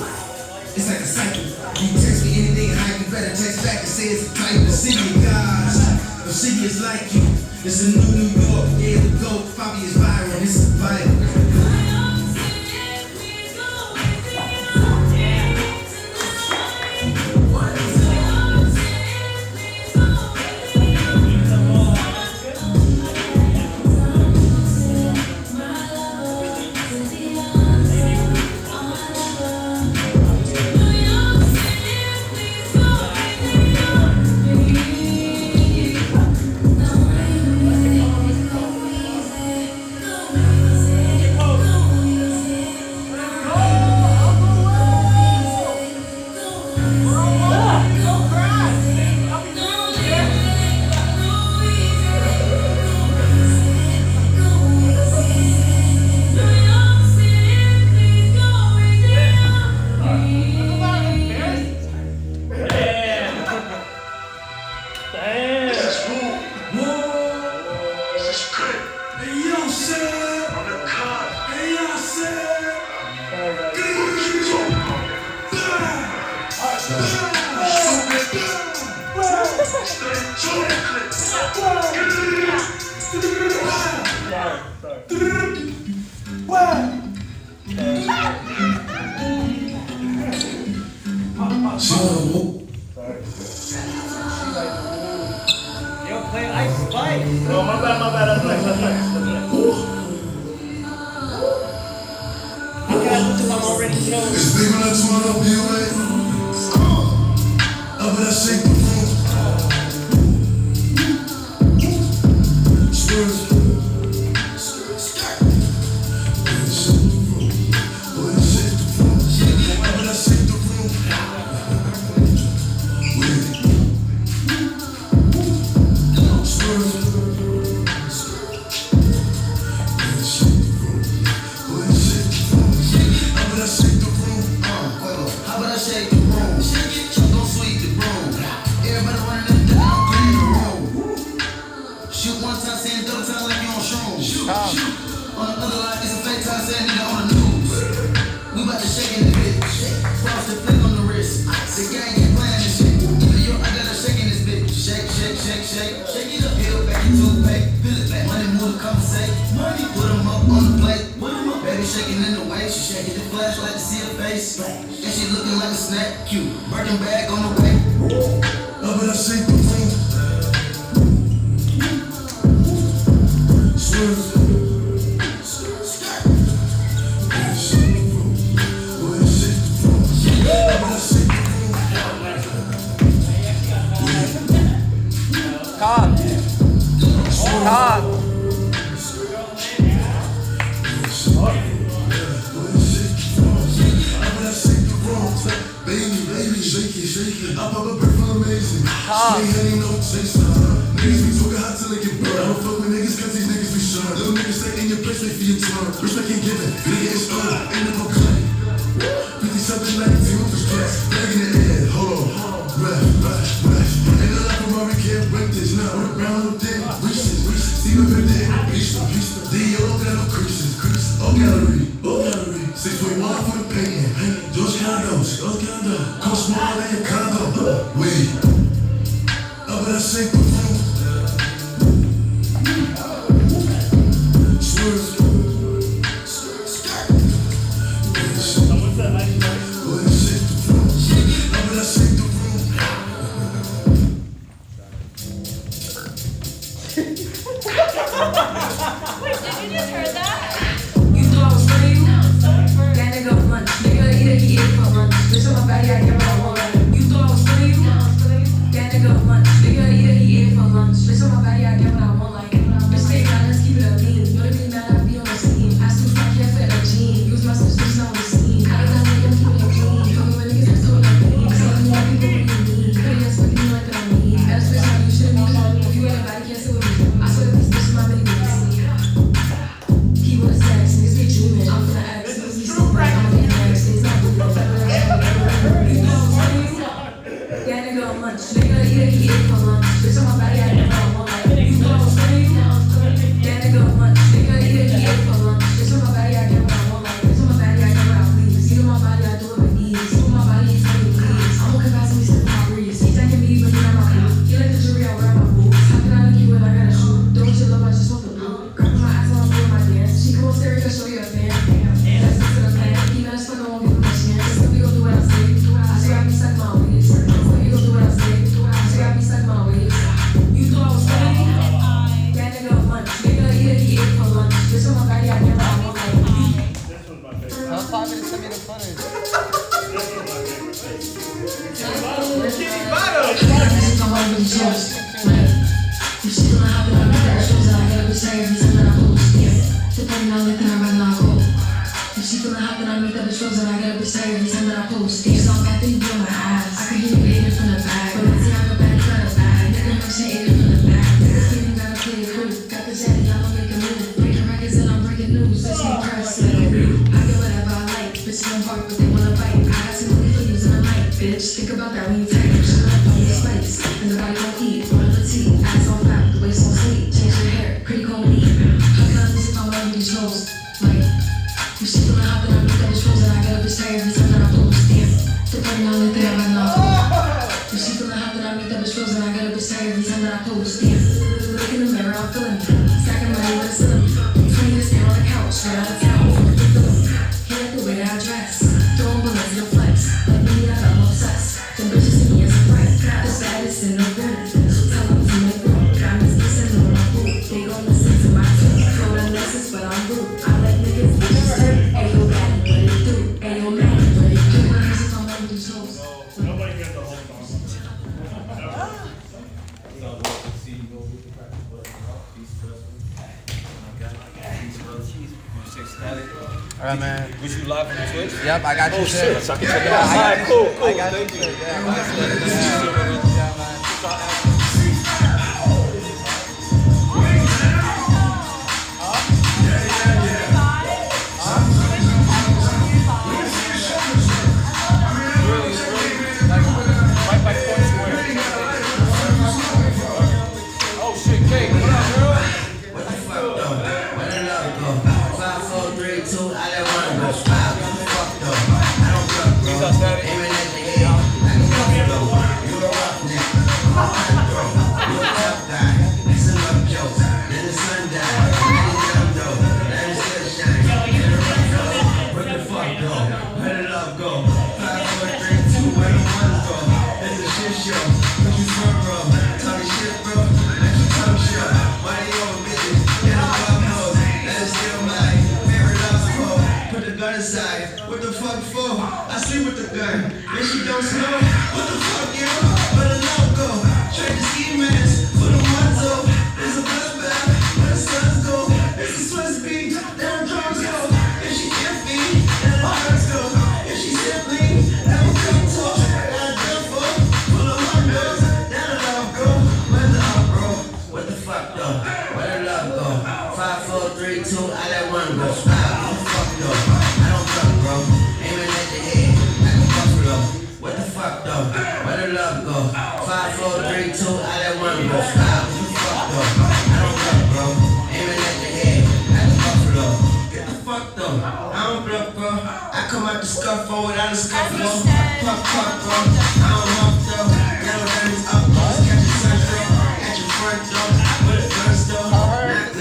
It's like a cycle. You text me anything and hype, you better text back and say it's a type. The city of God, the city is like you. It's a new New York, yeah, the GOAT. Bobby is viral, this is vital. What's that? I really chose. Like, if she feeling hot, then I make that shows that I gotta be say every time that I post. Yeah, depending on it, then I rather not go. If she feeling hot, then I make that shows that I gotta be say every time that I post. These all got things on my eyes. I can hear you hating from the back, but it's not a bad, got a bag. Nigga, I'm saying it from the back. This feeling gotta play it cool. Got the zaddy, I'ma make a move. Breaking records and I'm breaking news. This ain't press, let it read. I get whatever I like. Bitches don't bark, but they wanna bite. I got some money for using the mic, bitch. Think about that when you type. Shut up, on your spice. And the body won't eat. One of the tea. Ass on flat, the waist on sleep. Change your hair, pretty cold neat. How can I lose if I'm wearing these shows? Like, if she feeling hot, then I make that bitch shows. And I gotta bitch tired every time that I post. Damn, depending on it, then I rather not go. If she feeling hot, then I make that bitch shows. And I gotta bitch tired every time that I post. Damn, look in the mirror, I'm feeling me. Stacking money with a cylinder. 20 to stand on the couch, right out of town. He like the way that I dress. Throwing bullets in the flex. Like me, I'm obsessed. Them bitches see me as a threat. The baddest in the room. So tell them to make room. Got me kissing on my food. They gon' listen to my tune. Throw the lessons, but I'm rude. I let niggas bitches too. Ayo, bad, what it do? Ayo, man, what it do? When music on my new shows. Nobody gets the whole song. Alright, man. Was you live on the Twitch? Yep, I got you. Oh shit, so I can check it out. Alright, cool. I got Thank you. you. Yeah, man. Right by Point Square. Oh shit, Kate, what up, girl? What the fuck though? Where the love go? 5, 4, 3, 2, I let one go. Smile, what the fuck though? I don't fuck, bro. Aiming at the head, like a buffalo. You a roughneck, I'm a cutthroat. You a tough guy, that's enough jokes. Then the sun died, I didn't get them though. Let it still shine, get a rough flow. What the fuck though? Where the love go? 5, 4, 3, 2, where the ones go? It's a shit show, what you from, bro? Talking shit, bro, let your tongue shut. Money over bitches, get a fuck nose. Let it steal mine, favorite love support. Put the gun aside, what the fuck for? I sleep with the gun, and she don't snow. What the fuck, yo? Where the love go? Trade the ski mask for the ones up. There's a bloodbath, where the suns go. It's a Swiss beat, down drums go. If she iffy, then the hearts go. If she simply, then we come talk. Got a gun for, full of windows. Down the love go, where's the up, bro? What the fuck though? Where the love go? 5, 4, 3, 2, I let one go. Smile, what the fuck though? I don't fuck, bro. Aiming at the head, like a buffalo. What the fuck though? Where the love go? 5, 4, 3, 2, I let one go. Smile, what the fuck though? I don't fuck, bro. Aiming at the head, like a buffalo. Get the fuck though? I don't bluff, bro. I come out the scuffle without a scuffle. Fuck, bro. I don't walk though. Yellow diamonds up close, catch a sunset at your front door. With a gun store.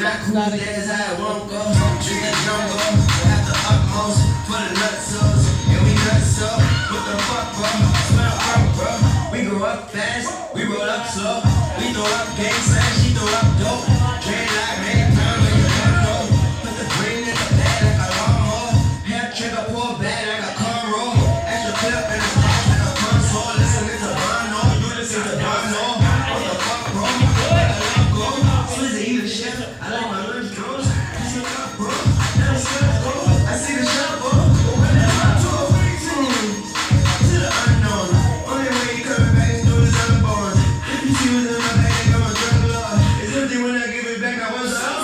Knock, who's there is how it won't go. Treat that jungle at the utmost for the nutsos. And we nuts up. What the fuck, bro? Smell up, bro. We grow up fast, we roll up slow. We throw up gang signs, she throw up dope. Dread like red crown when you don't know. Put the green in the bag like a lawnmower. Hair trigger, pull back like a car roll. Extra clip in the stash like a console. Listen to Bono, you listen to Bono. What the fuck, bro? Where the love go? Swizzy eat a shit. I like my lunch goes. Kiss me up, bro. Now it's good, go. I see the shovel. But where the love go? To the unknown. Only way you coming back is through the unborn. If you see what's in my bag, I'm a drug lord. It's empty when I give it back. I want some.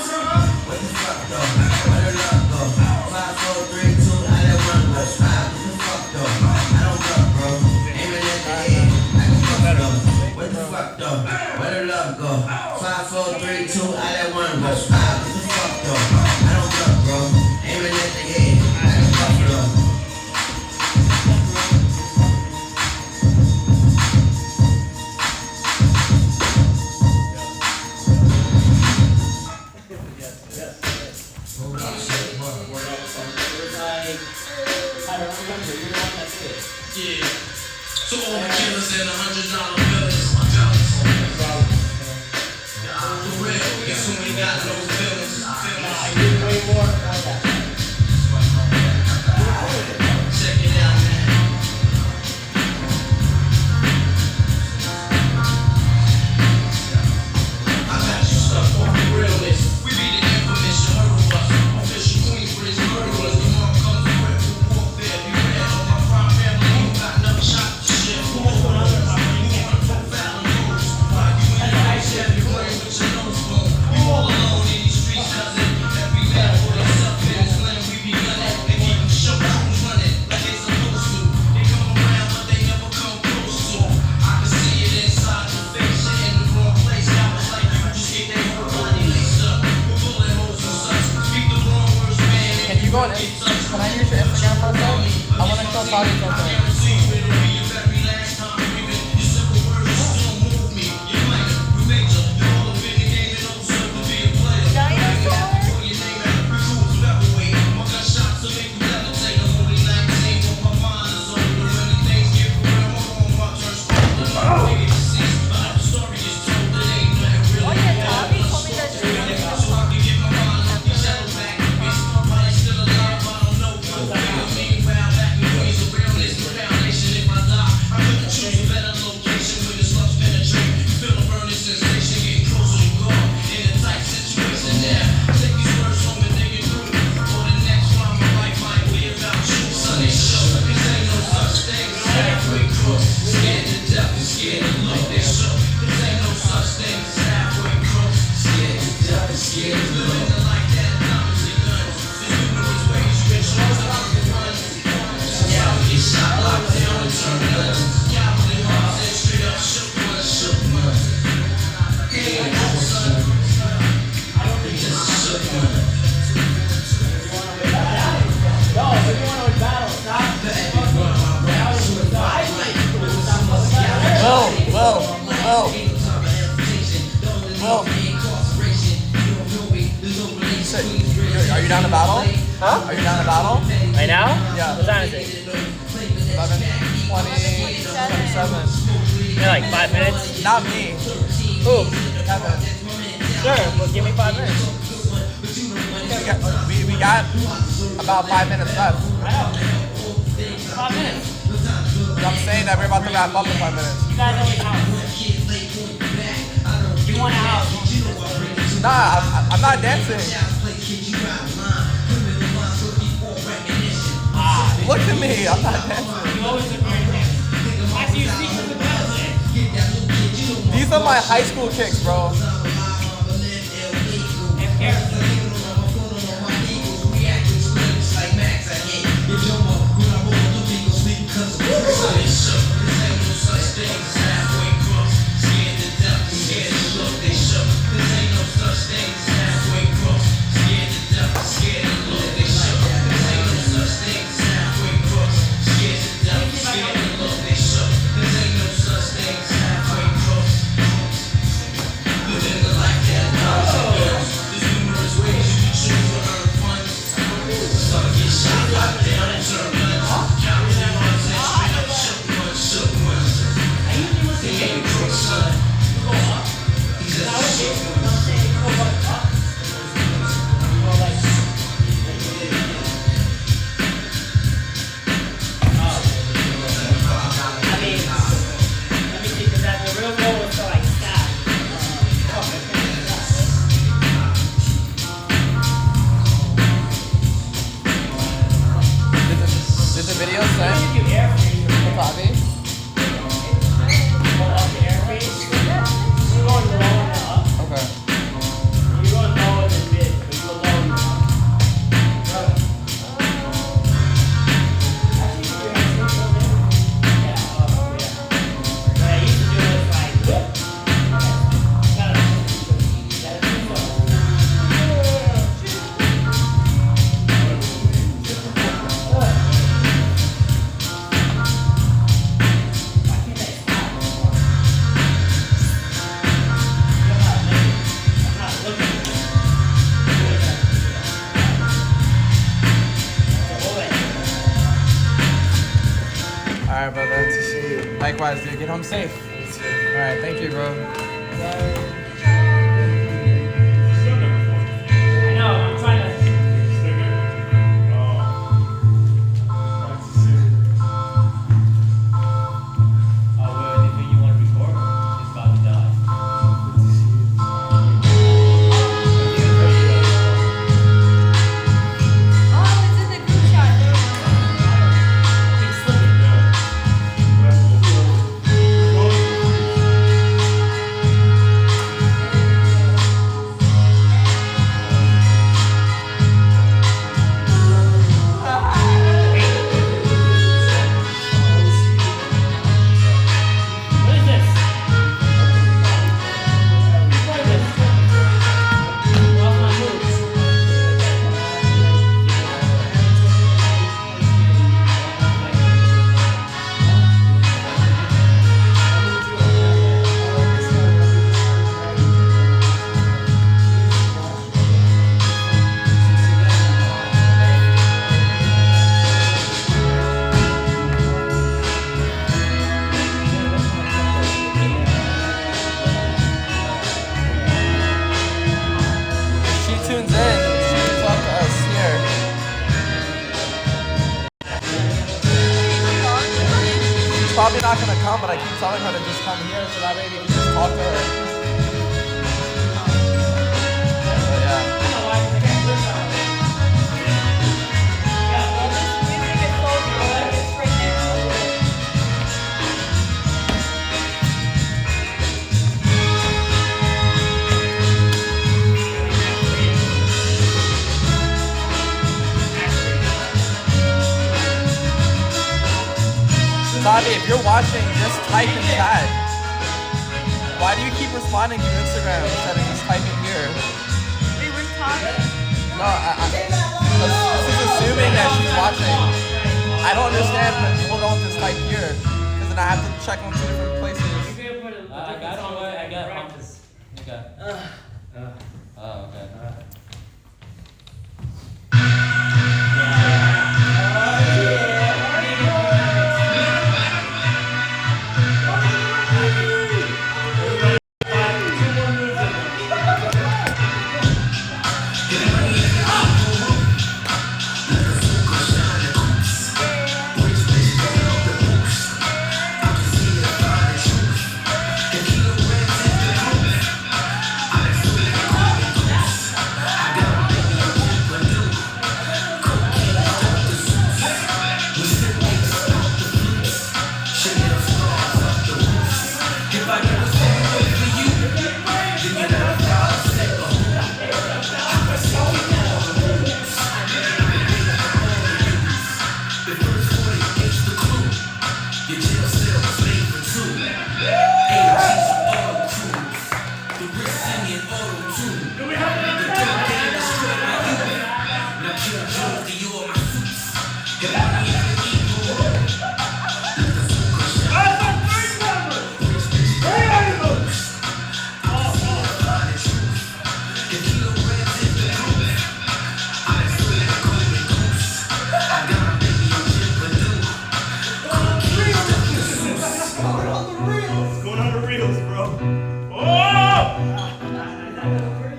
What the fuck though? Where the love go? 5, 4, 3, 2, I let one go. Smile. What the fuck though? I don't fuck, bro. Aiming at the head, like a buffalo. What the fuck though? Where the love go? 5, 4, 3, 2, I let one go. Smile. What the fuck though? I don't fuck, bro. Aiming at the head, like a buffalo. Yeah. So all the killers and $100 bills. For real, guess who ain't got no feelings? Check it out, man. Shit, are you down to battle? Huh? Are you down to battle? Right now? Yeah. What time is it? 11, 20, 27. In like 5 minutes? Not me. Who? Kevin. Sure, well give me 5 minutes. We got about 5 minutes left. I know. 5 minutes. I'm saying that we're about to wrap up in 5 minutes. You guys always house. You want a house? Nah, I'm not dancing. Look at me, I'm not dancing. You always look great at dance. Actually, you speak with the dance. These are my high school kicks, bro. Alright, brother. Good to see you. Likewise, dude. Get home safe. Alright, thank you, bro. I know, I'm trying to. Probably not gonna come, but I keep telling her to just come here so that way we can just talk to her. But yeah. Bobby, if you're watching, just type in chat. Why do you keep responding to Instagram instead of just typing here? We were talking. No, this is assuming that she's watching. I don't understand when people don't just type here, because then I have to check on 2 different places. I got one. I got pumpers. Okay. Oh, okay.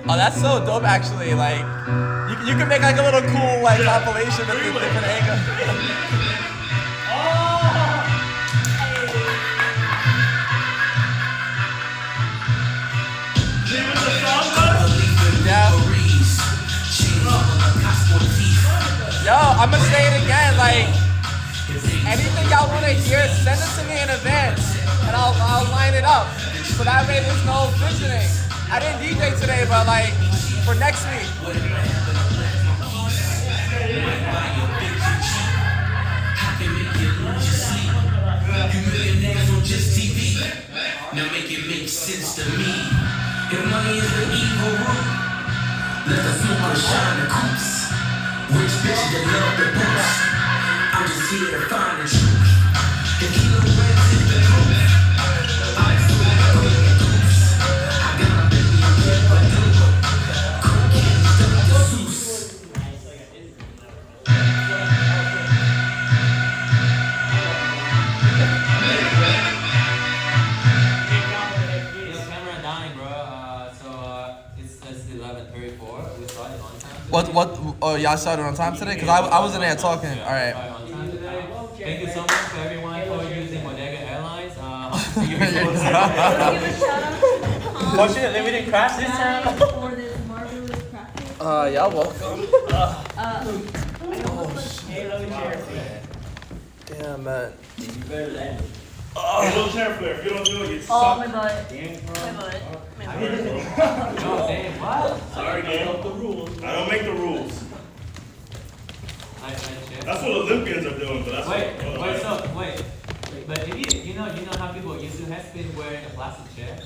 Oh, that's so dope actually, like, you can make like a little cool like compilation of the different angles. Yo, I'ma say it again, like, anything y'all wanna hear, send it to me in advance, and I'll line it up, so that way there's no fidgeting. I didn't DJ today, but like, for next week. You millionaires on just TV. Now make it make sense to me. If money is the evil root, let the smoker shine the coops. Rich bitches that love the boost. I'm just here to find the truth. The kilo reds is the truth. I swear to God, I got a billion jet for do. Cocaine stuck to Zeus. What? Oh, y'all started on time today? Cause I wasn't there talking. All right. Thank you so much for everyone for using Modega Airlines. Fortunately, we didn't crash this time. For this marvelous practice. Y'all welcome. Damn, man. Hey, little chair flare, if you don't do it, you suck. Oh, my butt. My butt. Oh, damn, what? Sorry, Dan. I don't make the rules. That's what Olympians are doing, but that's Wait. But if you know how people used to have been wearing a plastic chair?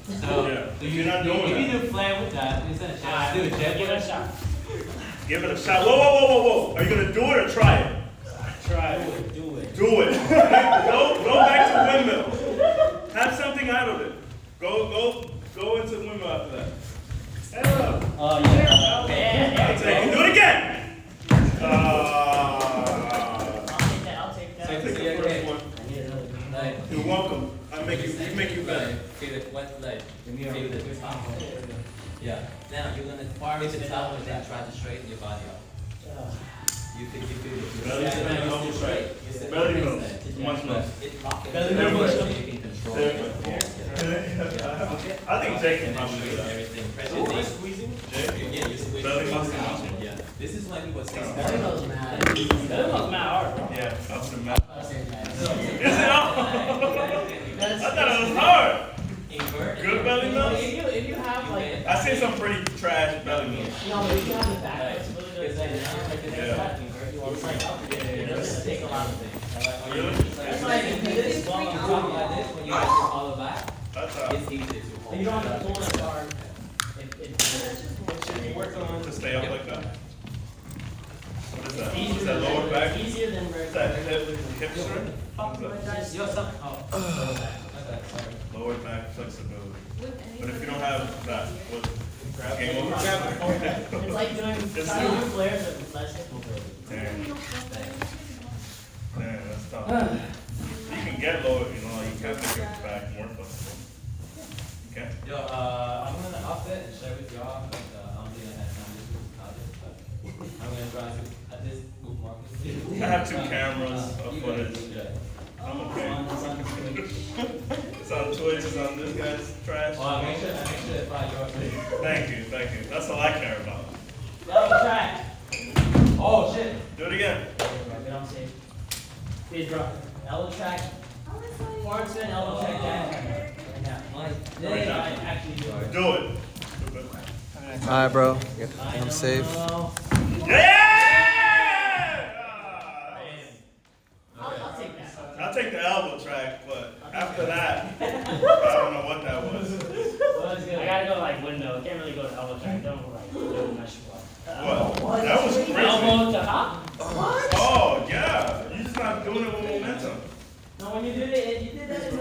So, Yeah, if you're not doing if you that. do flair with that, instead of chair, do a chair. Give it a shot. Give it a shot. Whoa. Are you going to do it or try it? Try it. Do it. Do it. Go back to windmill. Have something out of it. Go into windmill after that. Stand up. Oh, yeah. I'll take it. Do it again. I'll take that. Take the first one. You're welcome. I make you better. Feel it wet leg. Feel the top. Yeah. Now you're gonna make the top and then try to straighten your body up. You feel Belly moves straight. Belly moves. Much less. Belly moves. You can control it. I think Jake can probably do that. Who is squeezing? Jake? Yeah, you're squeezing. Belly moves. Yeah. This is why people say Belly moves mad. Belly moves mad hard, bro. Yeah, that's the math. Is it all? I thought it was hard. Good belly moves? If you have like, I seen some pretty trash belly moves. no, but if you have the back, it's really good. Like the next Yeah. it doesn't take a lot of things. That's why if you do this while you talk like this, when you actually follow back, it's easy to hold. You don't have to pull it hard. Can you work on to stay up like that? What is that? Easier Is that than lower regular- back? easier than Is regular. that hip strength? Yo, some. Oh. Lower back flexibility. But if you don't have that, what? Game over. It's like doing Just some do it. flares with less mobility. Damn. Damn, that's tough. You can get lower, you know, you can make your back more flexible. Okay? Yo, I'm gonna up it and share with y'all, but I don't think I have time this week but I'm gonna try to at this move market. I have 2 cameras of footage. I'm okay. It's on Twitch, it's on this guy's trash. Well, make sure to find yours. Thank you. That's all I care about. Yellow track. Oh shit. Do it again. Get on safe. Please drop. Yellow track. Forward spin, elbow check, down. Actually do it. Do it. Alright, bro. I'm safe. I'll take the elbow track, but after that, I don't know what that was. I gotta go like window. Can't really go to elbow track. Don't like do mesh What? That was crazy. Elbow to hop. What? Oh, yeah. You're just not doing it with momentum. No, when you did it, you did that in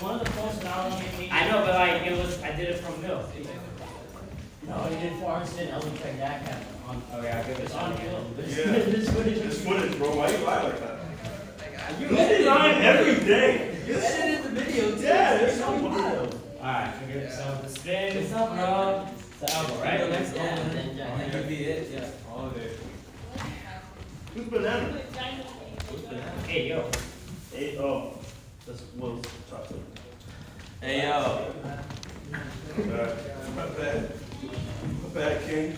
one of the posts that I was making. I know, but like it was, I did it from middle. No, you did forward spin, elbow check, that kind of. Okay, I'll give It's this on on film. Yeah. This footage. This footage, bro. Why you lie like that? You This is lying every day. You edited the video too. Yeah, There's it's no so video. Alright, okay, so the spin. It's up, bro. The elbow, right? Yeah, and then you beat it, yeah. All day. Who's banana? Hey, yo. Hey, oh. That's Will's chocolate. Hey, yo. My bad. My bad, King.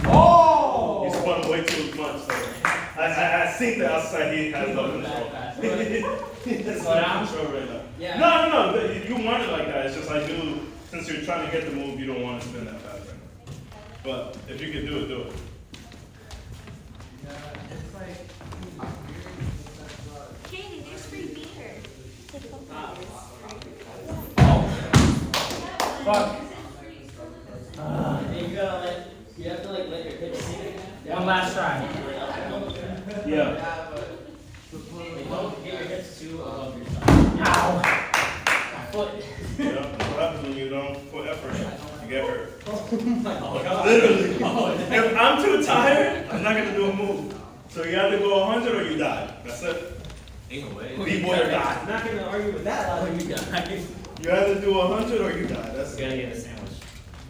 Oh! He spun way too much, though. I think that outside he has no control. He's no control right now. Yeah. No. You want it like that. It's just I do, since you're trying to get the move, you don't want to spin that fast right now. But if you can do it, do it. Katie, there's free beer. Fuck. You have to like let your hips sink. One last try. Yeah. Don't get your hips too above your side. Ow. Foot. Yeah, that's what happens when you don't put effort in. You get hurt. Oh my God. Literally. Oh, If I'm too tired, I'm not gonna do a move. So you either go 100 or you die. That's it. Ain't no way. B-boy or die. I'm not gonna argue with that. How you die? You either do 100 or you die. That's You gotta get a sandwich.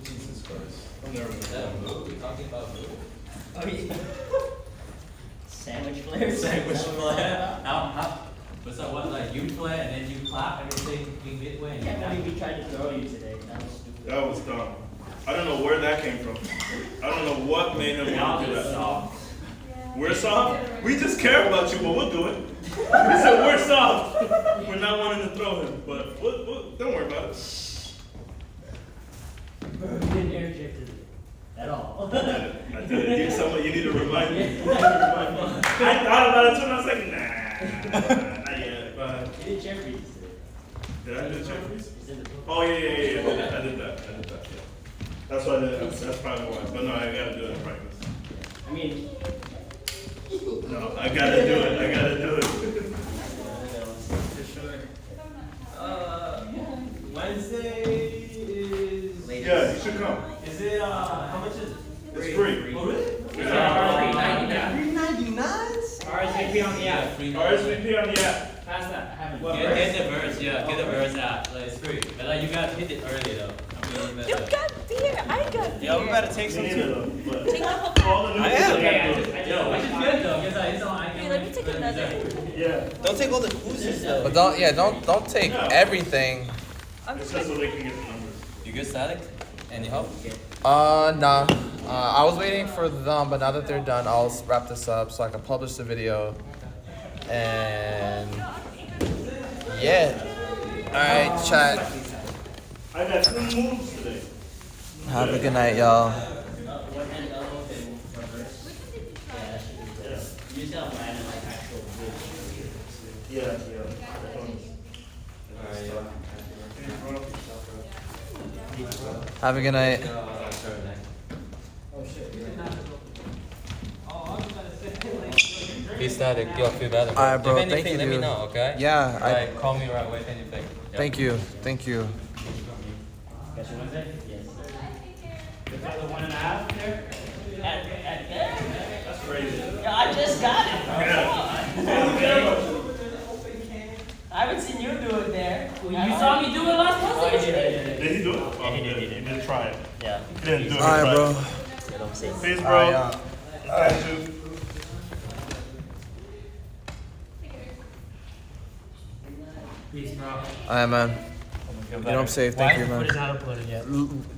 Jesus Christ. I'm never gonna Is that a move? We're talking about move? Oh yeah. Sandwich flares. Sandwich flare. How? What's that one like? You flare and then you clap everything in midway. And Can't believe we tried to throw you today. That was stupid. That was dumb. I don't know where that came from. I don't know what made him want to do that. Soft. We're soft? We just care about you, but we'll do it. We said we're soft. We're not wanting to throw him, but don't worry about it. You didn't air shift it at all. I did it. You need to remind me. I thought about it too, and I was like, nah, not yet. But You did chair freeze today. did I do check freeze? It's in the book. Oh yeah. I did that. Yeah. That's why I did it. That's probably why. But no, I gotta do it in practice. I mean, No, I gotta do it. Wednesday is. Yeah, you should come. Is it? How much is it? It's free. Oh really? $3.99. RSVP on the app. RSVP on the app. Pass that. I haven't. Get the birds, yeah. Get the birds out. Like, it's free. But like, you gotta hit it early though. You got beer. I got beer. Yeah, we better take some Me too. neither, though, but Take a whole pack. all the new I am. Yo, which is good though, because it's on. Wait, let me take another. Yeah. Don't take all the boosters though. But don't take everything. It's just so they can get the numbers. You good, Static? Any help? Nah. I was waiting for them, but now that they're done, I'll wrap this up so I can publish the video. And yeah. Alright, chat. I got 3 moves today. Have a good night, y'all. You just gotta land in like actual wood. Yeah. Have a good night. Oh shit. Oh, I was gonna say, like, Peace out. You'll feel better. Alright, bro. If anything, Thank you, let me dude. know, okay? Yeah, Like, call me right away if anything. Yeah. Thank you. Thank you. Guess you Wednesday? Yes. Is that the 1.5 there? That's crazy. Yeah, I just got it, bro. Yeah. I haven't seen you do it there. Well, you saw me do it last Wednesday. Did he do it? Yeah, he did. He did try it. Yeah. He didn't do it. Alright, bro. You know what I'm saying? Peace, bro. Catch you. Peace, bro. Alright, man. You know I'm safe. Thank you, Why? man. What is not uploaded yet?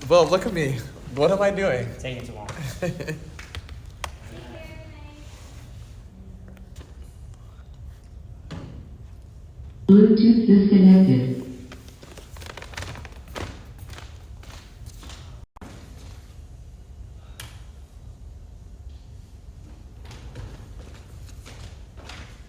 Well, look at me. What am I doing? Taking too long. Bluetooth disconnected.